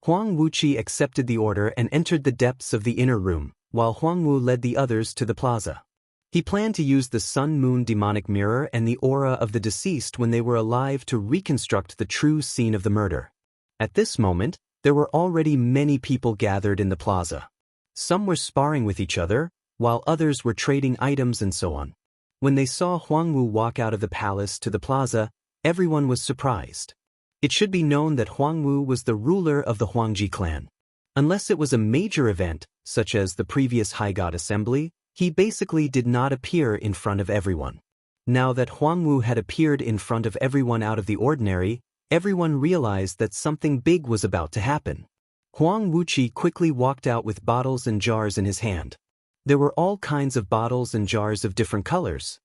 Huang Wuqi accepted the order and entered the depths of the inner room, while Huang Wu led the others to the plaza. He planned to use the sun-moon demonic mirror and the aura of the deceased when they were alive to reconstruct the true scene of the murder. At this moment, there were already many people gathered in the plaza. Some were sparring with each other, while others were trading items and so on. When they saw Huang Wu walk out of the palace to the plaza, everyone was surprised. It should be known that Huang Wu was the ruler of the Huangji clan. Unless it was a major event, such as the previous High God Assembly, he basically did not appear in front of everyone. Now that Huang Wu had appeared in front of everyone out of the ordinary, everyone realized that something big was about to happen. Huang Wuqi quickly walked out with bottles and jars in his hand. There were all kinds of bottles and jars of different colors.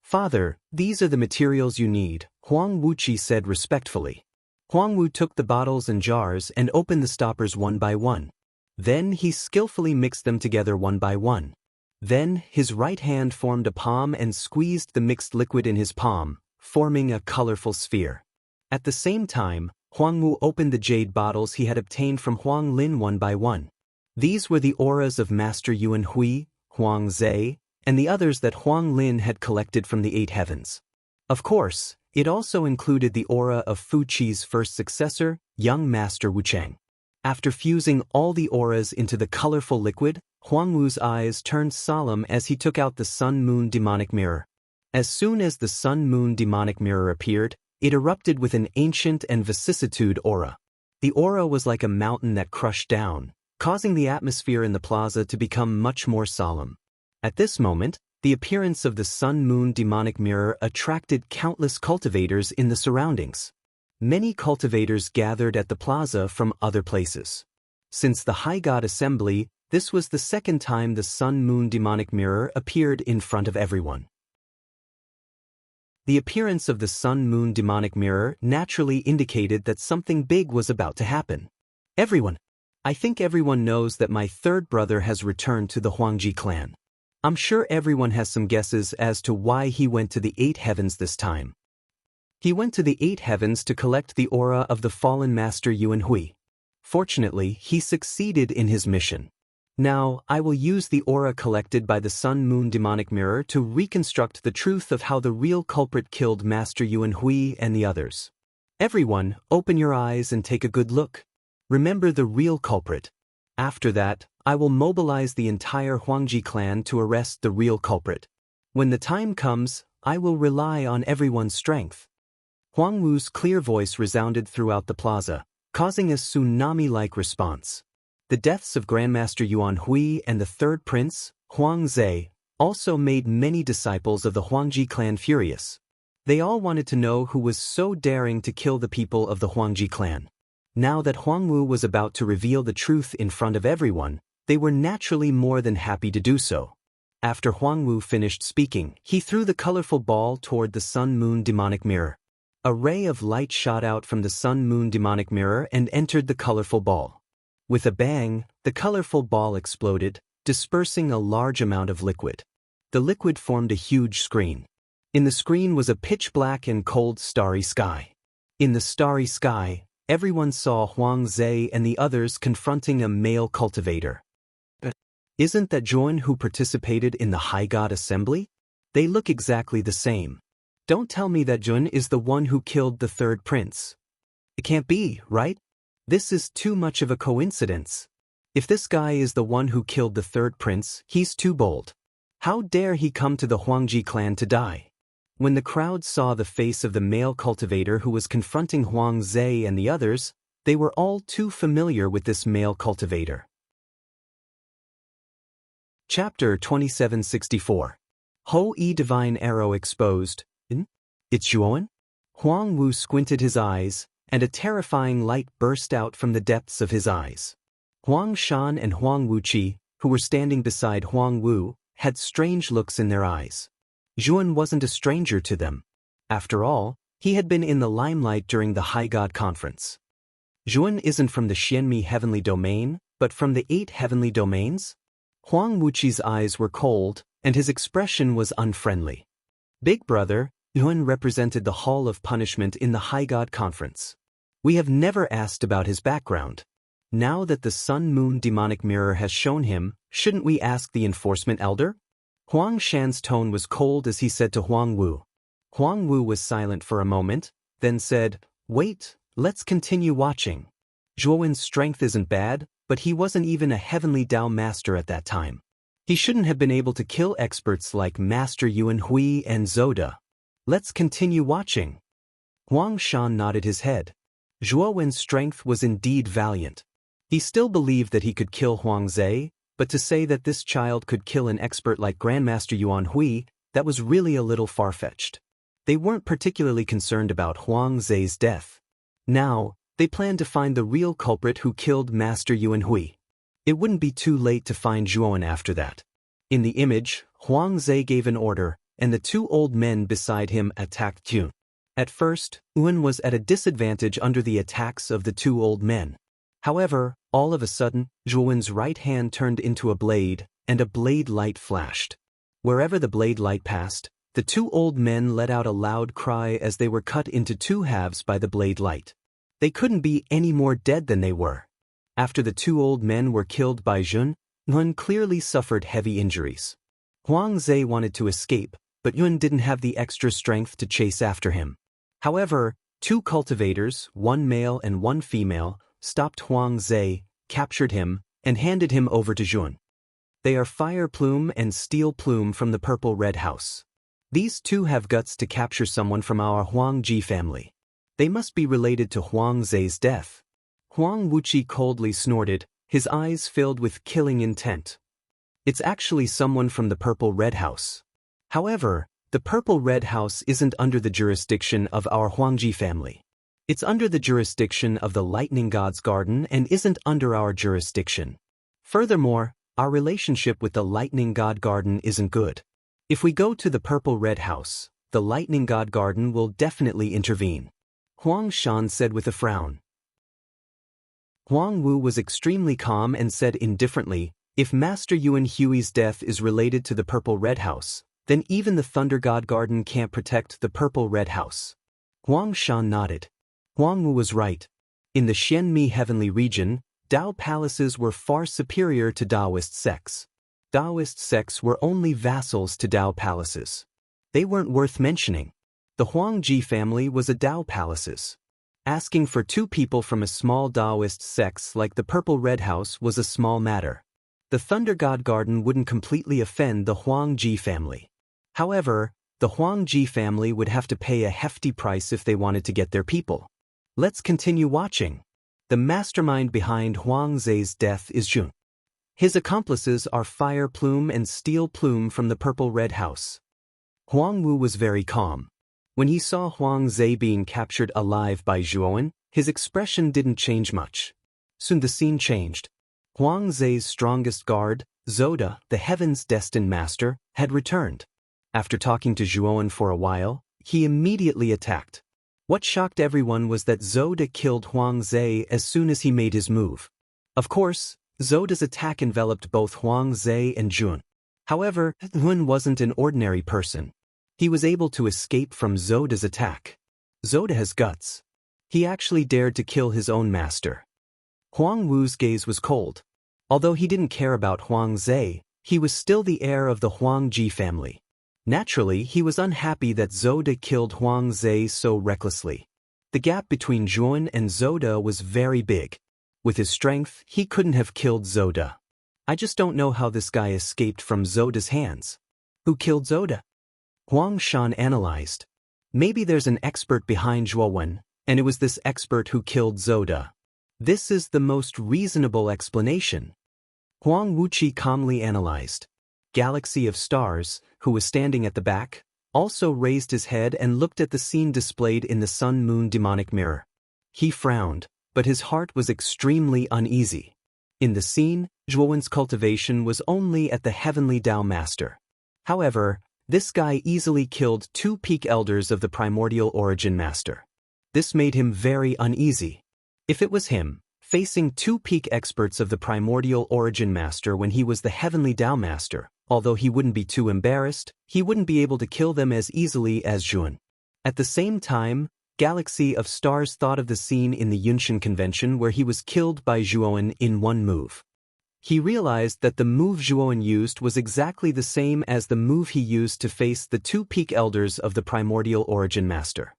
"Father, these are the materials you need," Huang Wuqi said respectfully. Huang Wu took the bottles and jars and opened the stoppers one by one. Then he skillfully mixed them together one by one. Then his right hand formed a palm and squeezed the mixed liquid in his palm, forming a colorful sphere. At the same time, Huang Wu opened the jade bottles he had obtained from Huang Lin one by one. These were the auras of Master Yuan Hui, Huang Zhe, and the others that Huang Lin had collected from the 8 heavens. Of course, it also included the aura of Fu Qi's first successor, young Master Wu Cheng. After fusing all the auras into the colorful liquid, Huang Wu's eyes turned solemn as he took out the sun-moon demonic mirror. As soon as the sun-moon demonic mirror appeared, it erupted with an ancient and vicissitude aura. The aura was like a mountain that crushed down, causing the atmosphere in the plaza to become much more solemn. At this moment, the appearance of the sun-moon demonic mirror attracted countless cultivators in the surroundings. Many cultivators gathered at the plaza from other places. Since the High God Assembly, this was the second time the sun-moon demonic mirror appeared in front of everyone. The appearance of the sun-moon demonic mirror naturally indicated that something big was about to happen. I think everyone knows that my third brother has returned to the Huangji clan. I'm sure everyone has some guesses as to why he went to the 8 heavens this time. He went to the 8 heavens to collect the aura of the fallen master Yuan Hui. Fortunately, he succeeded in his mission. Now, I will use the aura collected by the Sun-Moon demonic mirror to reconstruct the truth of how the real culprit killed Master Yuan Hui and the others. Everyone, open your eyes and take a good look. Remember the real culprit. After that, I will mobilize the entire Huangji clan to arrest the real culprit. When the time comes, I will rely on everyone's strength. Huang Wu's clear voice resounded throughout the plaza, causing a tsunami-like response. The deaths of Grandmaster Yuan Hui and the third prince, Huang Zhe, also made many disciples of the Huangji clan furious. They all wanted to know who was so daring to kill the people of the Huangji clan. Now that Huang Wu was about to reveal the truth in front of everyone, they were naturally more than happy to do so. After Huang Wu finished speaking, he threw the colorful ball toward the Sun-Moon demonic mirror. A ray of light shot out from the Sun-Moon demonic mirror and entered the colorful ball. With a bang, the colorful ball exploded, dispersing a large amount of liquid. The liquid formed a huge screen. In the screen was a pitch-black and cold starry sky. In the starry sky, everyone saw Huang Zhe and the others confronting a male cultivator. Isn't that Zhuan who participated in the High God Assembly? They look exactly the same. Don't tell me that Zhuan is the one who killed the third prince. It can't be, right? This is too much of a coincidence. If this guy is the one who killed the third prince, he's too bold. How dare he come to the Huangji clan to die? When the crowd saw the face of the male cultivator who was confronting Huang Zhe and the others, they were all too familiar with this male cultivator. Chapter 2764. Ho-E Divine Arrow Exposed. It's Yuan? Huang Wu squinted his eyes, and a terrifying light burst out from the depths of his eyes. Huang Shan and Huang Wuqi, who were standing beside Huang Wu, had strange looks in their eyes. Zhuan wasn't a stranger to them. After all, he had been in the limelight during the High God Conference. Zhuan isn't from the Xianmi heavenly domain, but from the 8 heavenly domains? Huang Wuqi's eyes were cold, and his expression was unfriendly. Big brother, Yuan represented the Hall of Punishment in the High God Conference. We have never asked about his background. Now that the Sun-Moon demonic mirror has shown him, shouldn't we ask the enforcement elder? Huang Shan's tone was cold as he said to Huang Wu. Huang Wu was silent for a moment, then said, "Wait, let's continue watching." Zhuowen's strength isn't bad, but he wasn't even a heavenly Dao master at that time. He shouldn't have been able to kill experts like Master Yuan Hui and Zoda. Let's continue watching. Huang Shan nodded his head. Zhuowen's strength was indeed valiant. He still believed that he could kill Huang Zhe, but to say that this child could kill an expert like Grandmaster Yuan Hui, that was really a little far-fetched. They weren't particularly concerned about Huang Zhe's death. Now, they planned to find the real culprit who killed Master Yuan Hui. It wouldn't be too late to find Zhuowen after that. In the image, Huang Zhe gave an order, and the 2 old men beside him attacked Yuan. At first, Yuan was at a disadvantage under the attacks of the 2 old men. However, all of a sudden, Zhuowen's right hand turned into a blade, and a blade light flashed. Wherever the blade light passed, the 2 old men let out a loud cry as they were cut into 2 halves by the blade light. They couldn't be any more dead than they were. After the 2 old men were killed by Yuan, Yuan clearly suffered heavy injuries. Huang Zhe wanted to escape, but Yuan didn't have the extra strength to chase after him. However, 2 cultivators, 1 male and 1 female, stopped Huang Zhe, captured him, and handed him over to Zhuan. They are Fire Plume and Steel Plume from the Purple Red House. These 2 have guts to capture someone from our Huangji family. They must be related to Huang Zhe's death. Huang Wuqi coldly snorted, his eyes filled with killing intent. It's actually someone from the Purple Red House. However, the Purple Red House isn't under the jurisdiction of our Huangji family. It's under the jurisdiction of the Lightning God's Garden and isn't under our jurisdiction. Furthermore, our relationship with the Lightning God Garden isn't good. If we go to the Purple Red House, the Lightning God Garden will definitely intervene. Huang Shan said with a frown. Huang Wu was extremely calm and said indifferently, If Master Yuan Hui's death is related to the Purple Red House, then even the Thunder God Garden can't protect the Purple Red House. Huang Shan nodded. Huang Wu was right. In the Xianmi heavenly region, Dao palaces were far superior to Daoist sects. Daoist sects were only vassals to Dao palaces. They weren't worth mentioning. The Huangji family was a Dao palaces. Asking for 2 people from a small Daoist sects like the Purple Red House was a small matter. The Thunder God Garden wouldn't completely offend the Huangji family. However, the Huangji family would have to pay a hefty price if they wanted to get their people. Let's continue watching. The mastermind behind Huang Zai's death is Jun. His accomplices are Fire Plume and Steel Plume from the Purple Red House. Huang Wu was very calm. When he saw Huang Zai being captured alive by Zhuowen, his expression didn't change much. Soon the scene changed. Huang Zai's strongest guard, Zoda, the Heaven's Destined Master, had returned. After talking to Zhuowen for a while, he immediately attacked. What shocked everyone was that Zoda killed Huang Zai as soon as he made his move. Of course, Zoda's attack enveloped both Huang Zai and Jun. However, Jun wasn't an ordinary person. He was able to escape from Zoda's attack. Zoda has guts. He actually dared to kill his own master. Huang Wu's gaze was cold. Although he didn't care about Huang Zai, he was still the heir of the Huangji family. Naturally, he was unhappy that Zoda killed Huang Zai so recklessly. The gap between Zhuowen and Zoda was very big. With his strength, he couldn't have killed Zoda. I just don't know how this guy escaped from Zoda's hands. Who killed Zoda? Huang Shan analyzed. Maybe there's an expert behind Zhuowen, and it was this expert who killed Zoda. This is the most reasonable explanation. Huang Wuqi calmly analyzed. Galaxy of Stars, who was standing at the back, also raised his head and looked at the scene displayed in the Sun-Moon demonic mirror. He frowned, but his heart was extremely uneasy. In the scene, Zhuowen's cultivation was only at the Heavenly Dao Master. However, this guy easily killed 2 peak elders of the Primordial Origin Master. This made him very uneasy. If it was him, facing 2 peak experts of the Primordial Origin Master when he was the Heavenly Dao Master, although he wouldn't be too embarrassed, he wouldn't be able to kill them as easily as Jun. At the same time, Galaxy of Stars thought of the scene in the Yunshan Convention where he was killed by Zhuowen in one move. He realized that the move Zhuowen used was exactly the same as the move he used to face the 2 peak elders of the Primordial Origin Master.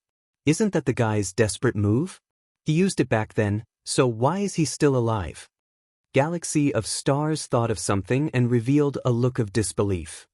Isn't that the guy's desperate move? He used it back then, so why is he still alive? Galaxy of Stars thought of something and revealed a look of disbelief.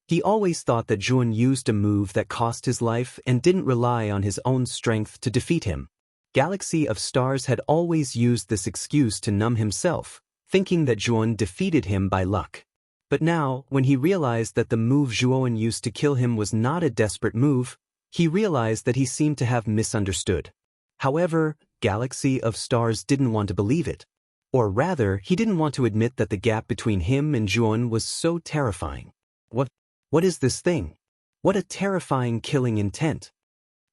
He always thought that Zhuowen used a move that cost his life and didn't rely on his own strength to defeat him. Galaxy of Stars had always used this excuse to numb himself, thinking that Zhuowen defeated him by luck. But now, when he realized that the move Zhuowen used to kill him was not a desperate move, he realized that he seemed to have misunderstood. However, Galaxy of Stars didn't want to believe it. Or rather, he didn't want to admit that the gap between him and Zhuowen was so terrifying. What is this thing? What a terrifying killing intent.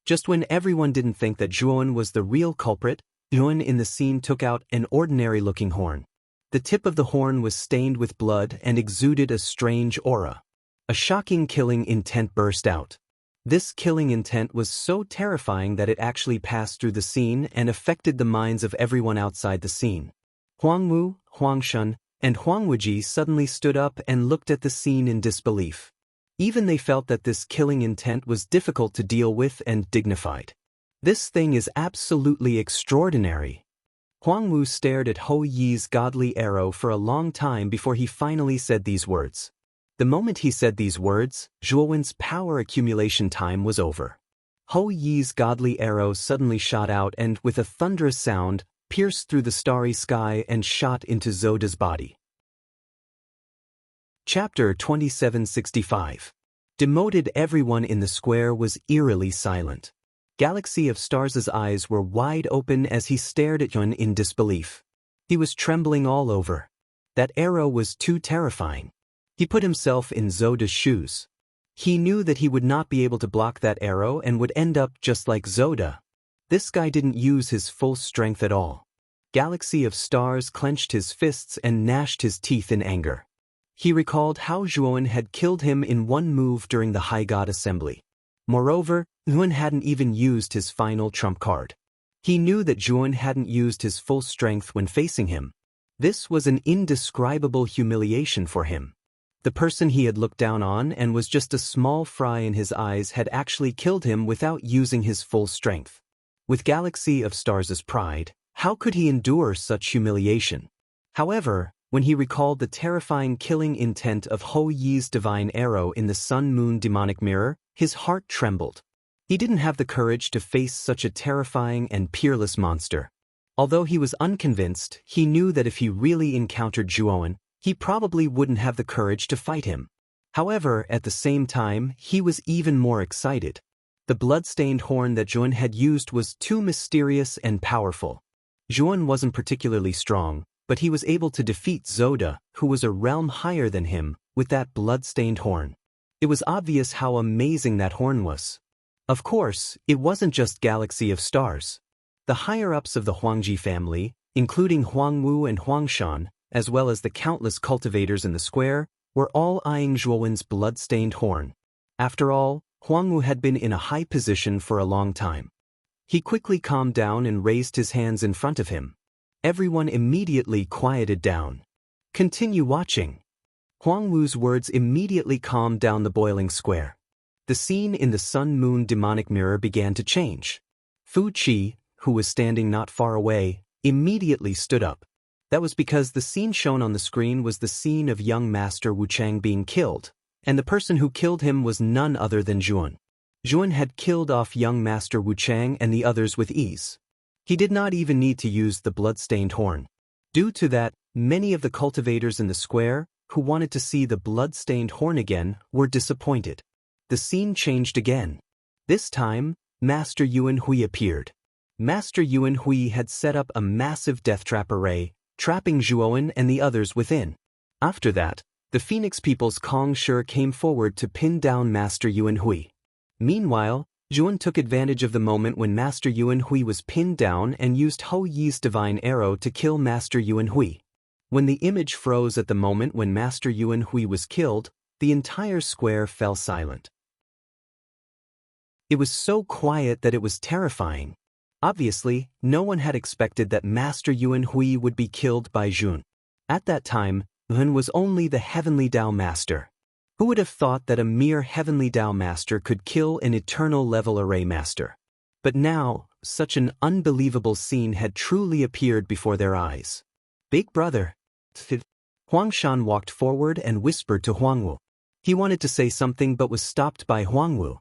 Just when everyone didn't think that Zhuowen was the real culprit, Zhuowen in the scene took out an ordinary-looking horn. The tip of the horn was stained with blood and exuded a strange aura. A shocking killing intent burst out. This killing intent was so terrifying that it actually passed through the scene and affected the minds of everyone outside the scene. Huang Wu, Huang Shan, and Huang Wuji suddenly stood up and looked at the scene in disbelief. Even they felt that this killing intent was difficult to deal with and dignified. This thing is absolutely extraordinary. Huang Wu stared at Hou Yi's godly arrow for a long time before he finally said these words. The moment he said these words, Zhuowen's power accumulation time was over. Hou Yi's godly arrow suddenly shot out and, with a thunderous sound, pierced through the starry sky and shot into Zoda's body. Chapter 2765. Demoted. Everyone in the square was eerily silent. Galaxy of Stars' eyes were wide open as he stared at Yun in disbelief. He was trembling all over. That arrow was too terrifying. He put himself in Zoda's shoes. He knew that he would not be able to block that arrow and would end up just like Zoda. This guy didn't use his full strength at all. Galaxy of Stars clenched his fists and gnashed his teeth in anger. He recalled how Zhuan had killed him in one move during the High God Assembly. Moreover, Zhuan hadn't even used his final trump card. He knew that Zhuan hadn't used his full strength when facing him. This was an indescribable humiliation for him. The person he had looked down on and was just a small fry in his eyes had actually killed him without using his full strength. With Galaxy of Stars' pride, how could he endure such humiliation? However, when he recalled the terrifying killing intent of Ho Yi's divine arrow in the Sun-Moon demonic mirror, his heart trembled. He didn't have the courage to face such a terrifying and peerless monster. Although he was unconvinced, he knew that if he really encountered Zhuan, he probably wouldn't have the courage to fight him. However, at the same time, he was even more excited. The blood-stained horn that Zhuan had used was too mysterious and powerful. Zhuan wasn't particularly strong, but he was able to defeat Zoda, who was a realm higher than him, with that blood-stained horn. It was obvious how amazing that horn was. Of course, it wasn't just Galaxy of Stars. The higher-ups of the Huangji family, including Huangwu and Huangshan, as well as the countless cultivators in the square, were all eyeing Zhuowen's blood-stained horn. After all, Huangwu had been in a high position for a long time. He quickly calmed down and raised his hands in front of him. Everyone immediately quieted down. Continue watching. Huangwu's words immediately calmed down the boiling square. The scene in the Sun-Moon demonic mirror began to change. Fu Qi, who was standing not far away, immediately stood up. That was because the scene shown on the screen was the scene of young Master Wu Chang being killed, and the person who killed him was none other than Zhuan. Zhuan had killed off young Master Wu Chang and the others with ease. He did not even need to use the blood-stained horn. Due to that, many of the cultivators in the square, who wanted to see the blood-stained horn again, were disappointed. The scene changed again. This time, Master Yuan Hui appeared. Master Yuan Hui had set up a massive death trap array, trapping Zhuowen and the others within. After that, the Phoenix People's Kong Shi came forward to pin down Master Yuan Hui. Meanwhile, Zhuan took advantage of the moment when Master Yuan Hui was pinned down and used Ho Yi's divine arrow to kill Master Yuan Hui. When the image froze at the moment when Master Yuan Hui was killed, the entire square fell silent. It was so quiet that it was terrifying. Obviously, no one had expected that Master Yuan Hui would be killed by Zhuan. At that time, Zhuan was only the Heavenly Dao Master. Who would have thought that a mere Heavenly Dao Master could kill an Eternal Level Array Master? But now, such an unbelievable scene had truly appeared before their eyes. Big brother. Huangshan walked forward and whispered to Huangwu. He wanted to say something but was stopped by Huangwu.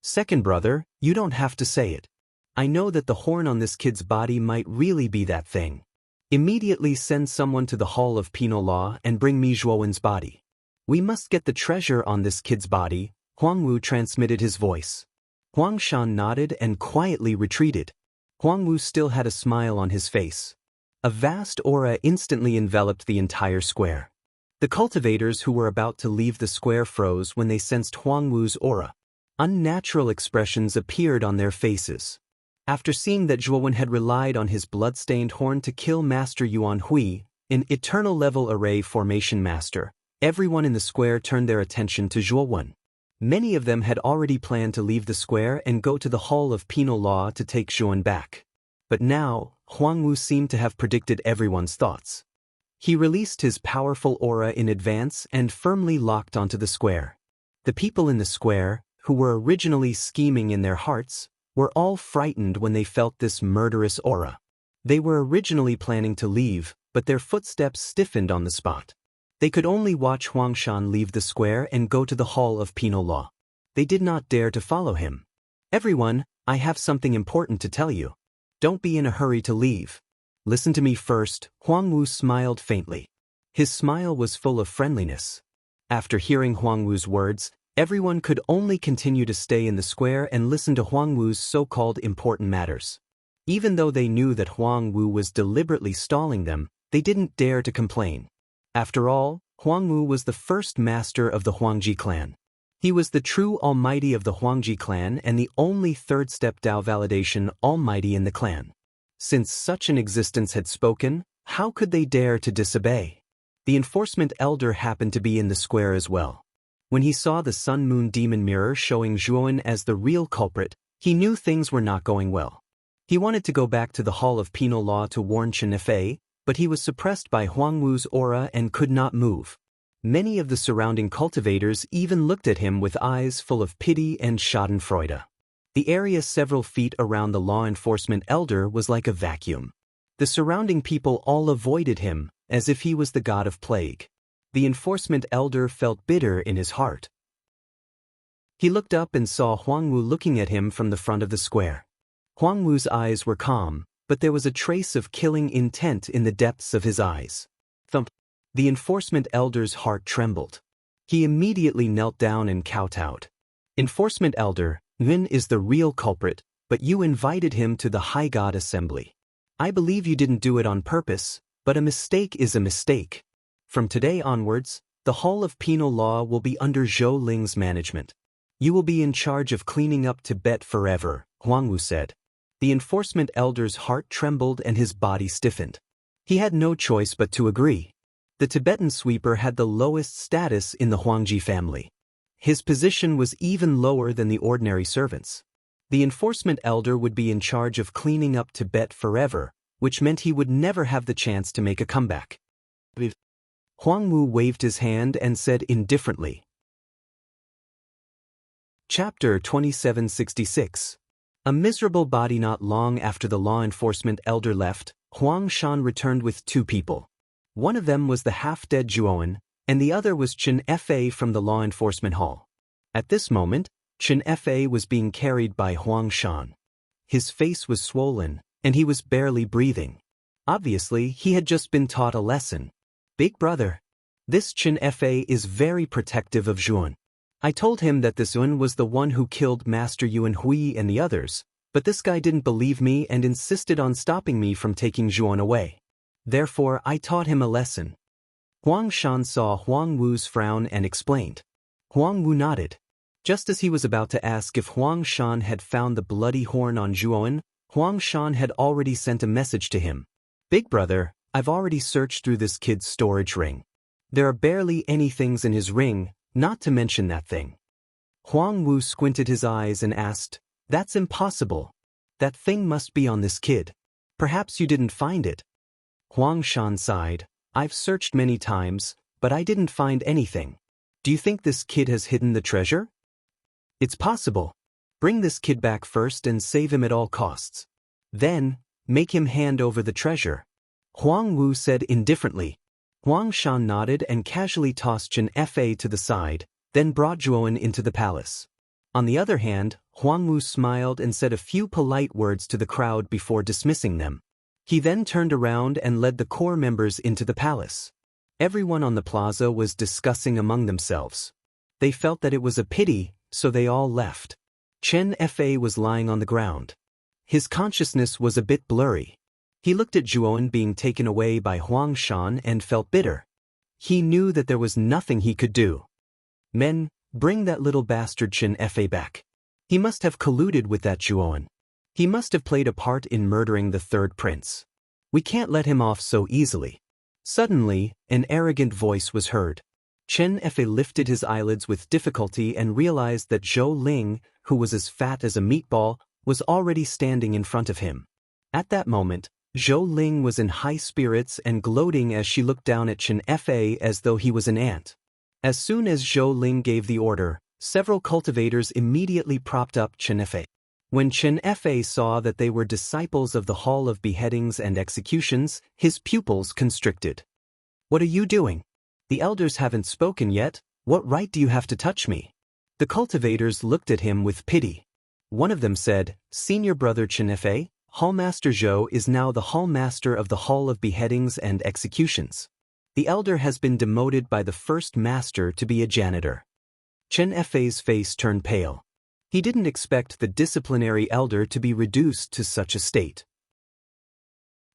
Second brother, you don't have to say it. I know that the horn on this kid's body might really be that thing. Immediately send someone to the Hall of Penal Law and bring me Zhuowen's body. We must get the treasure on this kid's body, Huangwu transmitted his voice. Huangshan nodded and quietly retreated. Huangwu still had a smile on his face. A vast aura instantly enveloped the entire square. The cultivators who were about to leave the square froze when they sensed Huangwu's aura. Unnatural expressions appeared on their faces. After seeing that Zhuowen had relied on his blood-stained horn to kill Master Yuan Hui, an Eternal Level Array Formation Master, everyone in the square turned their attention to Zhuowen. Many of them had already planned to leave the square and go to the Hall of Penal Law to take Zhuowen back. But now, Huangwu seemed to have predicted everyone's thoughts. He released his powerful aura in advance and firmly locked onto the square. The people in the square, who were originally scheming in their hearts, were all frightened when they felt this murderous aura. They were originally planning to leave, but their footsteps stiffened on the spot. They could only watch Huangshan leave the square and go to the Hall of Penal Law. They did not dare to follow him. Everyone, I have something important to tell you. Don't be in a hurry to leave. Listen to me first, Huangwu smiled faintly. His smile was full of friendliness. After hearing Huangwu's words, everyone could only continue to stay in the square and listen to Huangwu's so-called important matters. Even though they knew that Huangwu was deliberately stalling them, they didn't dare to complain. After all, Huangwu was the first master of the Huangji clan. He was the true almighty of the Huangji clan and the only third-step Dao validation almighty in the clan. Since such an existence had spoken, how could they dare to disobey? The enforcement elder happened to be in the square as well. When he saw the sun-moon demon mirror showing Zhuan as the real culprit, he knew things were not going well. He wanted to go back to the Hall of Penal Law to warn Chen Efei, but he was suppressed by Huangwu's aura and could not move. Many of the surrounding cultivators even looked at him with eyes full of pity and schadenfreude. The area several feet around the law enforcement elder was like a vacuum. The surrounding people all avoided him, as if he was the god of plague. The enforcement elder felt bitter in his heart. He looked up and saw Huangwu looking at him from the front of the square. Huangwu's eyes were calm, but there was a trace of killing intent in the depths of his eyes. Thump. The enforcement elder's heart trembled. He immediately knelt down and kowtowed. Enforcement elder, Yun is the real culprit, but you invited him to the High God Assembly. I believe you didn't do it on purpose, but a mistake is a mistake. From today onwards, the Hall of Penal Law will be under Zhou Ling's management. You will be in charge of cleaning up Tibet forever, Huangwu said. The enforcement elder's heart trembled and his body stiffened. He had no choice but to agree. The Tibetan sweeper had the lowest status in the Huangji family. His position was even lower than the ordinary servants. The enforcement elder would be in charge of cleaning up Tibet forever, which meant he would never have the chance to make a comeback. Huangwu waved his hand and said indifferently. Chapter 2766. A miserable body. Not long after the law enforcement elder left, Huang Shan returned with two people. One of them was the half-dead Zhuan, and the other was Chen Efei from the law enforcement hall. At this moment, Chen Efei was being carried by Huang Shan. His face was swollen, and he was barely breathing. Obviously, he had just been taught a lesson. Big brother. This Chen Efei is very protective of Zhuan. I told him that this Yun was the one who killed Master Yuan Hui and the others, but this guy didn't believe me and insisted on stopping me from taking Zhuan away. Therefore, I taught him a lesson. Huang Shan saw Huang Wu's frown and explained. Huang Wu nodded. Just as he was about to ask if Huang Shan had found the bloody horn on Zhuan, Huang Shan had already sent a message to him. Big brother, I've already searched through this kid's storage ring. There are barely any things in his ring, not to mention that thing. Huang Wu squinted his eyes and asked, That's impossible. That thing must be on this kid. Perhaps you didn't find it. Huang Shan sighed. I've searched many times, but I didn't find anything. Do you think this kid has hidden the treasure? It's possible. Bring this kid back first and save him at all costs. Then, make him hand over the treasure. Huang Wu said indifferently. Huang Shan nodded and casually tossed Chen Efei to the side, then brought Zhuan into the palace. On the other hand, Huang Wu smiled and said a few polite words to the crowd before dismissing them. He then turned around and led the core members into the palace. Everyone on the plaza was discussing among themselves. They felt that it was a pity, so they all left. Chen Efei was lying on the ground. His consciousness was a bit blurry. He looked at Zhuan being taken away by Huang Shan and felt bitter. He knew that there was nothing he could do. Men, bring that little bastard Chen Efei back. He must have colluded with that Zhuan. He must have played a part in murdering the third prince. We can't let him off so easily. Suddenly, an arrogant voice was heard. Chen Efei lifted his eyelids with difficulty and realized that Zhou Ling, who was as fat as a meatball, was already standing in front of him. At that moment, Zhou Ling was in high spirits and gloating as she looked down at Chen Efei as though he was an ant. As soon as Zhou Ling gave the order, several cultivators immediately propped up Chen Efei. When Chen Efei saw that they were disciples of the Hall of Beheadings and Executions, his pupils constricted. What are you doing? The elders haven't spoken yet. What right do you have to touch me? The cultivators looked at him with pity. One of them said, Senior brother Chen Efei, Hallmaster Zhou is now the Hallmaster of the Hall of Beheadings and Executions. The elder has been demoted by the first master to be a janitor. Chen Efei's face turned pale. He didn't expect the disciplinary elder to be reduced to such a state.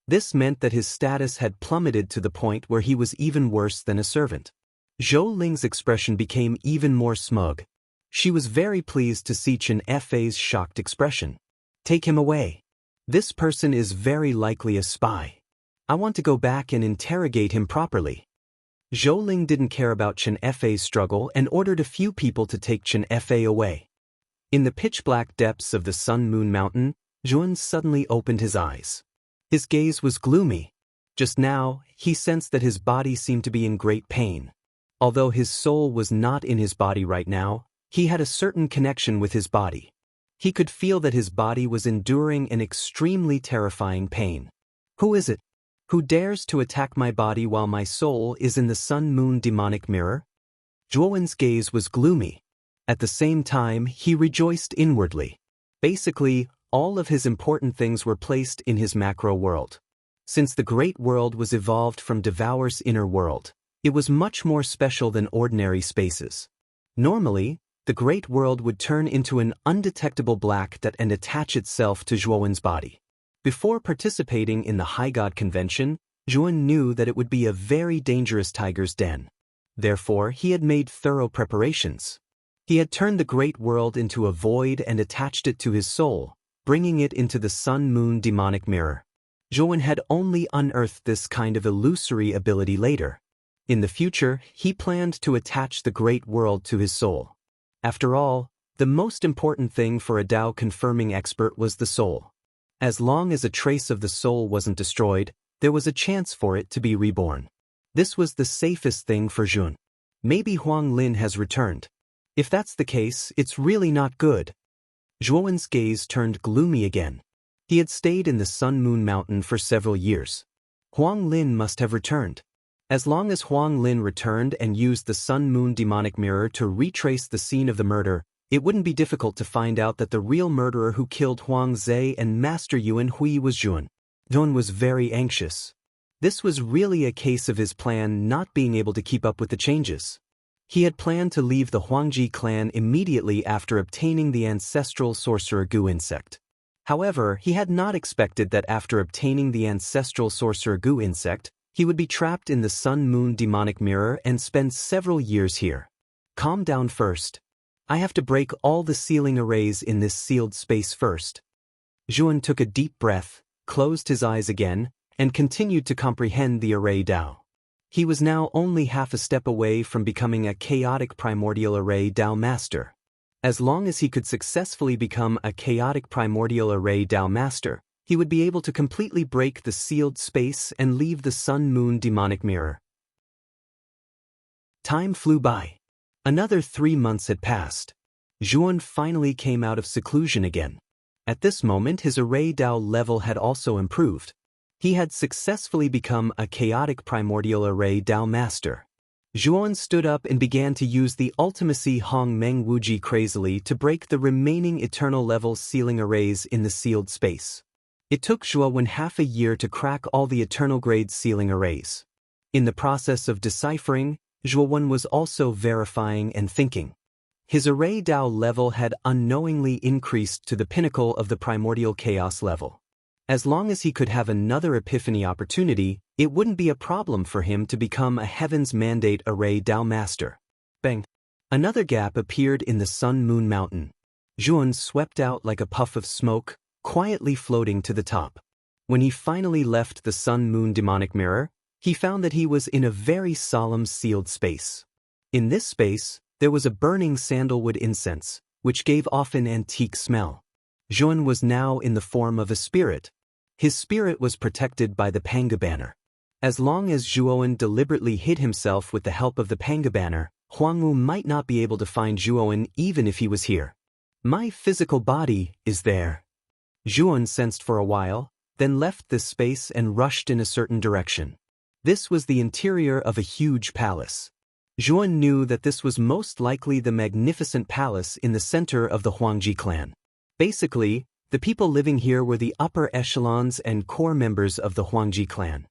This meant that his status had plummeted to the point where he was even worse than a servant. Zhou Ling's expression became even more smug. She was very pleased to see Chen Efei's shocked expression. Take him away. This person is very likely a spy. I want to go back and interrogate him properly. Zhou Ling didn't care about Chen Fei's struggle and ordered a few people to take Chen Fei away. In the pitch-black depths of the Sun Moon Mountain, Zhuan suddenly opened his eyes. His gaze was gloomy. Just now, he sensed that his body seemed to be in great pain. Although his soul was not in his body right now, he had a certain connection with his body. He could feel that his body was enduring an extremely terrifying pain. Who is it? Who dares to attack my body while my soul is in the Sun-Moon demonic mirror? Zhuowen's gaze was gloomy. At the same time, he rejoiced inwardly. Basically, all of his important things were placed in his macro world. Since the great world was evolved from Devour's inner world, it was much more special than ordinary spaces. Normally, the great world would turn into an undetectable black dot and attach itself to Zhuowen's body. Before participating in the High God Convention, Zhuan knew that it would be a very dangerous tiger's den. Therefore, he had made thorough preparations. He had turned the great world into a void and attached it to his soul, bringing it into the Sun-Moon demonic mirror. Zhuan had only unearthed this kind of illusory ability later. In the future, he planned to attach the great world to his soul. After all, the most important thing for a Dao-confirming expert was the soul. As long as a trace of the soul wasn't destroyed, there was a chance for it to be reborn. This was the safest thing for Zhuan. Maybe Huang Lin has returned. If that's the case, it's really not good. Zhuowen's gaze turned gloomy again. He had stayed in the Sun-Moon Mountain for several years. Huang Lin must have returned. As long as Huang Lin returned and used the Sun-Moon demonic mirror to retrace the scene of the murder, it wouldn't be difficult to find out that the real murderer who killed Huang Zhe and Master Yuan Hui was Zhuan. Zhuan was very anxious. This was really a case of his plan not being able to keep up with the changes. He had planned to leave the Huangji clan immediately after obtaining the ancestral sorcerer Gu insect. However, he had not expected that after obtaining the ancestral sorcerer Gu insect, he would be trapped in the Sun-Moon demonic mirror and spend several years here. Calm down first. I have to break all the sealing arrays in this sealed space first. Zhuan took a deep breath, closed his eyes again, and continued to comprehend the array Dao. He was now only half a step away from becoming a chaotic primordial array Dao master. As long as he could successfully become a chaotic primordial array Dao master, he would be able to completely break the sealed space and leave the Sun-Moon demonic mirror. Time flew by. Another 3 months had passed. Zhuan finally came out of seclusion again. At this moment his array Dao level had also improved. He had successfully become a chaotic primordial array Dao master. Zhuan stood up and began to use the ultimacy Hong Meng Wuji crazily to break the remaining eternal level sealing arrays in the sealed space. It took Zhuan half a year to crack all the eternal grade sealing arrays. In the process of deciphering, Zhuan was also verifying and thinking. His array Dao level had unknowingly increased to the pinnacle of the primordial chaos level. As long as he could have another epiphany opportunity, it wouldn't be a problem for him to become a Heaven's Mandate array Dao master. Bang! Another gap appeared in the Sun-Moon Mountain. Zhuan swept out like a puff of smoke, quietly floating to the top. When he finally left the Sun-Moon demonic mirror, he found that he was in a very solemn sealed space. In this space, there was a burning sandalwood incense, which gave off an antique smell. Zhuan was now in the form of a spirit. His spirit was protected by the Panga banner. As long as Zhuowen deliberately hid himself with the help of the Panga banner, Huangwu might not be able to find Zhuowen even if he was here. My physical body is there. Zhuowen sensed for a while, then left this space and rushed in a certain direction. This was the interior of a huge palace. Zhuowen knew that this was most likely the magnificent palace in the center of the Huangji clan. Basically, the people living here were the upper echelons and core members of the Huangji clan.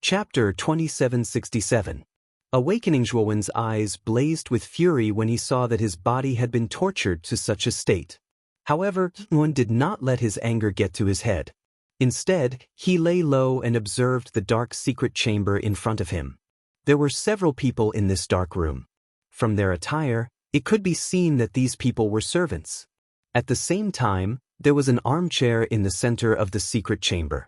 Chapter 2767. Awakening. Zhuowen's eyes blazed with fury when he saw that his body had been tortured to such a state. However, Zhuowen did not let his anger get to his head. Instead, he lay low and observed the dark secret chamber in front of him. There were several people in this dark room. From their attire, it could be seen that these people were servants. At the same time, there was an armchair in the center of the secret chamber.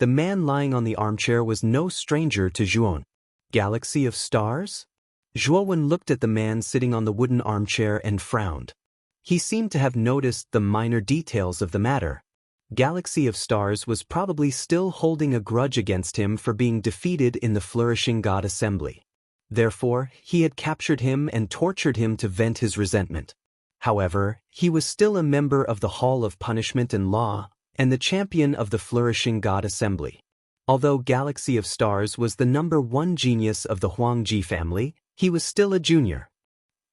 The man lying on the armchair was no stranger to Zhuon. Galaxy of stars? Zhuon looked at the man sitting on the wooden armchair and frowned. He seemed to have noticed the minor details of the matter. Galaxy of Stars was probably still holding a grudge against him for being defeated in the Flourishing God Assembly. Therefore, he had captured him and tortured him to vent his resentment. However, he was still a member of the Hall of Punishment and Law, and the champion of the Flourishing God Assembly. Although Galaxy of Stars was the #1 genius of the Huangji family, he was still a junior.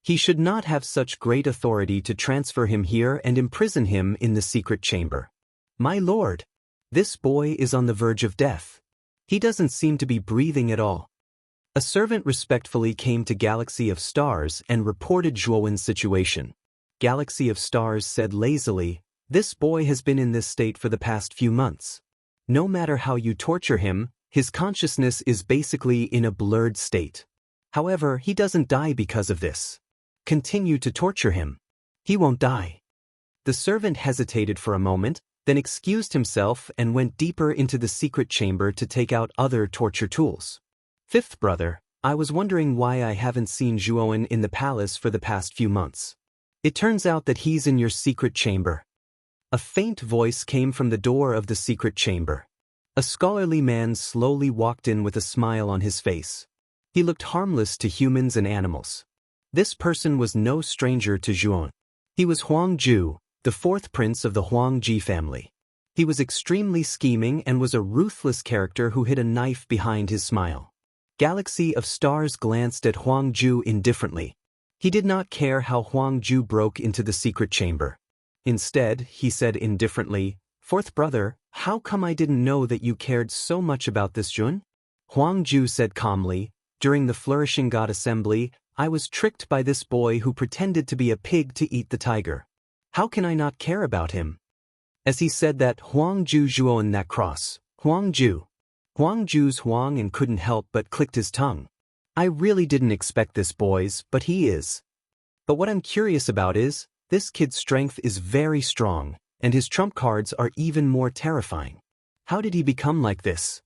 He should not have such great authority to transfer him here and imprison him in the secret chamber. My lord, this boy is on the verge of death. He doesn't seem to be breathing at all. A servant respectfully came to Galaxy of Stars and reported Zhuowen's situation. Galaxy of Stars said lazily, "This boy has been in this state for the past few months. No matter how you torture him, his consciousness is basically in a blurred state. However, he doesn't die because of this. Continue to torture him. He won't die." The servant hesitated for a moment, then excused himself and went deeper into the secret chamber to take out other torture tools. "Fifth brother, I was wondering why I haven't seen Zhuon in the palace for the past few months. It turns out that he's in your secret chamber." A faint voice came from the door of the secret chamber. A scholarly man slowly walked in with a smile on his face. He looked harmless to humans and animals. This person was no stranger to Zhuon. He was Huang Ju, the 4th prince of the Huangji family. He was extremely scheming and was a ruthless character who hid a knife behind his smile. Galaxy of Stars glanced at Huang Ju indifferently. He did not care how Huang Ju broke into the secret chamber. Instead, he said indifferently, "Fourth brother, how come I didn't know that you cared so much about this Jun?" Huang Ju said calmly, "During the Flourishing God Assembly, I was tricked by this boy who pretended to be a pig to eat the tiger. How can I not care about him?" As he said that, Huang Ju Zhuon that cross, Huang Ju. Huang Ju's Huang and couldn't help but clicked his tongue. "I really didn't expect this, boys, but he is. But what I'm curious about is, this kid's strength is very strong, and his trump cards are even more terrifying. How did he become like this?"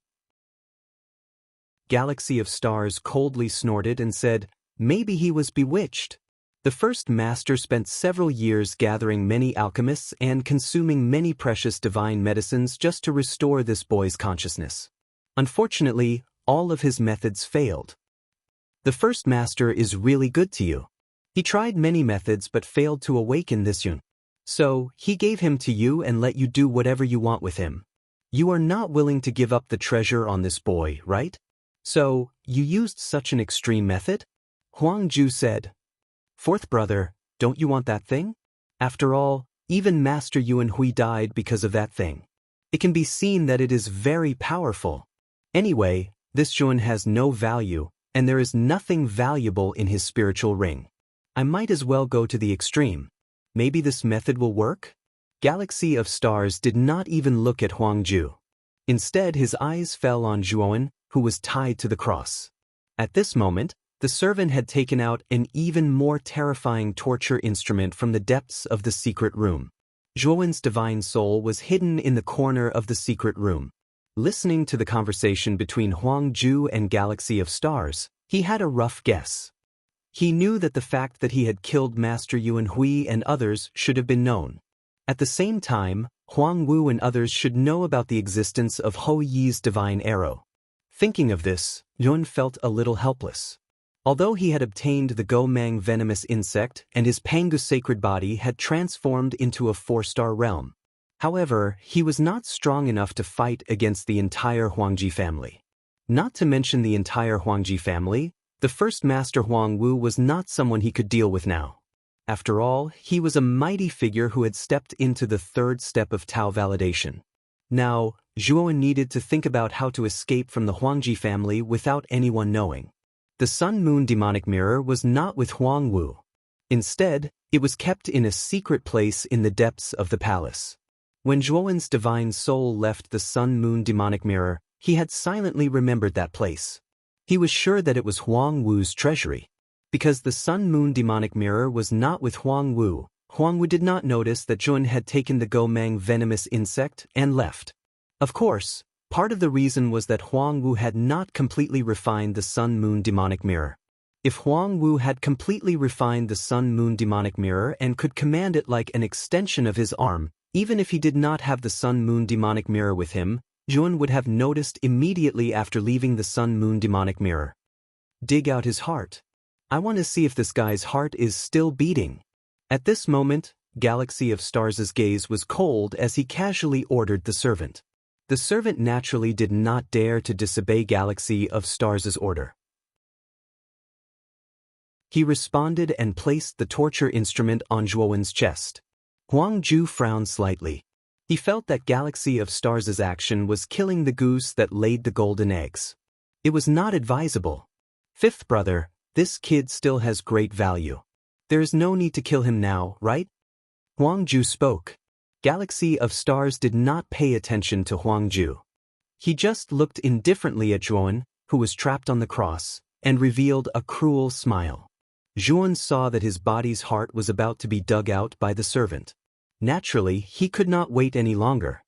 Galaxy of Stars coldly snorted and said, "Maybe he was bewitched." The first master spent several years gathering many alchemists and consuming many precious divine medicines just to restore this boy's consciousness. Unfortunately, all of his methods failed. The first master is really good to you. He tried many methods but failed to awaken this Yun. So, he gave him to you and let you do whatever you want with him. You are not willing to give up the treasure on this boy, right? So, you used such an extreme method? Huang Ju said. "Fourth brother, don't you want that thing? After all, even Master Yuan Hui died because of that thing. It can be seen that it is very powerful. Anyway, this Yuan has no value, and there is nothing valuable in his spiritual ring. I might as well go to the extreme. Maybe this method will work?" Galaxy of Stars did not even look at Huang Ju. Instead, his eyes fell on Zhuon, who was tied to the cross. At this moment, the servant had taken out an even more terrifying torture instrument from the depths of the secret room. Zhuon's divine soul was hidden in the corner of the secret room. Listening to the conversation between Huang Ju and Galaxy of Stars, he had a rough guess. He knew that the fact that he had killed Master Yuan Hui and others should have been known. At the same time, Huang Wu and others should know about the existence of Ho Yi's divine arrow. Thinking of this, Yuan felt a little helpless. Although he had obtained the Go-Mang venomous insect and his Pangu sacred body had transformed into a 4-star realm. However, he was not strong enough to fight against the entire Huangji family. Not to mention the entire Huangji family, the first master Huang Wu was not someone he could deal with now. After all, he was a mighty figure who had stepped into the 3rd step of Tao validation. Now, Zhuon needed to think about how to escape from the Huangji family without anyone knowing. The Sun-Moon demonic mirror was not with Huang Wu. Instead, it was kept in a secret place in the depths of the palace. When Zhuon's divine soul left the Sun-Moon demonic mirror, he had silently remembered that place. He was sure that it was Huang Wu's treasury. Because the Sun-Moon demonic mirror was not with Huang Wu, Huang Wu did not notice that Jun had taken the Gomang venomous insect and left. Of course, part of the reason was that Huang Wu had not completely refined the Sun-Moon demonic mirror. If Huang Wu had completely refined the Sun-Moon demonic mirror and could command it like an extension of his arm, even if he did not have the Sun-Moon demonic mirror with him, Jun would have noticed immediately after leaving the Sun-Moon demonic mirror. Dig out his heart. I want to see if this guy's heart is still beating. At this moment, Galaxy of Stars' gaze was cold as he casually ordered the servant. The servant naturally did not dare to disobey Galaxy of Stars' order. He responded and placed the torture instrument on Zhuowen's chest. Huang Ju frowned slightly. He felt that Galaxy of Stars' action was killing the goose that laid the golden eggs. It was not advisable. Fifth brother, this kid still has great value. There is no need to kill him now, right? Huang Ju spoke. Galaxy of Stars did not pay attention to Huang Ju. He just looked indifferently at Zhuowen, who was trapped on the cross, and revealed a cruel smile. Zhuowen saw that his body's heart was about to be dug out by the servant. Naturally, he could not wait any longer.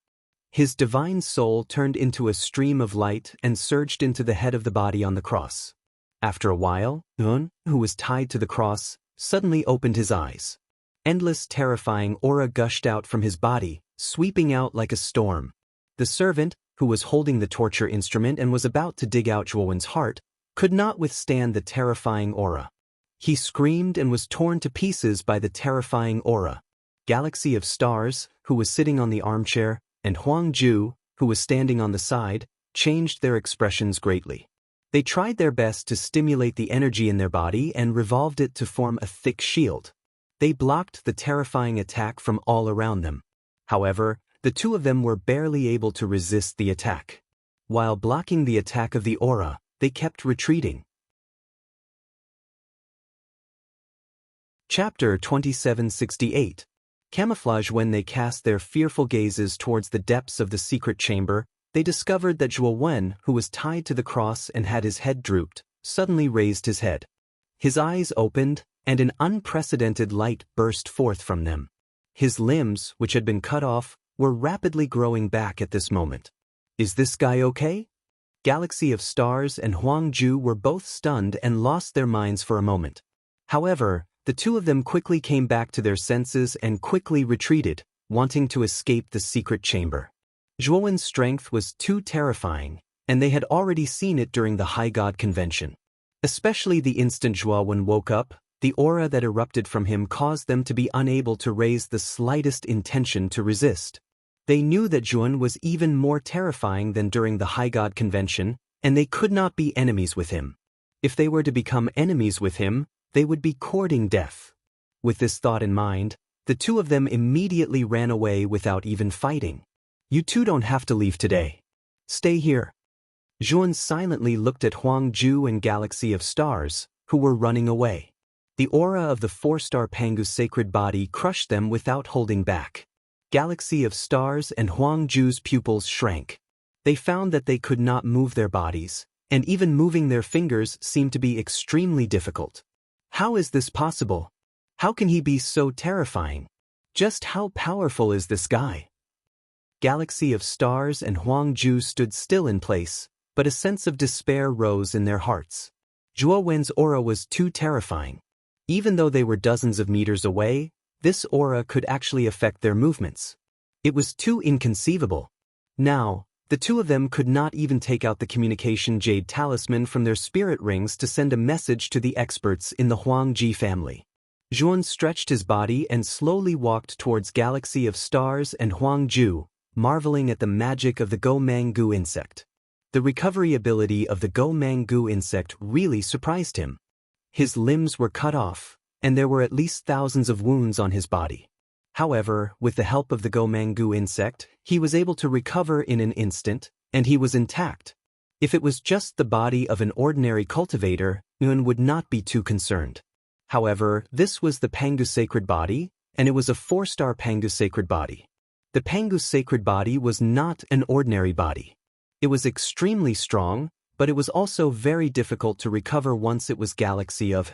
His divine soul turned into a stream of light and surged into the head of the body on the cross. After a while, Yun, who was tied to the cross, suddenly opened his eyes. Endless terrifying aura gushed out from his body, sweeping out like a storm. The servant, who was holding the torture instrument and was about to dig out Zhuowen's heart, could not withstand the terrifying aura. He screamed and was torn to pieces by the terrifying aura. Galaxy of Stars, who was sitting on the armchair, and Huang Ju, who was standing on the side, changed their expressions greatly. They tried their best to stimulate the energy in their body and revolved it to form a thick shield. They blocked the terrifying attack from all around them. However, the two of them were barely able to resist the attack. While blocking the attack of the aura, they kept retreating. Chapter 2768. Camouflage. When they cast their fearful gazes towards the depths of the secret chamber, they discovered that Zhuowen, who was tied to the cross and had his head drooped, suddenly raised his head. His eyes opened, and an unprecedented light burst forth from them. His limbs, which had been cut off, were rapidly growing back at this moment. Is this guy okay? Galaxy of Stars and Huang Ju were both stunned and lost their minds for a moment. However, the two of them quickly came back to their senses and quickly retreated, wanting to escape the secret chamber. Zhuowen's strength was too terrifying, and they had already seen it during the High God Convention. Especially the instant Zhuowen woke up, the aura that erupted from him caused them to be unable to raise the slightest intention to resist. They knew that Zhuowen was even more terrifying than during the High God Convention, and they could not be enemies with him. If they were to become enemies with him, they would be courting death. With this thought in mind, the two of them immediately ran away without even fighting. You two don't have to leave today. Stay here. Zhuowen silently looked at Huang Ju and Galaxy of Stars, who were running away. The aura of the four-star Pangu's sacred body crushed them without holding back. Galaxy of Stars and Huang Ju's pupils shrank. They found that they could not move their bodies, and even moving their fingers seemed to be extremely difficult. How is this possible? How can he be so terrifying? Just how powerful is this guy? Galaxy of Stars and Huang Ju stood still in place, but a sense of despair rose in their hearts. Zhuowen's aura was too terrifying. Even though they were dozens of meters away, this aura could actually affect their movements. It was too inconceivable. Now, the two of them could not even take out the communication jade talisman from their spirit rings to send a message to the experts in the Huang Ji family. Zhuowen stretched his body and slowly walked towards Galaxy of Stars and Huang Ju, marveling at the magic of the Go-Mangu insect. The recovery ability of the Go-Mangu insect really surprised him. His limbs were cut off, and there were at least thousands of wounds on his body. However, with the help of the Go-Mangu insect, he was able to recover in an instant, and he was intact. If it was just the body of an ordinary cultivator, Yun would not be too concerned. However, this was the Pangu sacred body, and it was a 4-star Pangu sacred body. The Pangu sacred body was not an ordinary body. It was extremely strong, but it was also very difficult to recover once it was Galaxy of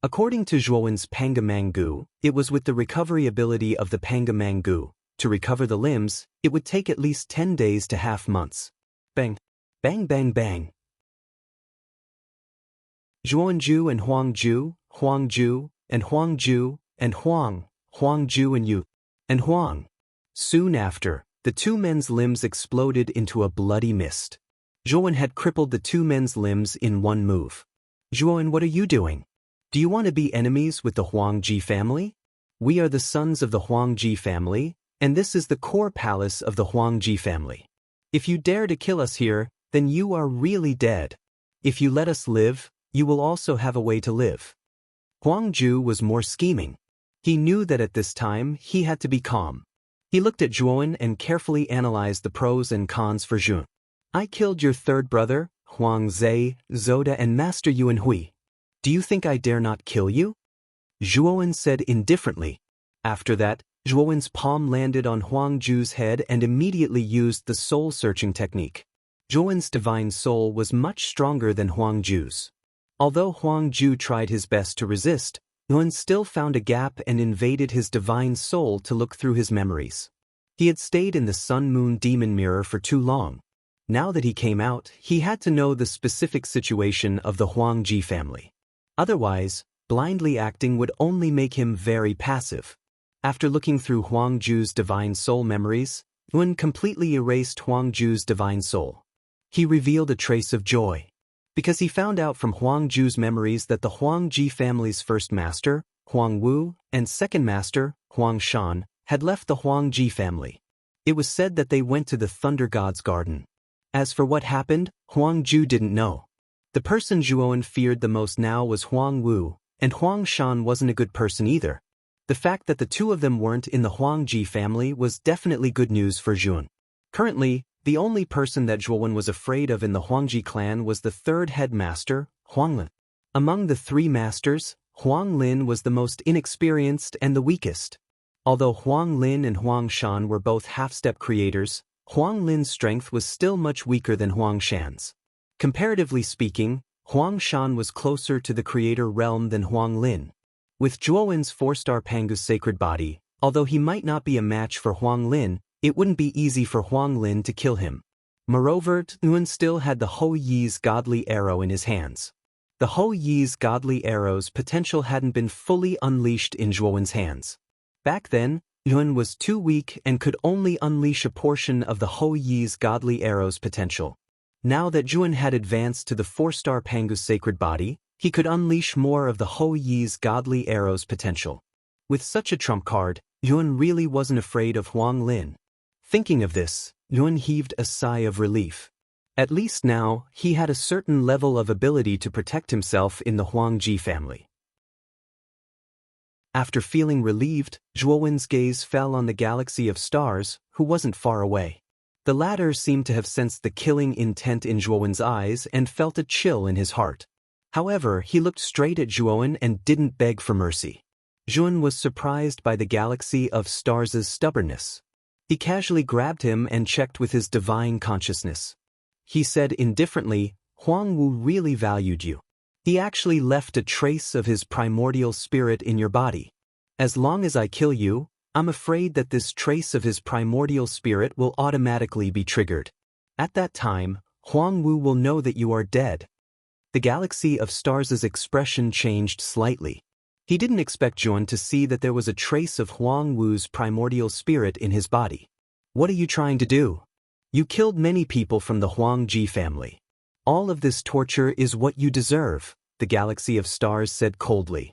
According to Zhuowen's Pangamangu, it was with the recovery ability of the Pangamangu. To recover the limbs, it would take at least 10 days to half months. Bang, bang, bang, bang. Zhuanju and Huangju, Huangju, and Huangju, and Huangju and Yu, and Huang. Soon after, the two men's limbs exploded into a bloody mist. Zhuan had crippled the two men's limbs in one move. Zhuan, what are you doing? Do you want to be enemies with the Huangji family? We are the sons of the Huangji family, and this is the core palace of the Huangji family. If you dare to kill us here, then you are really dead. If you let us live, you will also have a way to live. Huangju was more scheming. He knew that at this time he had to be calm. He looked at Zhuan and carefully analyzed the pros and cons for Zhuan. I killed your third brother, Huang Zhe, Zoda, and Master Yuan Hui. Do you think I dare not kill you? Zhuan said indifferently. After that, Zhuowen's palm landed on Huangju's head and immediately used the soul-searching technique. Zhuowen's divine soul was much stronger than Huangju's. Although Huangju tried his best to resist, Zhuan still found a gap and invaded his divine soul to look through his memories. He had stayed in the Sun-Moon Demon Mirror for too long. Now that he came out, he had to know the specific situation of the Huangji family. Otherwise, blindly acting would only make him very passive. After looking through Huangju's divine soul memories, Zhuan completely erased Huangju's divine soul. He revealed a trace of joy. Because he found out from Huangju's memories that the Huangji family's first master, Huang Wu, and second master, Huang Shan, had left the Huangji family. It was said that they went to the Thunder God's garden. As for what happened, Huangju didn't know. The person Zhuowen feared the most now was Huang Wu, and Huang Shan wasn't a good person either. The fact that the two of them weren't in the Huangji family was definitely good news for Zhuan. Currently, the only person that Zhuowen was afraid of in the Huangji clan was the third headmaster, Huang Lin. Among the three masters, Huang Lin was the most inexperienced and the weakest. Although Huang Lin and Huang Shan were both half-step creators, Huang Lin's strength was still much weaker than Huang Shan's. Comparatively speaking, Huang Shan was closer to the creator realm than Huang Lin. With Zhuowen's 4-star Pangu's sacred body, although he might not be a match for Huang Lin, it wouldn't be easy for Huang Lin to kill him. Moreover, Zhuan still had the Hou Yi's godly arrow in his hands. The Hou Yi's godly arrow's potential hadn't been fully unleashed in Zhuowen's hands. Back then, Zhuan was too weak and could only unleash a portion of the Hou Yi's godly arrow's potential. Now that Zhuan had advanced to the 4-star Pangu's sacred body, he could unleash more of the Hou Yi's godly arrow's potential. With such a trump card, Zhuan really wasn't afraid of Huang Lin. Thinking of this, Zhuan heaved a sigh of relief. At least now, he had a certain level of ability to protect himself in the Huangji family. After feeling relieved, Zhuowen's gaze fell on the galaxy of stars, who wasn't far away. The latter seemed to have sensed the killing intent in Zhuowen's eyes and felt a chill in his heart. However, he looked straight at Zhuowen and didn't beg for mercy. Zhuan was surprised by the galaxy of stars' stubbornness. He casually grabbed him and checked with his divine consciousness. He said indifferently, Huang Wu really valued you. He actually left a trace of his primordial spirit in your body. As long as I kill you, I'm afraid that this trace of his primordial spirit will automatically be triggered. At that time, Huang Wu will know that you are dead. The galaxy of stars' expression changed slightly. He didn't expect Zhuan to see that there was a trace of Huang Wu's primordial spirit in his body. What are you trying to do? You killed many people from the Huangji family. All of this torture is what you deserve, the galaxy of stars said coldly.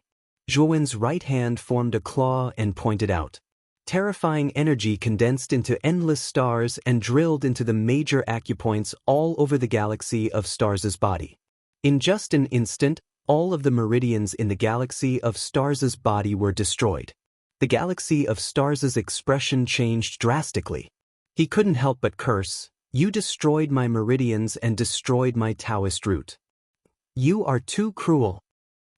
Zhuowen's right hand formed a claw and pointed out. Terrifying energy condensed into endless stars and drilled into the major acupoints all over the galaxy of stars' body. In just an instant, all of the meridians in the galaxy of stars' body were destroyed. The galaxy of stars' expression changed drastically. He couldn't help but curse, "You destroyed my meridians and destroyed my Taoist root. You are too cruel."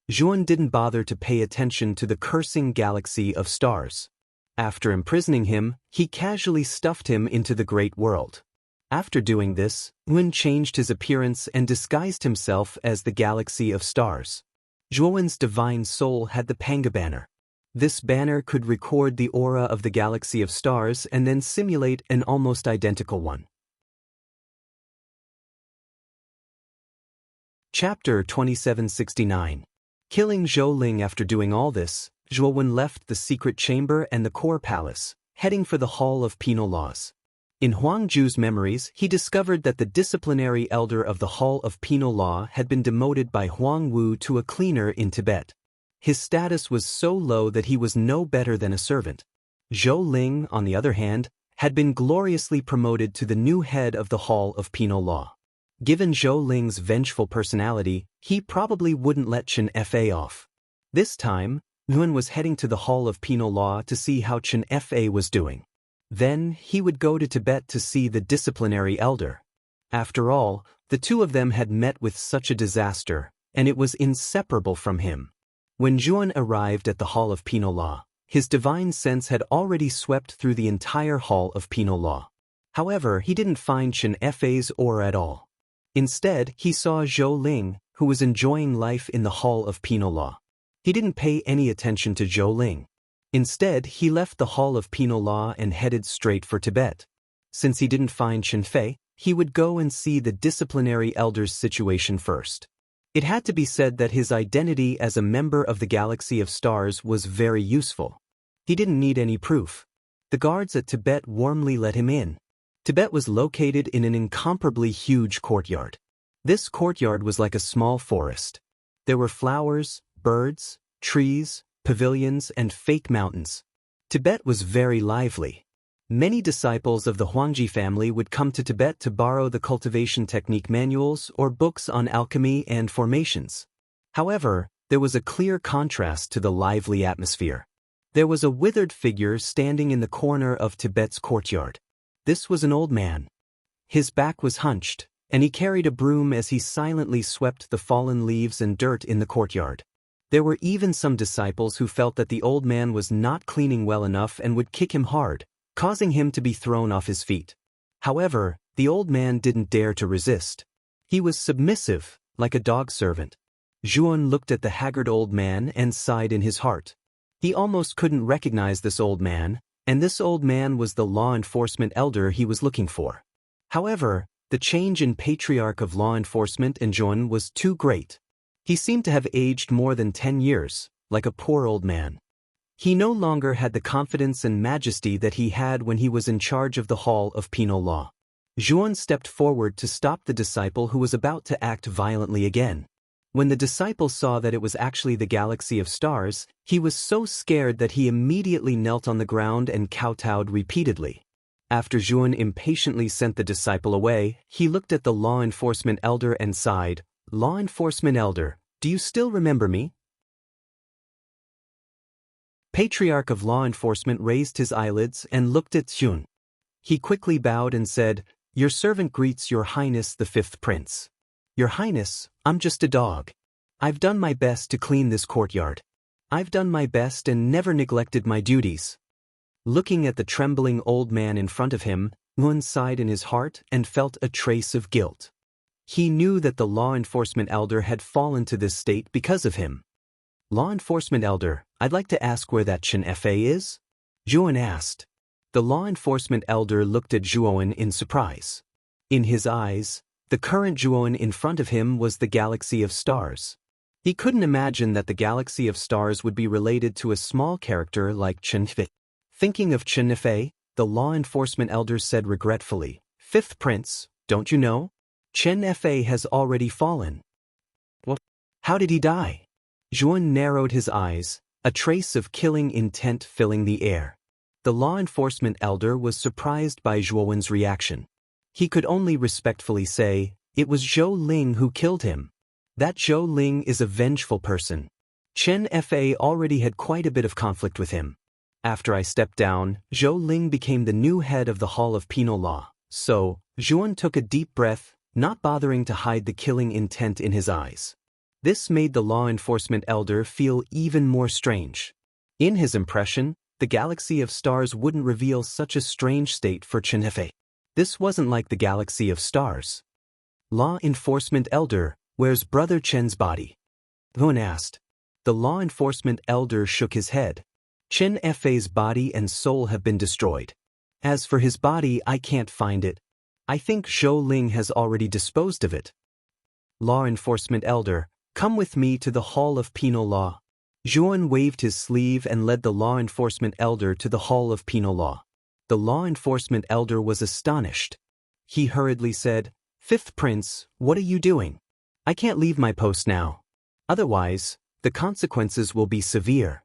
Zhuan didn't bother to pay attention to the cursing galaxy of stars. After imprisoning him, he casually stuffed him into the great world. After doing this, Zhuan changed his appearance and disguised himself as the galaxy of stars. Zhuowen's divine soul had the Panga banner. This banner could record the aura of the galaxy of stars and then simulate an almost identical one. Chapter 2769. Killing Zhou Ling. After doing all this, Zhuowen left the secret chamber and the core palace, heading for the Hall of Penal Laws. In Huangju's memories, he discovered that the disciplinary elder of the Hall of Penal Law had been demoted by Huang Wu to a cleaner in Tibet. His status was so low that he was no better than a servant. Zhou Ling, on the other hand, had been gloriously promoted to the new head of the Hall of Penal Law. Given Zhou Ling's vengeful personality, he probably wouldn't let Chen Fa off. This time, Nguyen was heading to the Hall of Penal Law to see how Chen Fa was doing. Then, he would go to Tibet to see the disciplinary elder. After all, the two of them had met with such a disaster, and it was inseparable from him. When Zhuan arrived at the Hall of Penal Law, his divine sense had already swept through the entire Hall of Penal Law. However, he didn't find Chen Fa's aura at all. Instead, he saw Zhou Ling, who was enjoying life in the Hall of Penal Law. He didn't pay any attention to Zhou Ling. Instead, he left the Hall of Penal Law and headed straight for Tibet. Since he didn't find Chen Fei, he would go and see the disciplinary elder's situation first. It had to be said that his identity as a member of the Galaxy of Stars was very useful. He didn't need any proof. The guards at Tibet warmly let him in. Tibet was located in an incomparably huge courtyard. This courtyard was like a small forest. There were flowers, birds, trees, pavilions, and fake mountains. Tibet was very lively. Many disciples of the Huangji family would come to Tibet to borrow the cultivation technique manuals or books on alchemy and formations. However, there was a clear contrast to the lively atmosphere. There was a withered figure standing in the corner of Tibet's courtyard. This was an old man. His back was hunched, and he carried a broom as he silently swept the fallen leaves and dirt in the courtyard. There were even some disciples who felt that the old man was not cleaning well enough and would kick him hard, causing him to be thrown off his feet. However, the old man didn't dare to resist. He was submissive, like a dog servant. Zhuan looked at the haggard old man and sighed in his heart. He almost couldn't recognize this old man, and this old man was the law enforcement elder he was looking for. However, the change in patriarch of law enforcement in Zhuan was too great. He seemed to have aged more than 10 years, like a poor old man. He no longer had the confidence and majesty that he had when he was in charge of the Hall of Penal Law. Zhuan stepped forward to stop the disciple who was about to act violently again. When the disciple saw that it was actually the Galaxy of Stars, he was so scared that he immediately knelt on the ground and kowtowed repeatedly. After Zhuan impatiently sent the disciple away, he looked at the law enforcement elder and sighed, "Law enforcement elder, do you still remember me?" Patriarch of Law Enforcement raised his eyelids and looked at Zhuan. He quickly bowed and said, "Your servant greets Your Highness the Fifth Prince." "Your Highness, I'm just a dog. I've done my best to clean this courtyard. I've done my best and never neglected my duties." Looking at the trembling old man in front of him, Nguyen sighed in his heart and felt a trace of guilt. He knew that the law enforcement elder had fallen to this state because of him. "Law enforcement elder, I'd like to ask where that Chen Fa is?" Zhuan asked. The law enforcement elder looked at Zhuowen in surprise. In his eyes, the current Zhuowen in front of him was the Galaxy of Stars. He couldn't imagine that the Galaxy of Stars would be related to a small character like Chen Fa. Thinking of Chen Fa, the law enforcement elder said regretfully, "Fifth Prince, don't you know? Chen Fa has already fallen." "Well, how did he die?" Zhuan narrowed his eyes, a trace of killing intent filling the air. The law enforcement elder was surprised by Zhuowen's reaction. He could only respectfully say, "It was Zhou Ling who killed him. That Zhou Ling is a vengeful person. Chen Fa already had quite a bit of conflict with him. After I stepped down, Zhou Ling became the new head of the Hall of Penal Law." So, Zhuan took a deep breath, not bothering to hide the killing intent in his eyes. This made the law enforcement elder feel even more strange. In his impression, the Galaxy of Stars wouldn't reveal such a strange state for Chen Fa. This wasn't like the Galaxy of Stars. "Law enforcement elder, where's Brother Chen's body?" Zhuan asked. The law enforcement elder shook his head. Chen Fei's body and soul have been destroyed. As for his body, I can't find it. I think Zhou Ling has already disposed of it. Law enforcement elder, come with me to the Hall of Penal Law. Zhuan waved his sleeve and led the law enforcement elder to the Hall of Penal Law. The law enforcement elder was astonished. He hurriedly said, "Fifth Prince, what are you doing? I can't leave my post now. Otherwise, the consequences will be severe."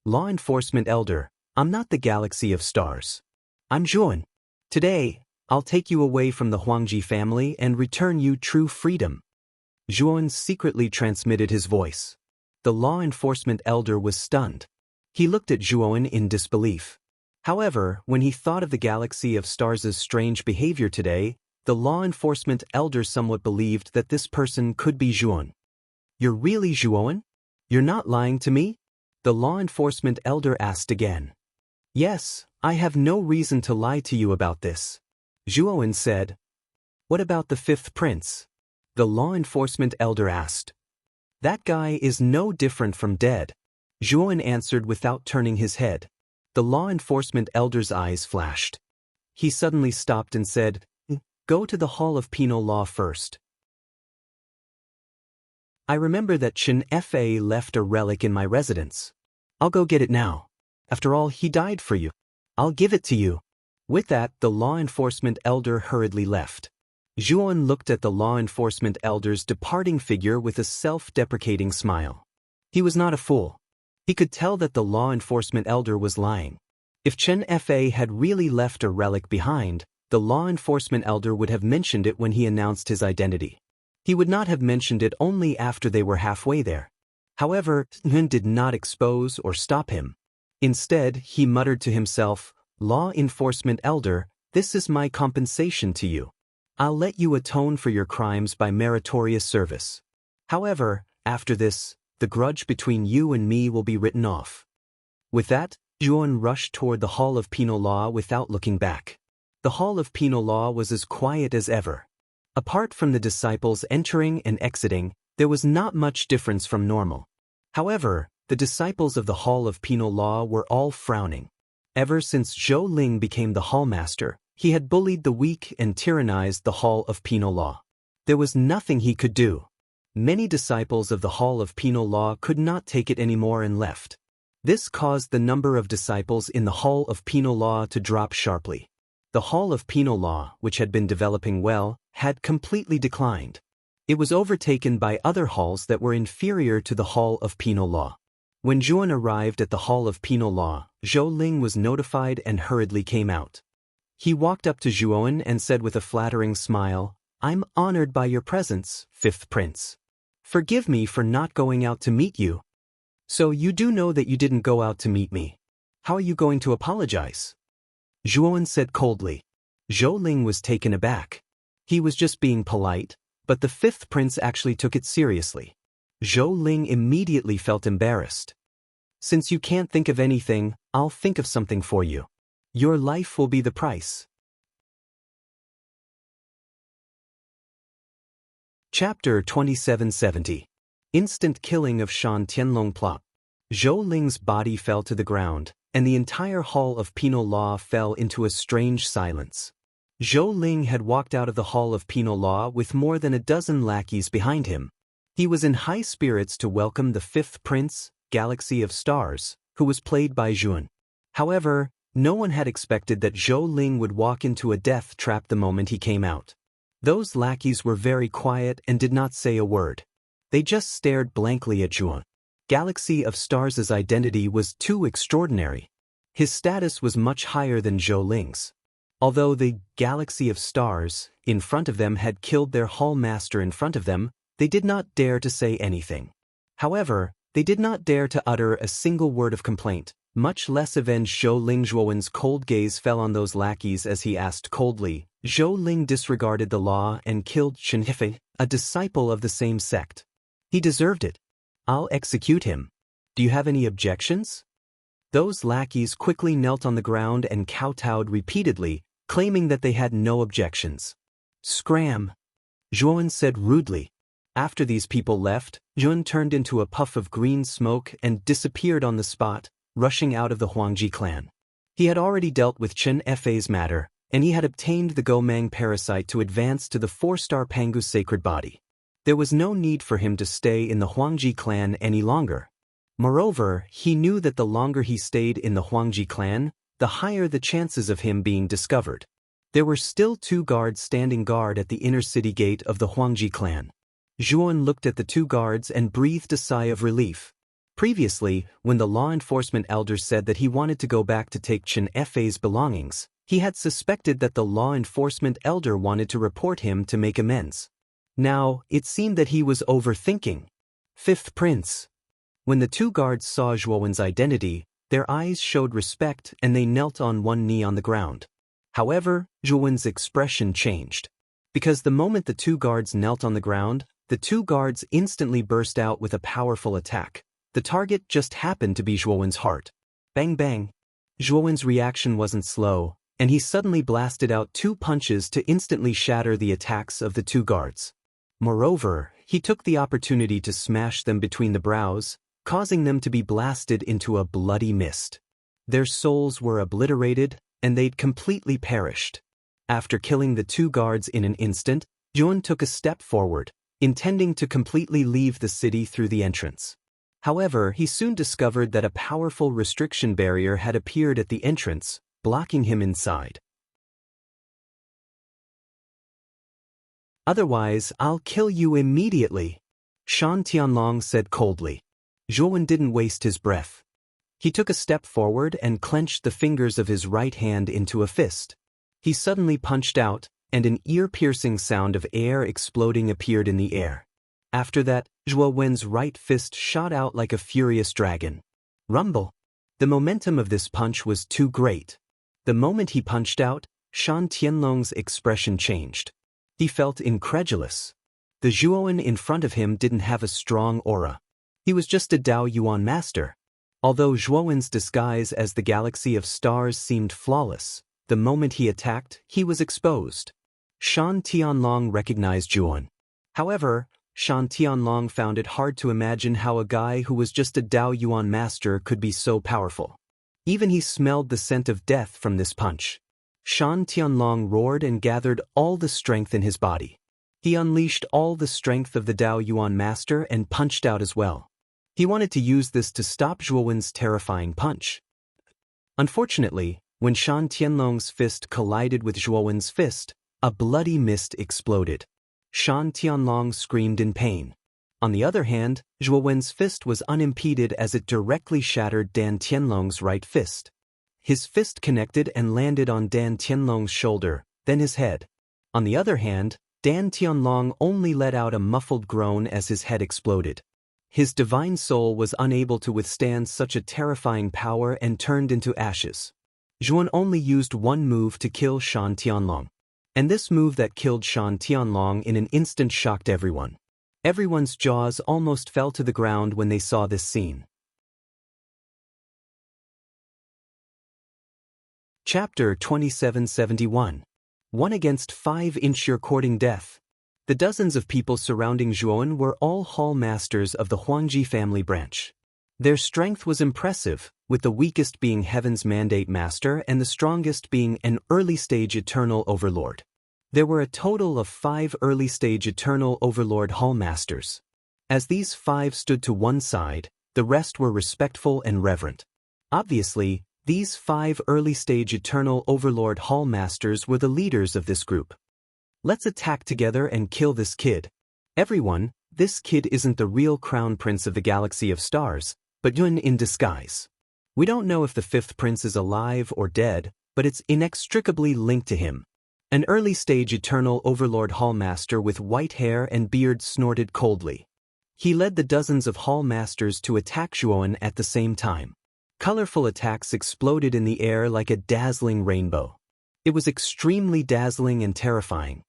Law enforcement elder, I'm not the galaxy of stars. I'm Zhuan. Today, I'll take you away from the Huangji family and return you true freedom. Zhuan secretly transmitted his voice. The law enforcement elder was stunned. He looked at Zhuan in disbelief. However, when he thought of the galaxy of stars' strange behavior today, the law enforcement elder somewhat believed that this person could be Zhuan. You're really Zhuan? You're not lying to me? The law enforcement elder asked again. Yes, I have no reason to lie to you about this. Zhuan said. What about the fifth prince? The law enforcement elder asked. That guy is no different from dead. Zhuan answered without turning his head. The law enforcement elder's eyes flashed. He suddenly stopped and said, Go to the Hall of Penal Law first. I remember that Chen Fei left a relic in my residence. I'll go get it now. After all, he died for you. I'll give it to you. With that, the law enforcement elder hurriedly left. Zhuan looked at the law enforcement elder's departing figure with a self-deprecating smile. He was not a fool. He could tell that the law enforcement elder was lying. If Chen Fei had really left a relic behind, the law enforcement elder would have mentioned it when he announced his identity. He would not have mentioned it only after they were halfway there. However, Zhuan did not expose or stop him. Instead, he muttered to himself, Law enforcement elder, this is my compensation to you. I'll let you atone for your crimes by meritorious service. However, after this, the grudge between you and me will be written off. With that, Zhuan rushed toward the Hall of Penal Law without looking back. The Hall of Penal Law was as quiet as ever. Apart from the disciples entering and exiting, there was not much difference from normal. However, the disciples of the Hall of Penal Law were all frowning. Ever since Zhou Ling became the hallmaster, he had bullied the weak and tyrannized the Hall of Penal Law. There was nothing he could do. Many disciples of the Hall of Penal Law could not take it anymore and left. This caused the number of disciples in the Hall of Penal Law to drop sharply. The Hall of Penal Law, which had been developing well, had completely declined. It was overtaken by other halls that were inferior to the Hall of Penal Law. When Zhuan arrived at the Hall of Penal Law, Zhou Ling was notified and hurriedly came out. He walked up to Zhuan and said with a flattering smile, I'm honored by your presence, fifth prince. Forgive me for not going out to meet you. So you do know that you didn't go out to meet me. How are you going to apologize? Zhuan said coldly. Zhou Ling was taken aback. He was just being polite, but the fifth prince actually took it seriously. Zhou Ling immediately felt embarrassed. Since you can't think of anything, I'll think of something for you. Your life will be the price. Chapter 2770. Instant killing of Shan Tianlong plot. Zhou Ling's body fell to the ground, and the entire Hall of Penal Law fell into a strange silence. Zhou Ling had walked out of the Hall of Penal Law with more than a dozen lackeys behind him. He was in high spirits to welcome the fifth prince, Galaxy of Stars, who was played by Zhuan. However, no one had expected that Zhou Ling would walk into a death trap the moment he came out. Those lackeys were very quiet and did not say a word. They just stared blankly at Zhuan. Galaxy of Stars' identity was too extraordinary. His status was much higher than Zhou Ling's. Although the Galaxy of Stars, in front of them, had killed their hall master in front of them, they did not dare to say anything. However, they did not dare to utter a single word of complaint, much less avenge Zhou Ling. Zhuan's cold gaze fell on those lackeys as he asked coldly, Zhou Ling disregarded the law and killed Chen Fei, a disciple of the same sect. He deserved it. I'll execute him. Do you have any objections? Those lackeys quickly knelt on the ground and kowtowed repeatedly, claiming that they had no objections. Scram! Zhuan said rudely. After these people left, Jun turned into a puff of green smoke and disappeared on the spot, rushing out of the Huangji clan. He had already dealt with Chen Fa's matter, and he had obtained the Gomang parasite to advance to the 4-star Pangu's sacred body. There was no need for him to stay in the Huangji clan any longer. Moreover, he knew that the longer he stayed in the Huangji clan, the higher the chances of him being discovered. There were still 2 guards standing guard at the inner city gate of the Huangji clan. Zhuan looked at the 2 guards and breathed a sigh of relief. Previously, when the law enforcement elder said that he wanted to go back to take Chen Fa's belongings, he had suspected that the law enforcement elder wanted to report him to make amends. Now, it seemed that he was overthinking. 5th Prince. When the 2 guards saw Zhuowen's identity, their eyes showed respect and they knelt on one knee on the ground. However, Zhuowen's expression changed. Because the moment the 2 guards knelt on the ground, the 2 guards instantly burst out with a powerful attack. The target just happened to be Zhuowen's heart. Bang bang. Zhuowen's reaction wasn't slow, and he suddenly blasted out 2 punches to instantly shatter the attacks of the 2 guards. Moreover, he took the opportunity to smash them between the brows, causing them to be blasted into a bloody mist. Their souls were obliterated, and they'd completely perished. After killing the 2 guards in an instant, Jun took a step forward, intending to completely leave the city through the entrance. However, he soon discovered that a powerful restriction barrier had appeared at the entrance, blocking him inside. "Otherwise, I'll kill you immediately," Shan Tianlong said coldly. Zhuowen didn't waste his breath. He took a step forward and clenched the fingers of his right hand into a fist. He suddenly punched out, and an ear-piercing sound of air exploding appeared in the air. After that, Zhuowen's right fist shot out like a furious dragon. Rumble! The momentum of this punch was too great. The moment he punched out, Shan Tianlong's expression changed. He felt incredulous. The Zhuowen in front of him didn't have a strong aura. He was just a Dao Yuan master. Although Zhuowen's disguise as the galaxy of stars seemed flawless, the moment he attacked, he was exposed. Shan Tianlong recognized Zhuowen. However, Shan Tianlong found it hard to imagine how a guy who was just a Dao Yuan master could be so powerful. Even he smelled the scent of death from this punch. Shan Tianlong roared and gathered all the strength in his body. He unleashed all the strength of the Dao Yuan master and punched out as well. He wanted to use this to stop Zhuowen's terrifying punch. Unfortunately, when Shan Tianlong's fist collided with Zhuowen's fist, a bloody mist exploded. Shan Tianlong screamed in pain. On the other hand, Zhuowen's fist was unimpeded as it directly shattered Dan Tianlong's right fist. His fist connected and landed on Dan Tianlong's shoulder, then his head. On the other hand, Dan Tianlong only let out a muffled groan as his head exploded. His divine soul was unable to withstand such a terrifying power and turned into ashes. Zhuowen only used one move to kill Shan Tianlong. And this move that killed Shan Tianlong in an instant shocked everyone. Everyone's jaws almost fell to the ground when they saw this scene. Chapter 2771. 1 against 5 ensure courting death. The dozens of people surrounding Zhuowen were all hall masters of the Huangji family branch. Their strength was impressive, with the weakest being Heaven's Mandate Master and the strongest being an early-stage Eternal Overlord. There were a total of 5 early-stage Eternal Overlord Hall Masters. As these 5 stood to one side, the rest were respectful and reverent. Obviously, these 5 early-stage Eternal Overlord Hall Masters were the leaders of this group. "Let's attack together and kill this kid. Everyone, this kid isn't the real crown prince of the galaxy of stars, but Yun in disguise. We don't know if the 5th prince is alive or dead, but it's inextricably linked to him." An early-stage Eternal Overlord Hall Master with white hair and beard snorted coldly. He led the dozens of Hall Masters to attack Zhuowen at the same time. Colorful attacks exploded in the air like a dazzling rainbow. It was extremely dazzling and terrifying.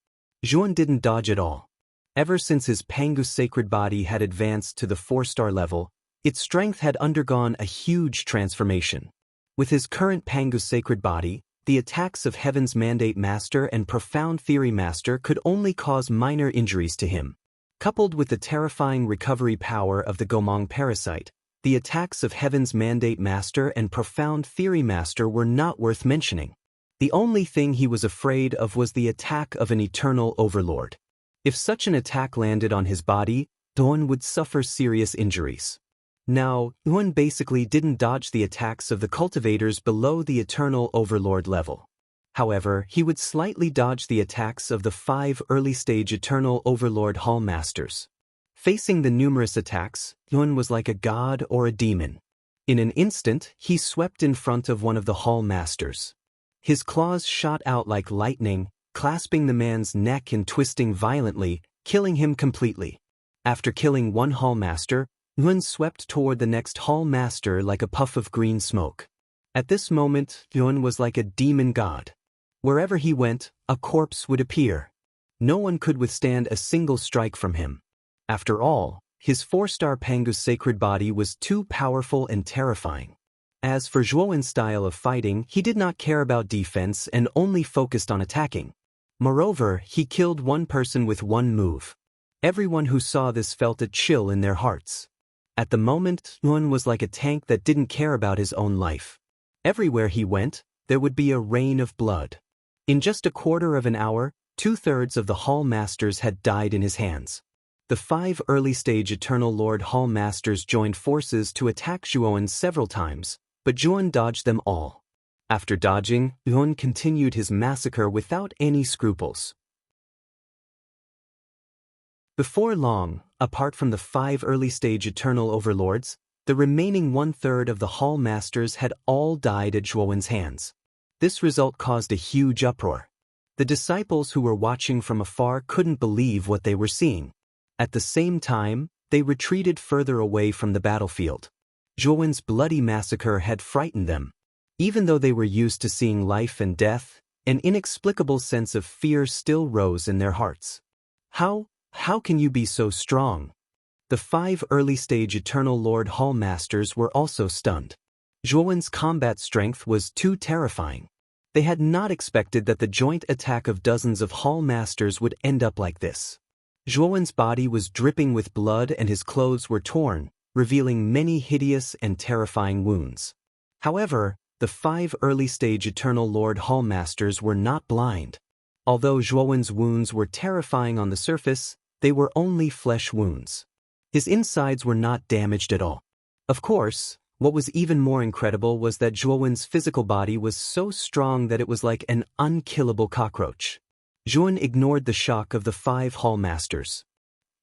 Zhuowen didn't dodge at all. Ever since his Pangu's sacred body had advanced to the 4-star level, its strength had undergone a huge transformation. With his current Pangu's sacred body, the attacks of Heaven's Mandate Master and Profound Theory Master could only cause minor injuries to him. Coupled with the terrifying recovery power of the Gomong parasite, the attacks of Heaven's Mandate Master and Profound Theory Master were not worth mentioning. The only thing he was afraid of was the attack of an eternal overlord. If such an attack landed on his body, Yuan would suffer serious injuries. Now, Yuan basically didn't dodge the attacks of the cultivators below the eternal overlord level. However, he would slightly dodge the attacks of the 5 early-stage eternal overlord hall masters. Facing the numerous attacks, Yuan was like a god or a demon. In an instant, he swept in front of one of the hall masters. His claws shot out like lightning, clasping the man's neck and twisting violently, killing him completely. After killing one hall master, Yuan swept toward the next hall master like a puff of green smoke. At this moment, Yuan was like a demon god. Wherever he went, a corpse would appear. No one could withstand a single strike from him. After all, his 4-star Pangu's sacred body was too powerful and terrifying. As for Zhuowen's style of fighting, he did not care about defense and only focused on attacking. Moreover, he killed one person with one move. Everyone who saw this felt a chill in their hearts. At the moment, Yuan was like a tank that didn't care about his own life. Everywhere he went, there would be a rain of blood. In just a quarter of an hour, 2/3 of the Hall Masters had died in his hands. The 5 early-stage Eternal Lord Hall Masters joined forces to attack Zhuowen several times, but Zhuowen dodged them all. After dodging, Yuan continued his massacre without any scruples. Before long, apart from the 5 early-stage Eternal Overlords, the remaining 1/3 of the Hall Masters had all died at Zhuowen's hands. This result caused a huge uproar. The disciples who were watching from afar couldn't believe what they were seeing. At the same time, they retreated further away from the battlefield. Zhuowen's bloody massacre had frightened them. Even though they were used to seeing life and death, an inexplicable sense of fear still rose in their hearts. How can you be so strong? The 5 early-stage Eternal Lord Hall Masters were also stunned. Zhuowen's combat strength was too terrifying. They had not expected that the joint attack of dozens of Hall Masters would end up like this. Zhuowen's body was dripping with blood and his clothes were torn, revealing many hideous and terrifying wounds. However, the 5 early-stage Eternal Lord Hall Masters were not blind. Although Zhuowen's wounds were terrifying on the surface, they were only flesh wounds. His insides were not damaged at all. Of course, what was even more incredible was that Zhuowen's physical body was so strong that it was like an unkillable cockroach. Zhuowen ignored the shock of the 5 Hall Masters.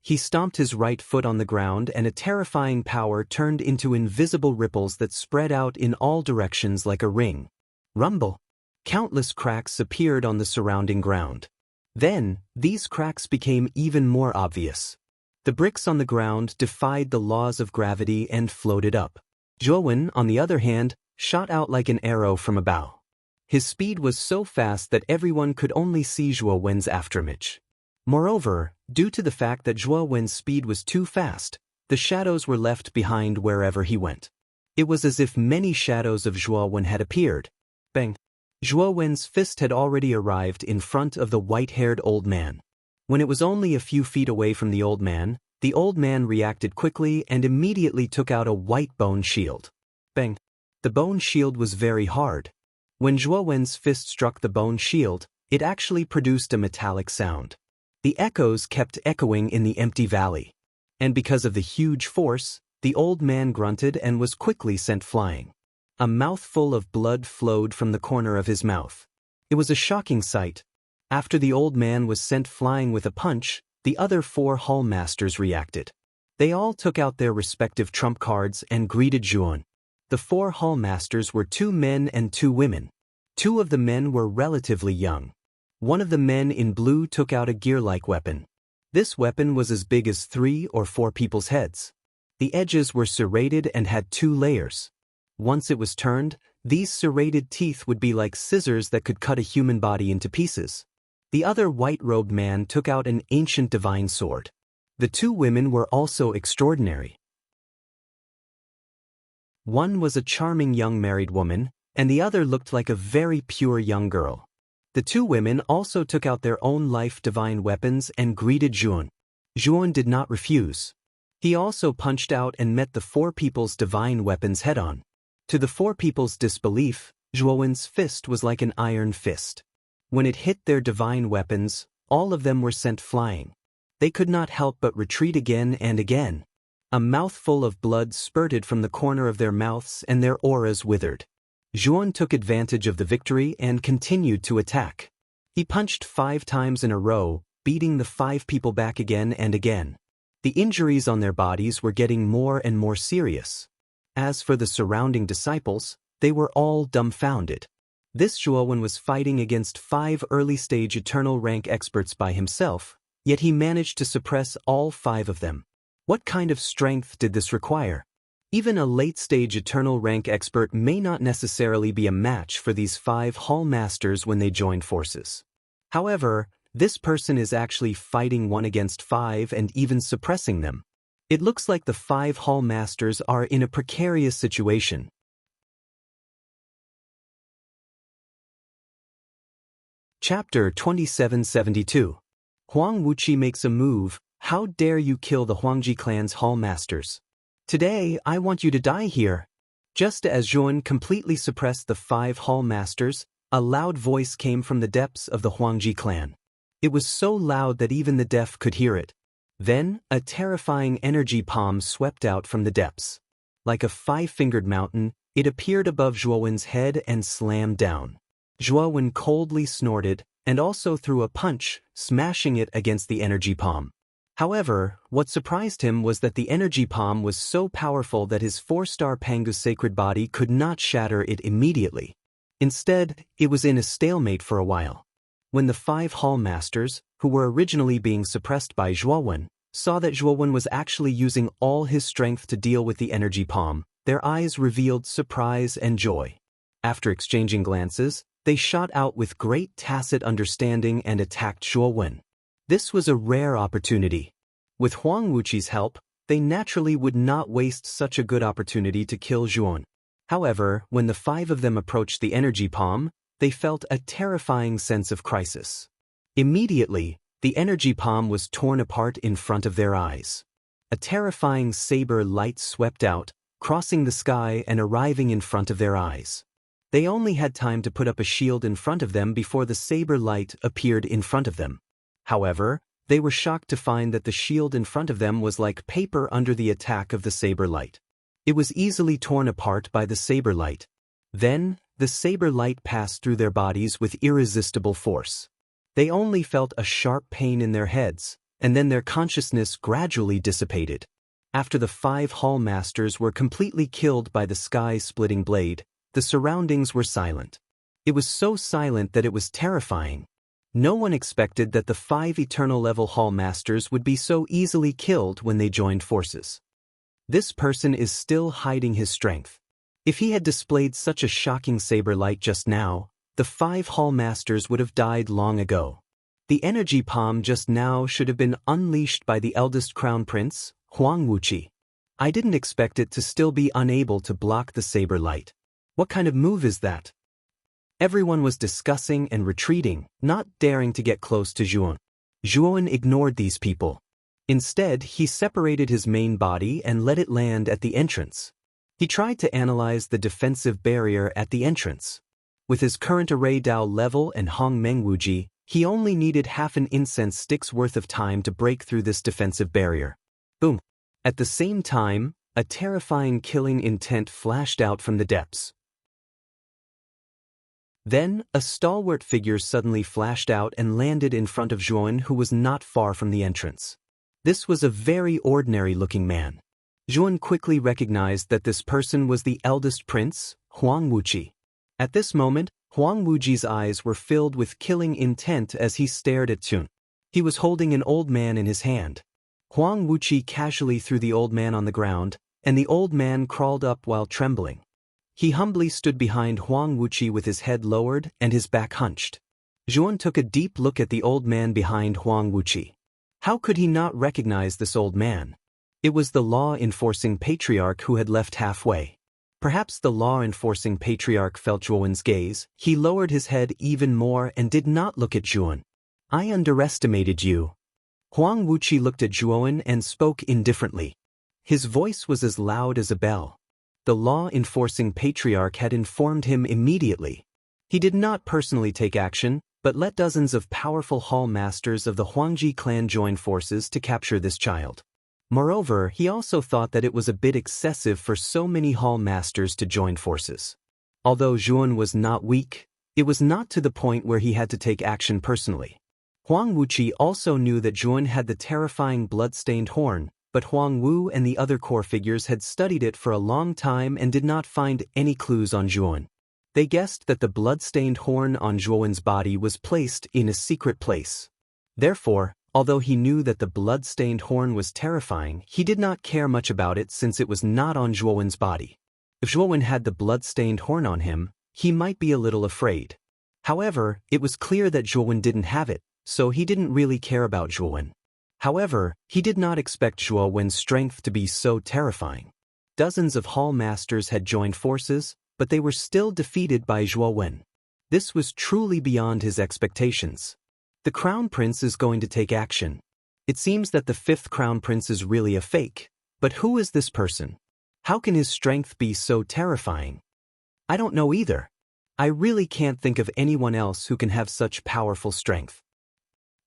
He stomped his right foot on the ground and a terrifying power turned into invisible ripples that spread out in all directions like a ring. Rumble! Countless cracks appeared on the surrounding ground. Then, these cracks became even more obvious. The bricks on the ground defied the laws of gravity and floated up. Zhuowen, on the other hand, shot out like an arrow from a bow. His speed was so fast that everyone could only see Zhuowen's afterimage. Moreover, due to the fact that Zhuowen's speed was too fast, the shadows were left behind wherever he went. It was as if many shadows of Zhuowen had appeared. Bang! Zhuowen's fist had already arrived in front of the white-haired old man. When it was only a few feet away from the old man reacted quickly and immediately took out a white bone shield. Bang! The bone shield was very hard. When Zhuowen's fist struck the bone shield, it actually produced a metallic sound. The echoes kept echoing in the empty valley. And because of the huge force, the old man grunted and was quickly sent flying. A mouthful of blood flowed from the corner of his mouth. It was a shocking sight. After the old man was sent flying with a punch, the other 4 Hall Masters reacted. They all took out their respective trump cards and greeted Zhuowen. The 4 Hall Masters were 2 men and 2 women. 2 of the men were relatively young. One of the men in blue took out a gear-like weapon. This weapon was as big as 3 or 4 people's heads. The edges were serrated and had 2 layers. Once it was turned, these serrated teeth would be like scissors that could cut a human body into pieces. The other white-robed man took out an ancient divine sword. The 2 women were also extraordinary. One was a charming young married woman, and the other looked like a very pure young girl. The 2 women also took out their own life divine weapons and greeted Zhuowen. Zhuan did not refuse. He also punched out and met the four people's divine weapons head-on. To the four people's disbelief, Zhuowen's fist was like an iron fist. When it hit their divine weapons, all of them were sent flying. They could not help but retreat again and again. A mouthful of blood spurted from the corner of their mouths and their auras withered. Zhuan took advantage of the victory and continued to attack. He punched 5 times in a row, beating the 5 people back again and again. The injuries on their bodies were getting more and more serious. As for the surrounding disciples, they were all dumbfounded. This Zhuowen was fighting against 5 early-stage eternal rank experts by himself, yet he managed to suppress all 5 of them. What kind of strength did this require? Even a late-stage eternal rank expert may not necessarily be a match for these 5 hall masters when they join forces. However, this person is actually fighting 1 against 5 and even suppressing them. It looks like the 5 hall masters are in a precarious situation. Chapter 2772. Huang Wuqi makes a move. How dare you kill the Huangji clan's hall masters? Today, I want you to die here. Just as Zhuan completely suppressed the 5 hall masters, a loud voice came from the depths of the Huangji clan. It was so loud that even the deaf could hear it. Then, a terrifying energy palm swept out from the depths. Like a 5-fingered mountain, it appeared above Zhuowen's head and slammed down. Zhuowen coldly snorted, and also threw a punch, smashing it against the energy palm. However, what surprised him was that the energy palm was so powerful that his 4-star Pangu's sacred body could not shatter it immediately. Instead, it was in a stalemate for a while. When the 5 hall masters, who were originally being suppressed by Zhuowen, saw that Zhuowen was actually using all his strength to deal with the energy palm, their eyes revealed surprise and joy. After exchanging glances, they shot out with great tacit understanding and attacked Zhuowen. This was a rare opportunity. With Huang Wuqi's help, they naturally would not waste such a good opportunity to kill Zhuowen. However, when the 5 of them approached the energy palm, they felt a terrifying sense of crisis. Immediately, the energy palm was torn apart in front of their eyes. A terrifying saber light swept out, crossing the sky and arriving in front of their eyes. They only had time to put up a shield in front of them before the saber light appeared in front of them. However, they were shocked to find that the shield in front of them was like paper under the attack of the saber light. It was easily torn apart by the saber light. Then, the saber light passed through their bodies with irresistible force. They only felt a sharp pain in their heads, and then their consciousness gradually dissipated. After the 5 hall masters were completely killed by the sky-splitting blade, the surroundings were silent. It was so silent that it was terrifying. No one expected that the 5 eternal-level hall masters would be so easily killed when they joined forces. This person is still hiding his strength. If he had displayed such a shocking saber light just now, the 5 hall masters would have died long ago. The energy palm just now should have been unleashed by the eldest crown prince, Huang Wuqi. I didn't expect it to still be unable to block the saber light. What kind of move is that? Everyone was discussing and retreating, not daring to get close to Zhuowen. Zhuowen ignored these people. Instead, he separated his main body and let it land at the entrance. He tried to analyze the defensive barrier at the entrance. With his current array Dao level and Hong Meng Wuji, he only needed half an incense stick's worth of time to break through this defensive barrier. Boom! At the same time, a terrifying killing intent flashed out from the depths. Then, a stalwart figure suddenly flashed out and landed in front of Zhuowen, who was not far from the entrance. This was a very ordinary-looking man. Zhuowen quickly recognized that this person was the eldest prince, Huang Wuqi. At this moment, Huang Wuji's eyes were filled with killing intent as he stared at Zhuowen. He was holding an old man in his hand. Huang Wuqi casually threw the old man on the ground, and the old man crawled up while trembling. He humbly stood behind Huang Wuqi with his head lowered and his back hunched. Zhuowen took a deep look at the old man behind Huang Wuqi. How could he not recognize this old man? It was the law-enforcing patriarch who had left halfway. Perhaps the law-enforcing patriarch felt Zhuowen's gaze. He lowered his head even more and did not look at Zhuowen. I underestimated you. Huang Wuqi looked at Zhuowen and spoke indifferently. His voice was as loud as a bell. The law-enforcing patriarch had informed him immediately. He did not personally take action, but let dozens of powerful hall masters of the Huangji clan join forces to capture this child. Moreover, he also thought that it was a bit excessive for so many hall masters to join forces. Although Zhuowen was not weak, it was not to the point where he had to take action personally. Huang Wuqi also knew that Zhuowen had the terrifying blood-stained horn, but Huang Wu and the other core figures had studied it for a long time and did not find any clues on Zhuowen. They guessed that the blood-stained horn on Zhuowen's body was placed in a secret place. Therefore, although he knew that the blood-stained horn was terrifying, he did not care much about it since it was not on Zhuowen's body. If Zhuowen had the blood-stained horn on him, he might be a little afraid. However, it was clear that Zhuowen didn't have it, so he didn't really care about Zhuowen. However, he did not expect Zhuowen's strength to be so terrifying. Dozens of hall masters had joined forces, but they were still defeated by Zhuowen. This was truly beyond his expectations. The Crown Prince is going to take action. It seems that the fifth Crown Prince is really a fake, but who is this person? How can his strength be so terrifying? I don't know either. I really can't think of anyone else who can have such powerful strength.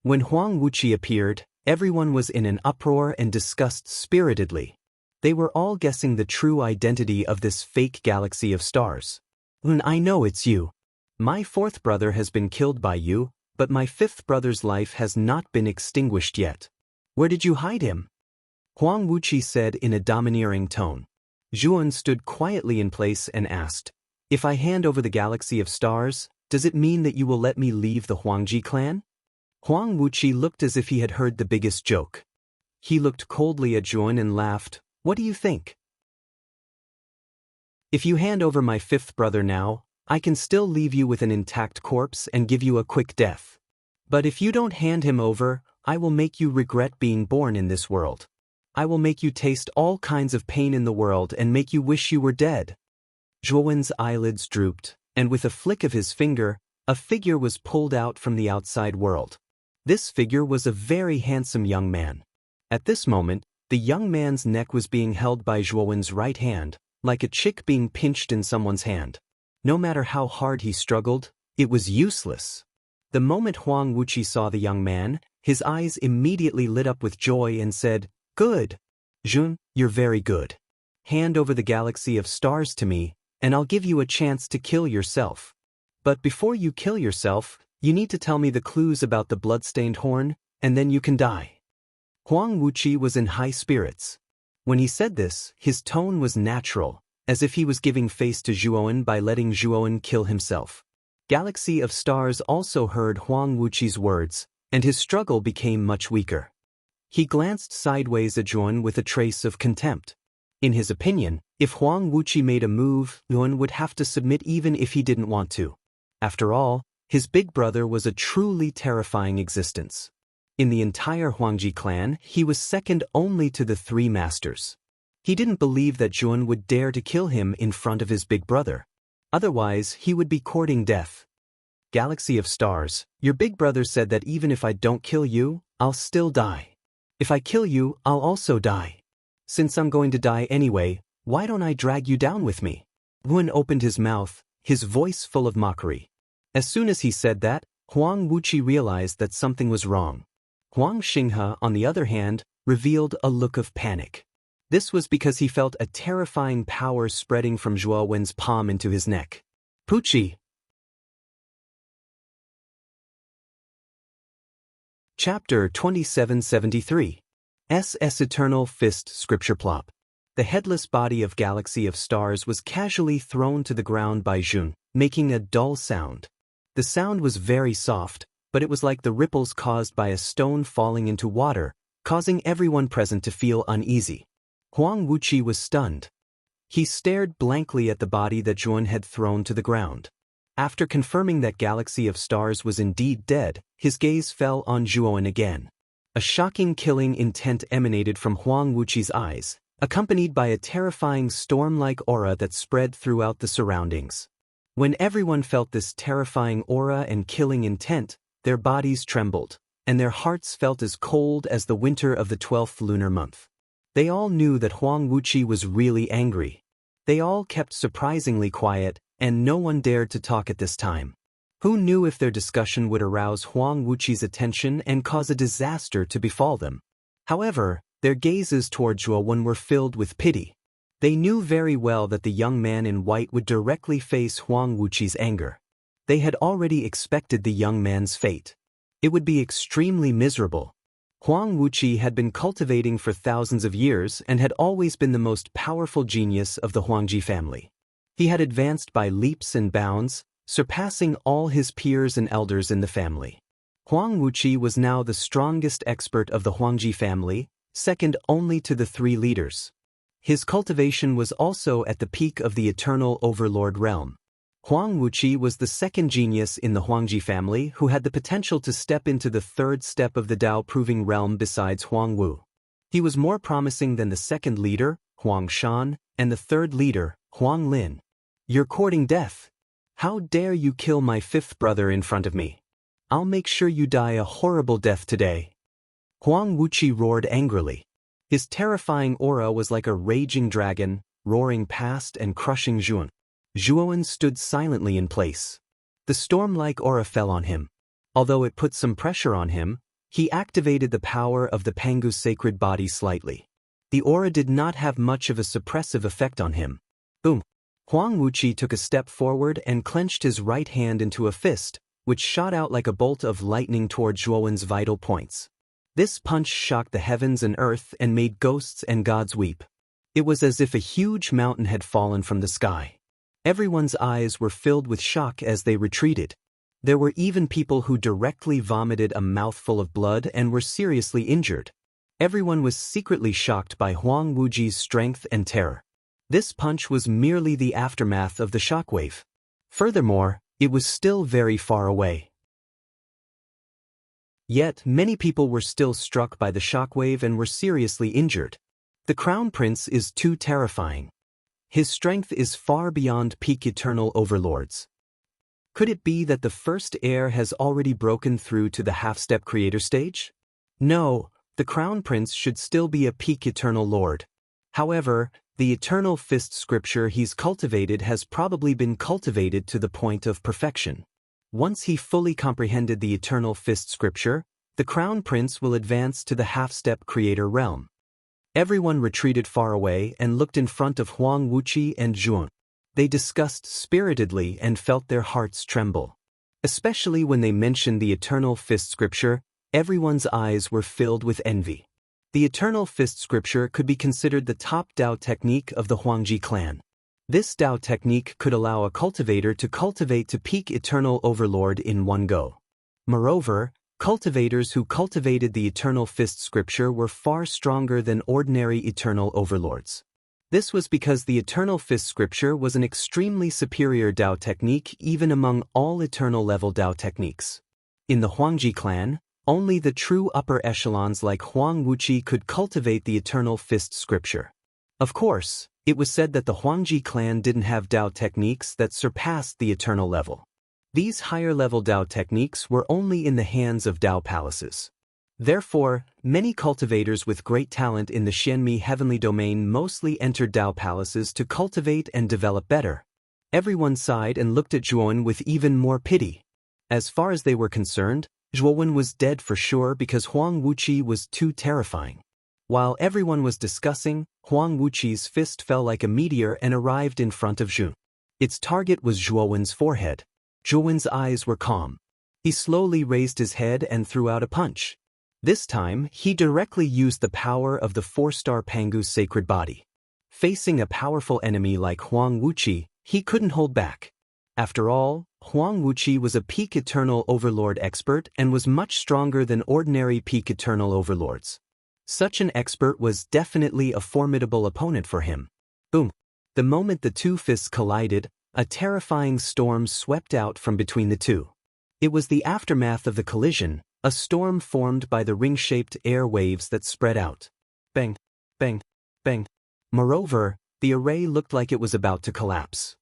When Huang Wuqi appeared, everyone was in an uproar and discussed spiritedly. They were all guessing the true identity of this fake galaxy of stars. I know it's you. My fourth brother has been killed by you, but my fifth brother's life has not been extinguished yet. Where did you hide him? Huang Wuqi said in a domineering tone. Zhuowen stood quietly in place and asked, "If I hand over the galaxy of stars, does it mean that you will let me leave the Huangji clan?" Huang Wuqi looked as if he had heard the biggest joke. He looked coldly at Zhuowen and laughed. "What do you think? If you hand over my fifth brother now, I can still leave you with an intact corpse and give you a quick death. But if you don't hand him over, I will make you regret being born in this world. I will make you taste all kinds of pain in the world and make you wish you were dead." Zhuowen's eyelids drooped, and with a flick of his finger, a figure was pulled out from the outside world. This figure was a very handsome young man. At this moment, the young man's neck was being held by Zhuowen's right hand, like a chick being pinched in someone's hand. No matter how hard he struggled, it was useless. The moment Huang Wuqi saw the young man, his eyes immediately lit up with joy and said, "Good. Zhun, you're very good. Hand over the galaxy of stars to me, and I'll give you a chance to kill yourself. But before you kill yourself, you need to tell me the clues about the blood-stained horn, and then you can die." Huang Wuqi was in high spirits. When he said this, his tone was natural, as if he was giving face to Zhuowen by letting Zhuowen kill himself. Galaxy of Stars also heard Huang Wuqi's words, and his struggle became much weaker. He glanced sideways at Zhuowen with a trace of contempt. In his opinion, if Huang Wuqi made a move, Zhuowen would have to submit even if he didn't want to. After all, his big brother was a truly terrifying existence. In the entire Huangji clan, he was second only to the three masters. He didn't believe that Zhuowen would dare to kill him in front of his big brother. Otherwise, he would be courting death. "Galaxy of Stars, your big brother said that even if I don't kill you, I'll still die. If I kill you, I'll also die. Since I'm going to die anyway, why don't I drag you down with me?" Zhuowen opened his mouth, his voice full of mockery. As soon as he said that, Huang Wuqi realized that something was wrong. Huang Xinghe, on the other hand, revealed a look of panic. This was because he felt a terrifying power spreading from Zhuowen's palm into his neck. Pucci. Chapter 2773. SS Eternal Fist Scripture Plop. The headless body of Galaxy of Stars was casually thrown to the ground by Zhun, making a dull sound. The sound was very soft, but it was like the ripples caused by a stone falling into water, causing everyone present to feel uneasy. Huang Wuqi was stunned. He stared blankly at the body that Zhuowen had thrown to the ground. After confirming that Galaxy of Stars was indeed dead, his gaze fell on Zhuowen again. A shocking killing intent emanated from Huang Wuqi's eyes, accompanied by a terrifying storm-like aura that spread throughout the surroundings. When everyone felt this terrifying aura and killing intent, their bodies trembled. and their hearts felt as cold as the winter of the 12th lunar month. They all knew that Huang Wuqi was really angry. They all kept surprisingly quiet, and no one dared to talk at this time. Who knew if their discussion would arouse Huang Wuqi's attention and cause a disaster to befall them? However, their gazes toward Zhuowen were filled with pity. They knew very well that the young man in white would directly face Huang Wuqi's anger. They had already expected the young man's fate. It would be extremely miserable. Huang Wuqi had been cultivating for thousands of years and had always been the most powerful genius of the Huangji family. He had advanced by leaps and bounds, surpassing all his peers and elders in the family. Huang Wuqi was now the strongest expert of the Huangji family, second only to the three leaders. His cultivation was also at the peak of the eternal overlord realm. Huang Wuqi was the second genius in the Huangji family who had the potential to step into the third step of the Tao-proving realm besides Huang Wu. He was more promising than the second leader, Huang Shan, and the third leader, Huang Lin. "You're courting death. How dare you kill my fifth brother in front of me? I'll make sure you die a horrible death today." Huang Wuqi roared angrily. His terrifying aura was like a raging dragon, roaring past and crushing Zhuowen. Zhuowen stood silently in place. The storm-like aura fell on him. Although it put some pressure on him, he activated the power of the Pangu's sacred body slightly. The aura did not have much of a suppressive effect on him. Boom! Huang Wuqi took a step forward and clenched his right hand into a fist, which shot out like a bolt of lightning toward Zhuowen's vital points. This punch shocked the heavens and earth and made ghosts and gods weep. It was as if a huge mountain had fallen from the sky. Everyone's eyes were filled with shock as they retreated. There were even people who directly vomited a mouthful of blood and were seriously injured. Everyone was secretly shocked by Huang Wuqi's strength and terror. This punch was merely the aftermath of the shockwave. Furthermore, it was still very far away. Yet, many people were still struck by the shockwave and were seriously injured. The Crown Prince is too terrifying. His strength is far beyond peak eternal overlords. Could it be that the first heir has already broken through to the half-step creator stage? No, the Crown Prince should still be a peak eternal lord. However, the eternal fist scripture he's cultivated has probably been cultivated to the point of perfection. Once he fully comprehended the eternal fist scripture, the Crown Prince will advance to the half-step creator realm. Everyone retreated far away and looked in front of Huang Wuqi and Zhuowen. They discussed spiritedly and felt their hearts tremble. Especially when they mentioned the eternal fist scripture, everyone's eyes were filled with envy. The eternal fist scripture could be considered the top Tao technique of the Huangji clan. This Tao technique could allow a cultivator to cultivate to peak eternal overlord in one go. Moreover, cultivators who cultivated the eternal fist scripture were far stronger than ordinary eternal overlords. This was because the eternal fist scripture was an extremely superior Tao technique even among all eternal level Tao techniques. In the Huangji clan, only the true upper echelons like Huang Wuqi could cultivate the eternal fist scripture. Of course, it was said that the Huangji clan didn't have Tao techniques that surpassed the eternal level. These higher-level Tao techniques were only in the hands of Tao palaces. Therefore, many cultivators with great talent in the Xianmi heavenly domain mostly entered Tao palaces to cultivate and develop better. Everyone sighed and looked at Zhuowen with even more pity. As far as they were concerned, Zhuowen was dead for sure because Huang Wuqi was too terrifying. While everyone was discussing, Huang Wuqi's fist fell like a meteor and arrived in front of Zhuowen. Its target was Zhuowen's forehead. Zhuowen's eyes were calm. He slowly raised his head and threw out a punch. This time, he directly used the power of the 4-star Pangu's sacred body. Facing a powerful enemy like Huang Wuqi, he couldn't hold back. After all, Huang Wuqi was a peak eternal overlord expert and was much stronger than ordinary peak eternal overlords. Such an expert was definitely a formidable opponent for him. Boom! The moment the two fists collided, a terrifying storm swept out from between the two. It was the aftermath of the collision, a storm formed by the ring-shaped air waves that spread out. Bang, bang, bang. Moreover, the array looked like it was about to collapse.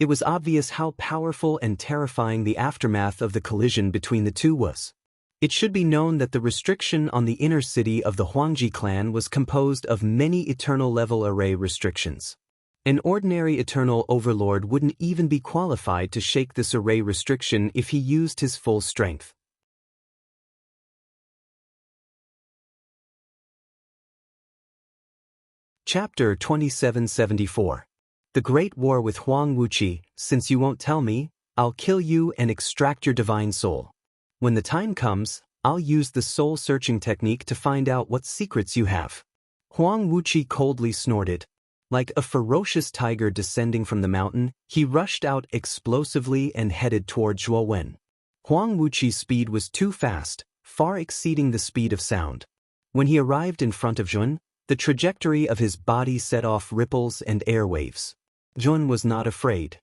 It was obvious how powerful and terrifying the aftermath of the collision between the two was. It should be known that the restriction on the inner city of the Huangji clan was composed of many eternal level array restrictions. An ordinary eternal overlord wouldn't even be qualified to shake this array restriction if he used his full strength. Chapter 2774. The Great War with Huang Wuqi. Since you won't tell me, I'll kill you and extract your divine soul. When the time comes, I'll use the soul-searching technique to find out what secrets you have. Huang Wuqi coldly snorted. Like a ferocious tiger descending from the mountain, he rushed out explosively and headed toward Zhuowen. Huang Wuqi's speed was too fast, far exceeding the speed of sound. When he arrived in front of Jun, the trajectory of his body set off ripples and airwaves. Jun was not afraid.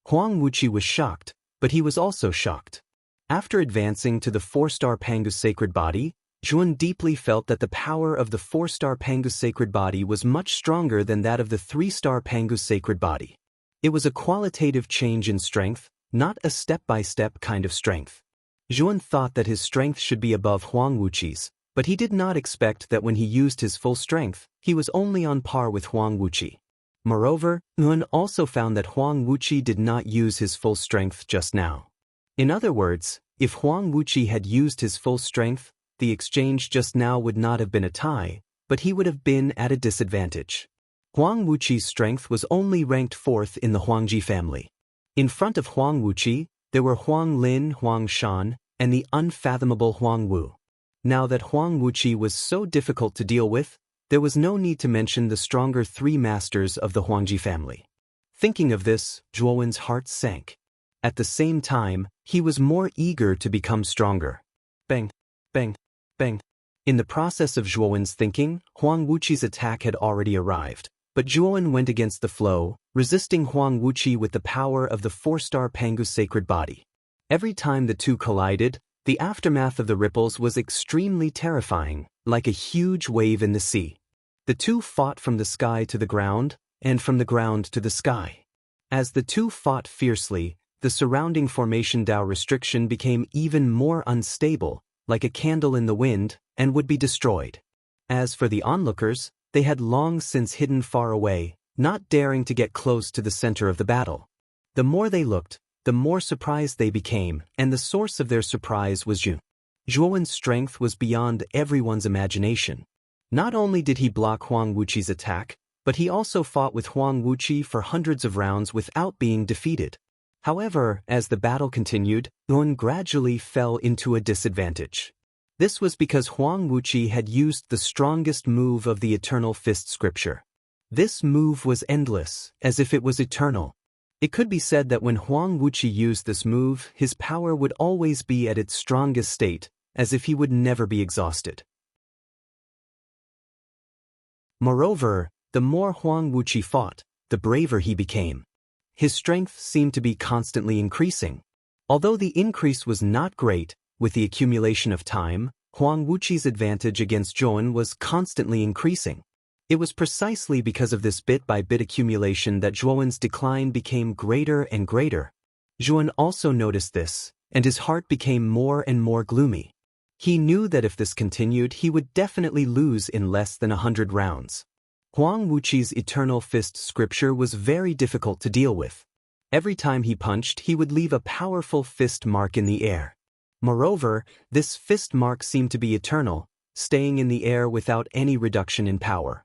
Huang Wuqi was shocked, but he was also shocked. After advancing to the 4-star Pangu sacred body, Jun deeply felt that the power of the 4-star Pangu sacred body was much stronger than that of the 3-star Pangu sacred body. It was a qualitative change in strength, not a step-by-step kind of strength. Jun thought that his strength should be above Huang Wuqi's, but he did not expect that when he used his full strength, he was only on par with Huang Wuqi. Moreover, Jun also found that Huang Wuqi did not use his full strength just now. In other words, if Huang Wuqi had used his full strength, the exchange just now would not have been a tie, but he would have been at a disadvantage. Huang Wuqi's strength was only ranked 4th in the Huangji family. In front of Huang Wuqi, there were Huang Lin, Huang Shan, and the unfathomable Huang Wu. Now that Huang Wuqi was so difficult to deal with, there was no need to mention the stronger 3 masters of the Huangji family. Thinking of this, Zhuowen's heart sank. At the same time, he was more eager to become stronger. Bang, bang, bang. In the process of Zhuowen's thinking, Huang Wuqi's attack had already arrived, but Zhuowen went against the flow, resisting Huang Wuqi with the power of the 4-star Pangu sacred body. Every time the two collided, the aftermath of the ripples was extremely terrifying, like a huge wave in the sea. The two fought from the sky to the ground, and from the ground to the sky. As the two fought fiercely, the surrounding formation Dao restriction became even more unstable, like a candle in the wind, and would be destroyed. As for the onlookers, they had long since hidden far away, not daring to get close to the center of the battle. The more they looked, the more surprised they became, and the source of their surprise was Zhu. Zhuowen's strength was beyond everyone's imagination. Not only did he block Huang Wuqi's attack, but he also fought with Huang Wuqi for hundreds of rounds without being defeated. However, as the battle continued, Zhuowen gradually fell into a disadvantage. This was because Huang Wuqi had used the strongest move of the Eternal Fist scripture. This move was endless, as if it was eternal. It could be said that when Huang Wuqi used this move, his power would always be at its strongest state, as if he would never be exhausted. Moreover, the more Huang Wuqi fought, the braver he became. His strength seemed to be constantly increasing. Although the increase was not great, with the accumulation of time, Huang Wuqi's advantage against Zhuowen was constantly increasing. It was precisely because of this bit-by-bit accumulation that Zhuowen's decline became greater and greater. Zhuowen also noticed this, and his heart became more and more gloomy. He knew that if this continued, he would definitely lose in less than 100 rounds. Huang Wuqi's Eternal Fist scripture was very difficult to deal with. Every time he punched, he would leave a powerful fist mark in the air. Moreover, this fist mark seemed to be eternal, staying in the air without any reduction in power.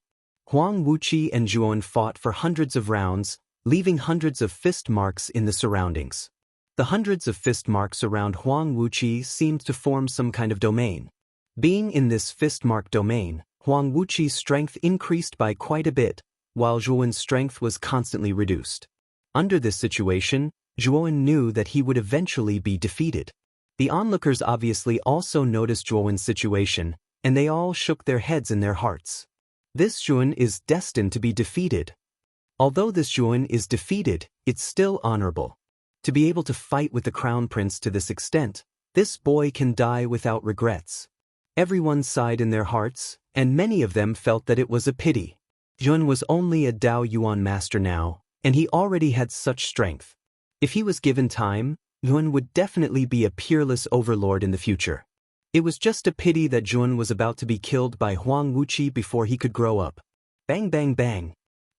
Huang Wuqi and Zhuowen fought for hundreds of rounds, leaving hundreds of fist marks in the surroundings. The hundreds of fist marks around Huang Wuqi seemed to form some kind of domain. Being in this fist mark domain, Huang Wuqi's strength increased by quite a bit, while Zhuowen's strength was constantly reduced. Under this situation, Zhuowen knew that he would eventually be defeated. The onlookers obviously also noticed Zhuowen's situation, and they all shook their heads in their hearts. This Zhuowen is destined to be defeated. Although this Zhuowen is defeated, it's still honorable. To be able to fight with the crown prince to this extent, this boy can die without regrets. Everyone sighed in their hearts, and many of them felt that it was a pity. Zhuowen was only a Dao Yuan master now, and he already had such strength. If he was given time, Zhuowen would definitely be a peerless overlord in the future. It was just a pity that Jun was about to be killed by Huang Wuqi before he could grow up. Bang bang bang.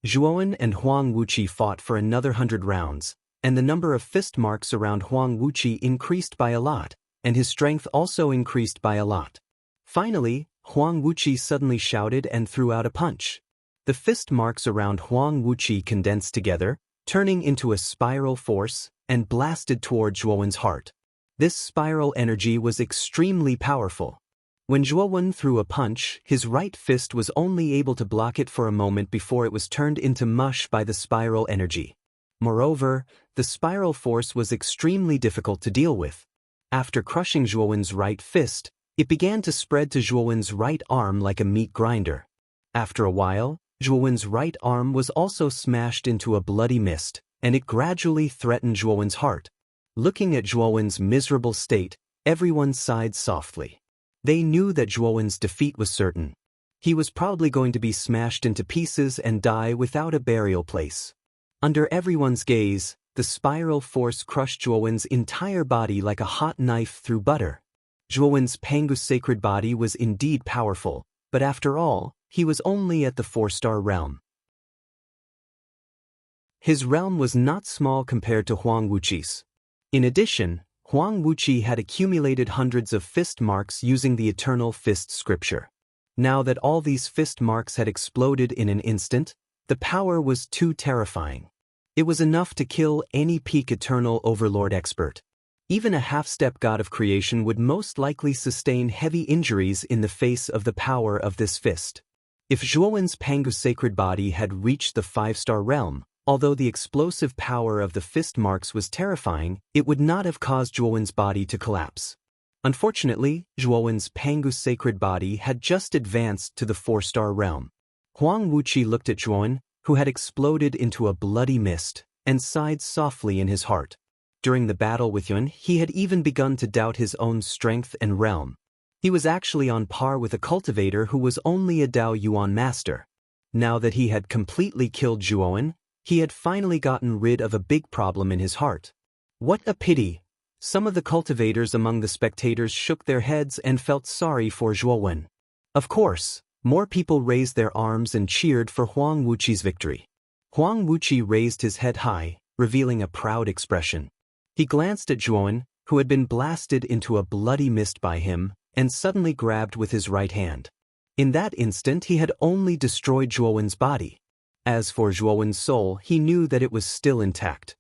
Zhuowen and Huang Wuqi fought for another 100 rounds, and the number of fist marks around Huang Wuqi increased by a lot, and his strength also increased by a lot. Finally, Huang Wuqi suddenly shouted and threw out a punch. The fist marks around Huang Wuqi condensed together, turning into a spiral force, and blasted toward Zhuowen's heart. This spiral energy was extremely powerful. When Zhuowen threw a punch, his right fist was only able to block it for a moment before it was turned into mush by the spiral energy. Moreover, the spiral force was extremely difficult to deal with. After crushing Zhuowen's right fist, it began to spread to Zhuowen's right arm like a meat grinder. After a while, Zhuowen's right arm was also smashed into a bloody mist, and it gradually threatened Zhuowen's heart. Looking at Zhuowen's miserable state, everyone sighed softly. They knew that Zhuowen's defeat was certain. He was probably going to be smashed into pieces and die without a burial place. Under everyone's gaze, the spiral force crushed Zhuowen's entire body like a hot knife through butter. Zhuowen's Pangu's sacred body was indeed powerful, but after all, he was only at the 4-star realm. His realm was not small compared to Huang Wuqi's. In addition, Huang Wuqi had accumulated hundreds of fist marks using the Eternal Fist scripture. Now that all these fist marks had exploded in an instant, the power was too terrifying. It was enough to kill any peak Eternal Overlord expert. Even a half-step god of creation would most likely sustain heavy injuries in the face of the power of this fist. If Zhuowen's Pangu's sacred body had reached the 5-star realm, although the explosive power of the fist marks was terrifying, it would not have caused Zhuowen's body to collapse. Unfortunately, Zhuowen's Pangu's sacred body had just advanced to the 4-star realm. Huang Wuqi looked at Zhuowen, who had exploded into a bloody mist, and sighed softly in his heart. During the battle with Yun, he had even begun to doubt his own strength and realm. He was actually on par with a cultivator who was only a Dao Yuan master. Now that he had completely killed Zhuowen, he had finally gotten rid of a big problem in his heart. What a pity! Some of the cultivators among the spectators shook their heads and felt sorry for Zhuowen. Of course, more people raised their arms and cheered for Huang Wuqi's victory. Huang Wuqi raised his head high, revealing a proud expression. He glanced at Zhuowen, who had been blasted into a bloody mist by him, and suddenly grabbed with his right hand. In that instant he had only destroyed Zhuowen's body. As for Zhuowen's soul, he knew that it was still intact.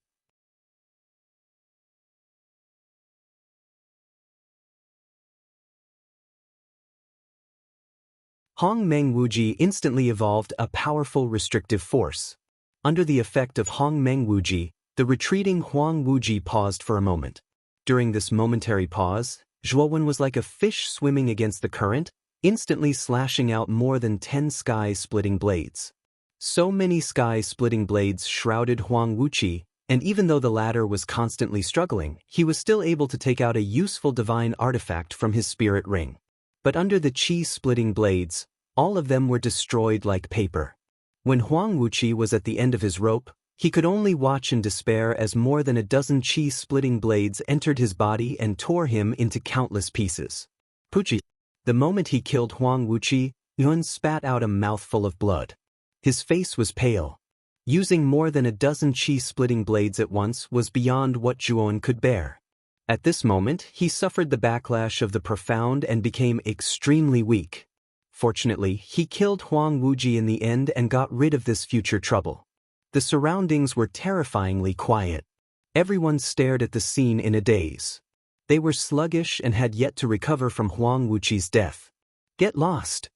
Hong Meng Wuji instantly evolved a powerful restrictive force. Under the effect of Hong Meng Wuji, the retreating Huang Wuji paused for a moment. During this momentary pause, Zhuowen was like a fish swimming against the current, instantly slashing out more than 10 sky-splitting blades. So many sky-splitting blades shrouded Huang Wuqi, and even though the latter was constantly struggling, he was still able to take out a useful divine artifact from his spirit ring. But under the chi-splitting blades, all of them were destroyed like paper. When Huang Wuqi was at the end of his rope, he could only watch in despair as more than a dozen chi-splitting blades entered his body and tore him into countless pieces. Puchi. The moment he killed Huang Wuqi, Yun spat out a mouthful of blood. His face was pale. Using more than a dozen chi-splitting blades at once was beyond what Zhuowen could bear. At this moment, he suffered the backlash of the profound and became extremely weak. Fortunately, he killed Huang Wuji in the end and got rid of this future trouble. The surroundings were terrifyingly quiet. Everyone stared at the scene in a daze. They were sluggish and had yet to recover from Huang Wuqi's death. Get lost.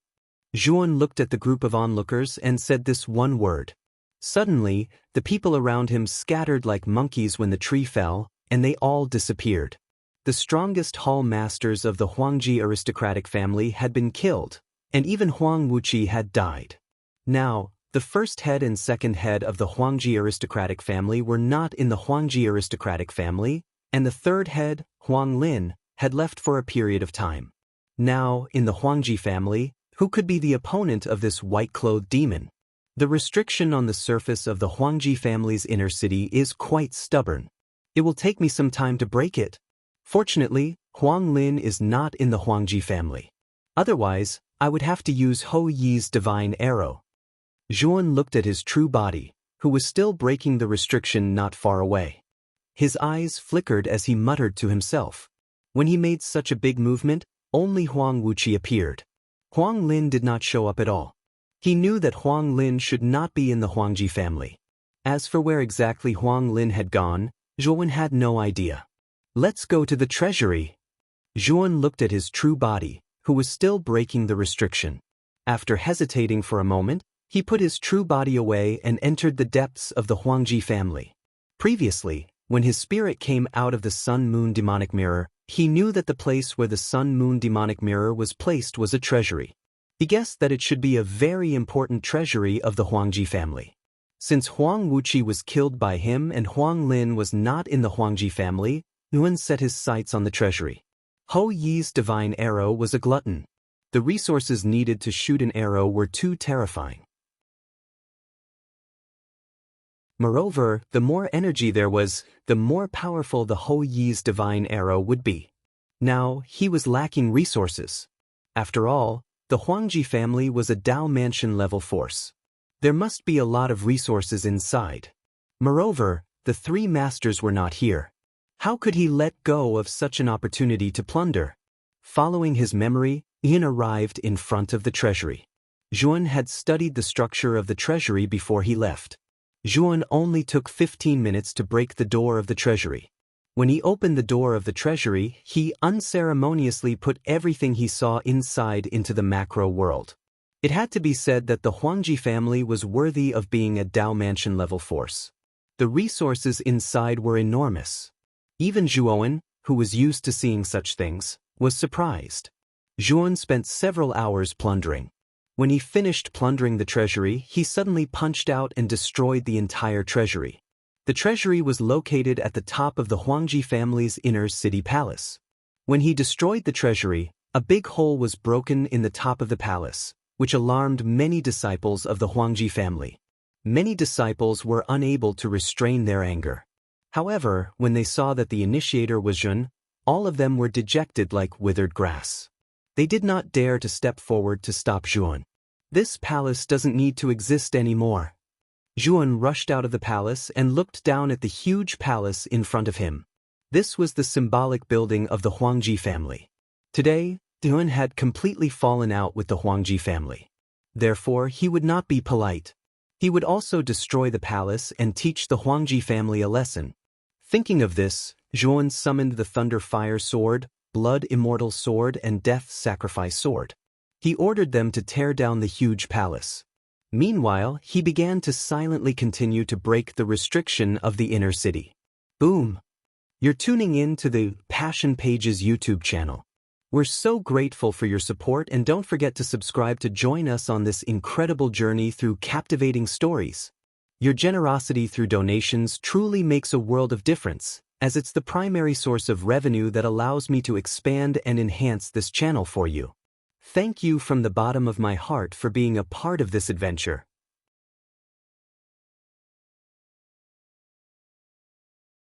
Zhuowen looked at the group of onlookers and said this one word. Suddenly, the people around him scattered like monkeys when the tree fell, and they all disappeared. The strongest hall masters of the Huangji aristocratic family had been killed, and even Huang Wuqi had died. Now, the first head and second head of the Huangji aristocratic family were not in the Huangji aristocratic family, and the third head, Huang Lin, had left for a period of time. Now, in the Huangji family, who could be the opponent of this white-clothed demon? The restriction on the surface of the Huangji family's inner city is quite stubborn. It will take me some time to break it. Fortunately, Huang Lin is not in the Huangji family. Otherwise, I would have to use Hou Yi's divine arrow. Zhuan looked at his true body, who was still breaking the restriction not far away. His eyes flickered as he muttered to himself. When he made such a big movement, only Huang Wuqi appeared. Huang Lin did not show up at all. He knew that Huang Lin should not be in the Huangji family. As for where exactly Huang Lin had gone, Zhuan had no idea. Let's go to the treasury. Zhuan looked at his true body, who was still breaking the restriction. After hesitating for a moment, he put his true body away and entered the depths of the Huangji family. Previously, when his spirit came out of the Sun-Moon demonic mirror, he knew that the place where the Sun-Moon demonic mirror was placed was a treasury. He guessed that it should be a very important treasury of the Huangji family. Since Huang Wuqi was killed by him and Huang Lin was not in the Huangji family, Yuan set his sights on the treasury. Hou Yi's divine arrow was a glutton. The resources needed to shoot an arrow were too terrifying. Moreover, the more energy there was, the more powerful the Hou Yi's divine arrow would be. Now, he was lacking resources. After all, the Huangji family was a Dao Mansion level force. There must be a lot of resources inside. Moreover, the three masters were not here. How could he let go of such an opportunity to plunder? Following his memory, Yin arrived in front of the treasury. Zhuan had studied the structure of the treasury before he left. Zhuan only took 15 minutes to break the door of the treasury. When he opened the door of the treasury, he unceremoniously put everything he saw inside into the macro world. It had to be said that the Huangji family was worthy of being a Dao Mansion level force. The resources inside were enormous. Even Zhuan, who was used to seeing such things, was surprised. Zhuan spent several hours plundering. When he finished plundering the treasury, he suddenly punched out and destroyed the entire treasury. The treasury was located at the top of the Huangji family's inner city palace. When he destroyed the treasury, a big hole was broken in the top of the palace, which alarmed many disciples of the Huangji family. Many disciples were unable to restrain their anger. However, when they saw that the initiator was Zhun, all of them were dejected like withered grass. They did not dare to step forward to stop Zhuan. This palace doesn't need to exist anymore. Zhuan rushed out of the palace and looked down at the huge palace in front of him. This was the symbolic building of the Huangji family. Today, Zhuan had completely fallen out with the Huangji family. Therefore, he would not be polite. He would also destroy the palace and teach the Huangji family a lesson. Thinking of this, Zhuan summoned the Thunder Fire Sword, Blood Immortal Sword and Death Sacrifice Sword. He ordered them to tear down the huge palace. Meanwhile, he began to silently continue to break the restriction of the inner city. Boom! You're tuning in to the Passion Pages YouTube channel. We're so grateful for your support and don't forget to subscribe to join us on this incredible journey through captivating stories. Your generosity through donations truly makes a world of difference, as it's the primary source of revenue that allows me to expand and enhance this channel for you. Thank you from the bottom of my heart for being a part of this adventure.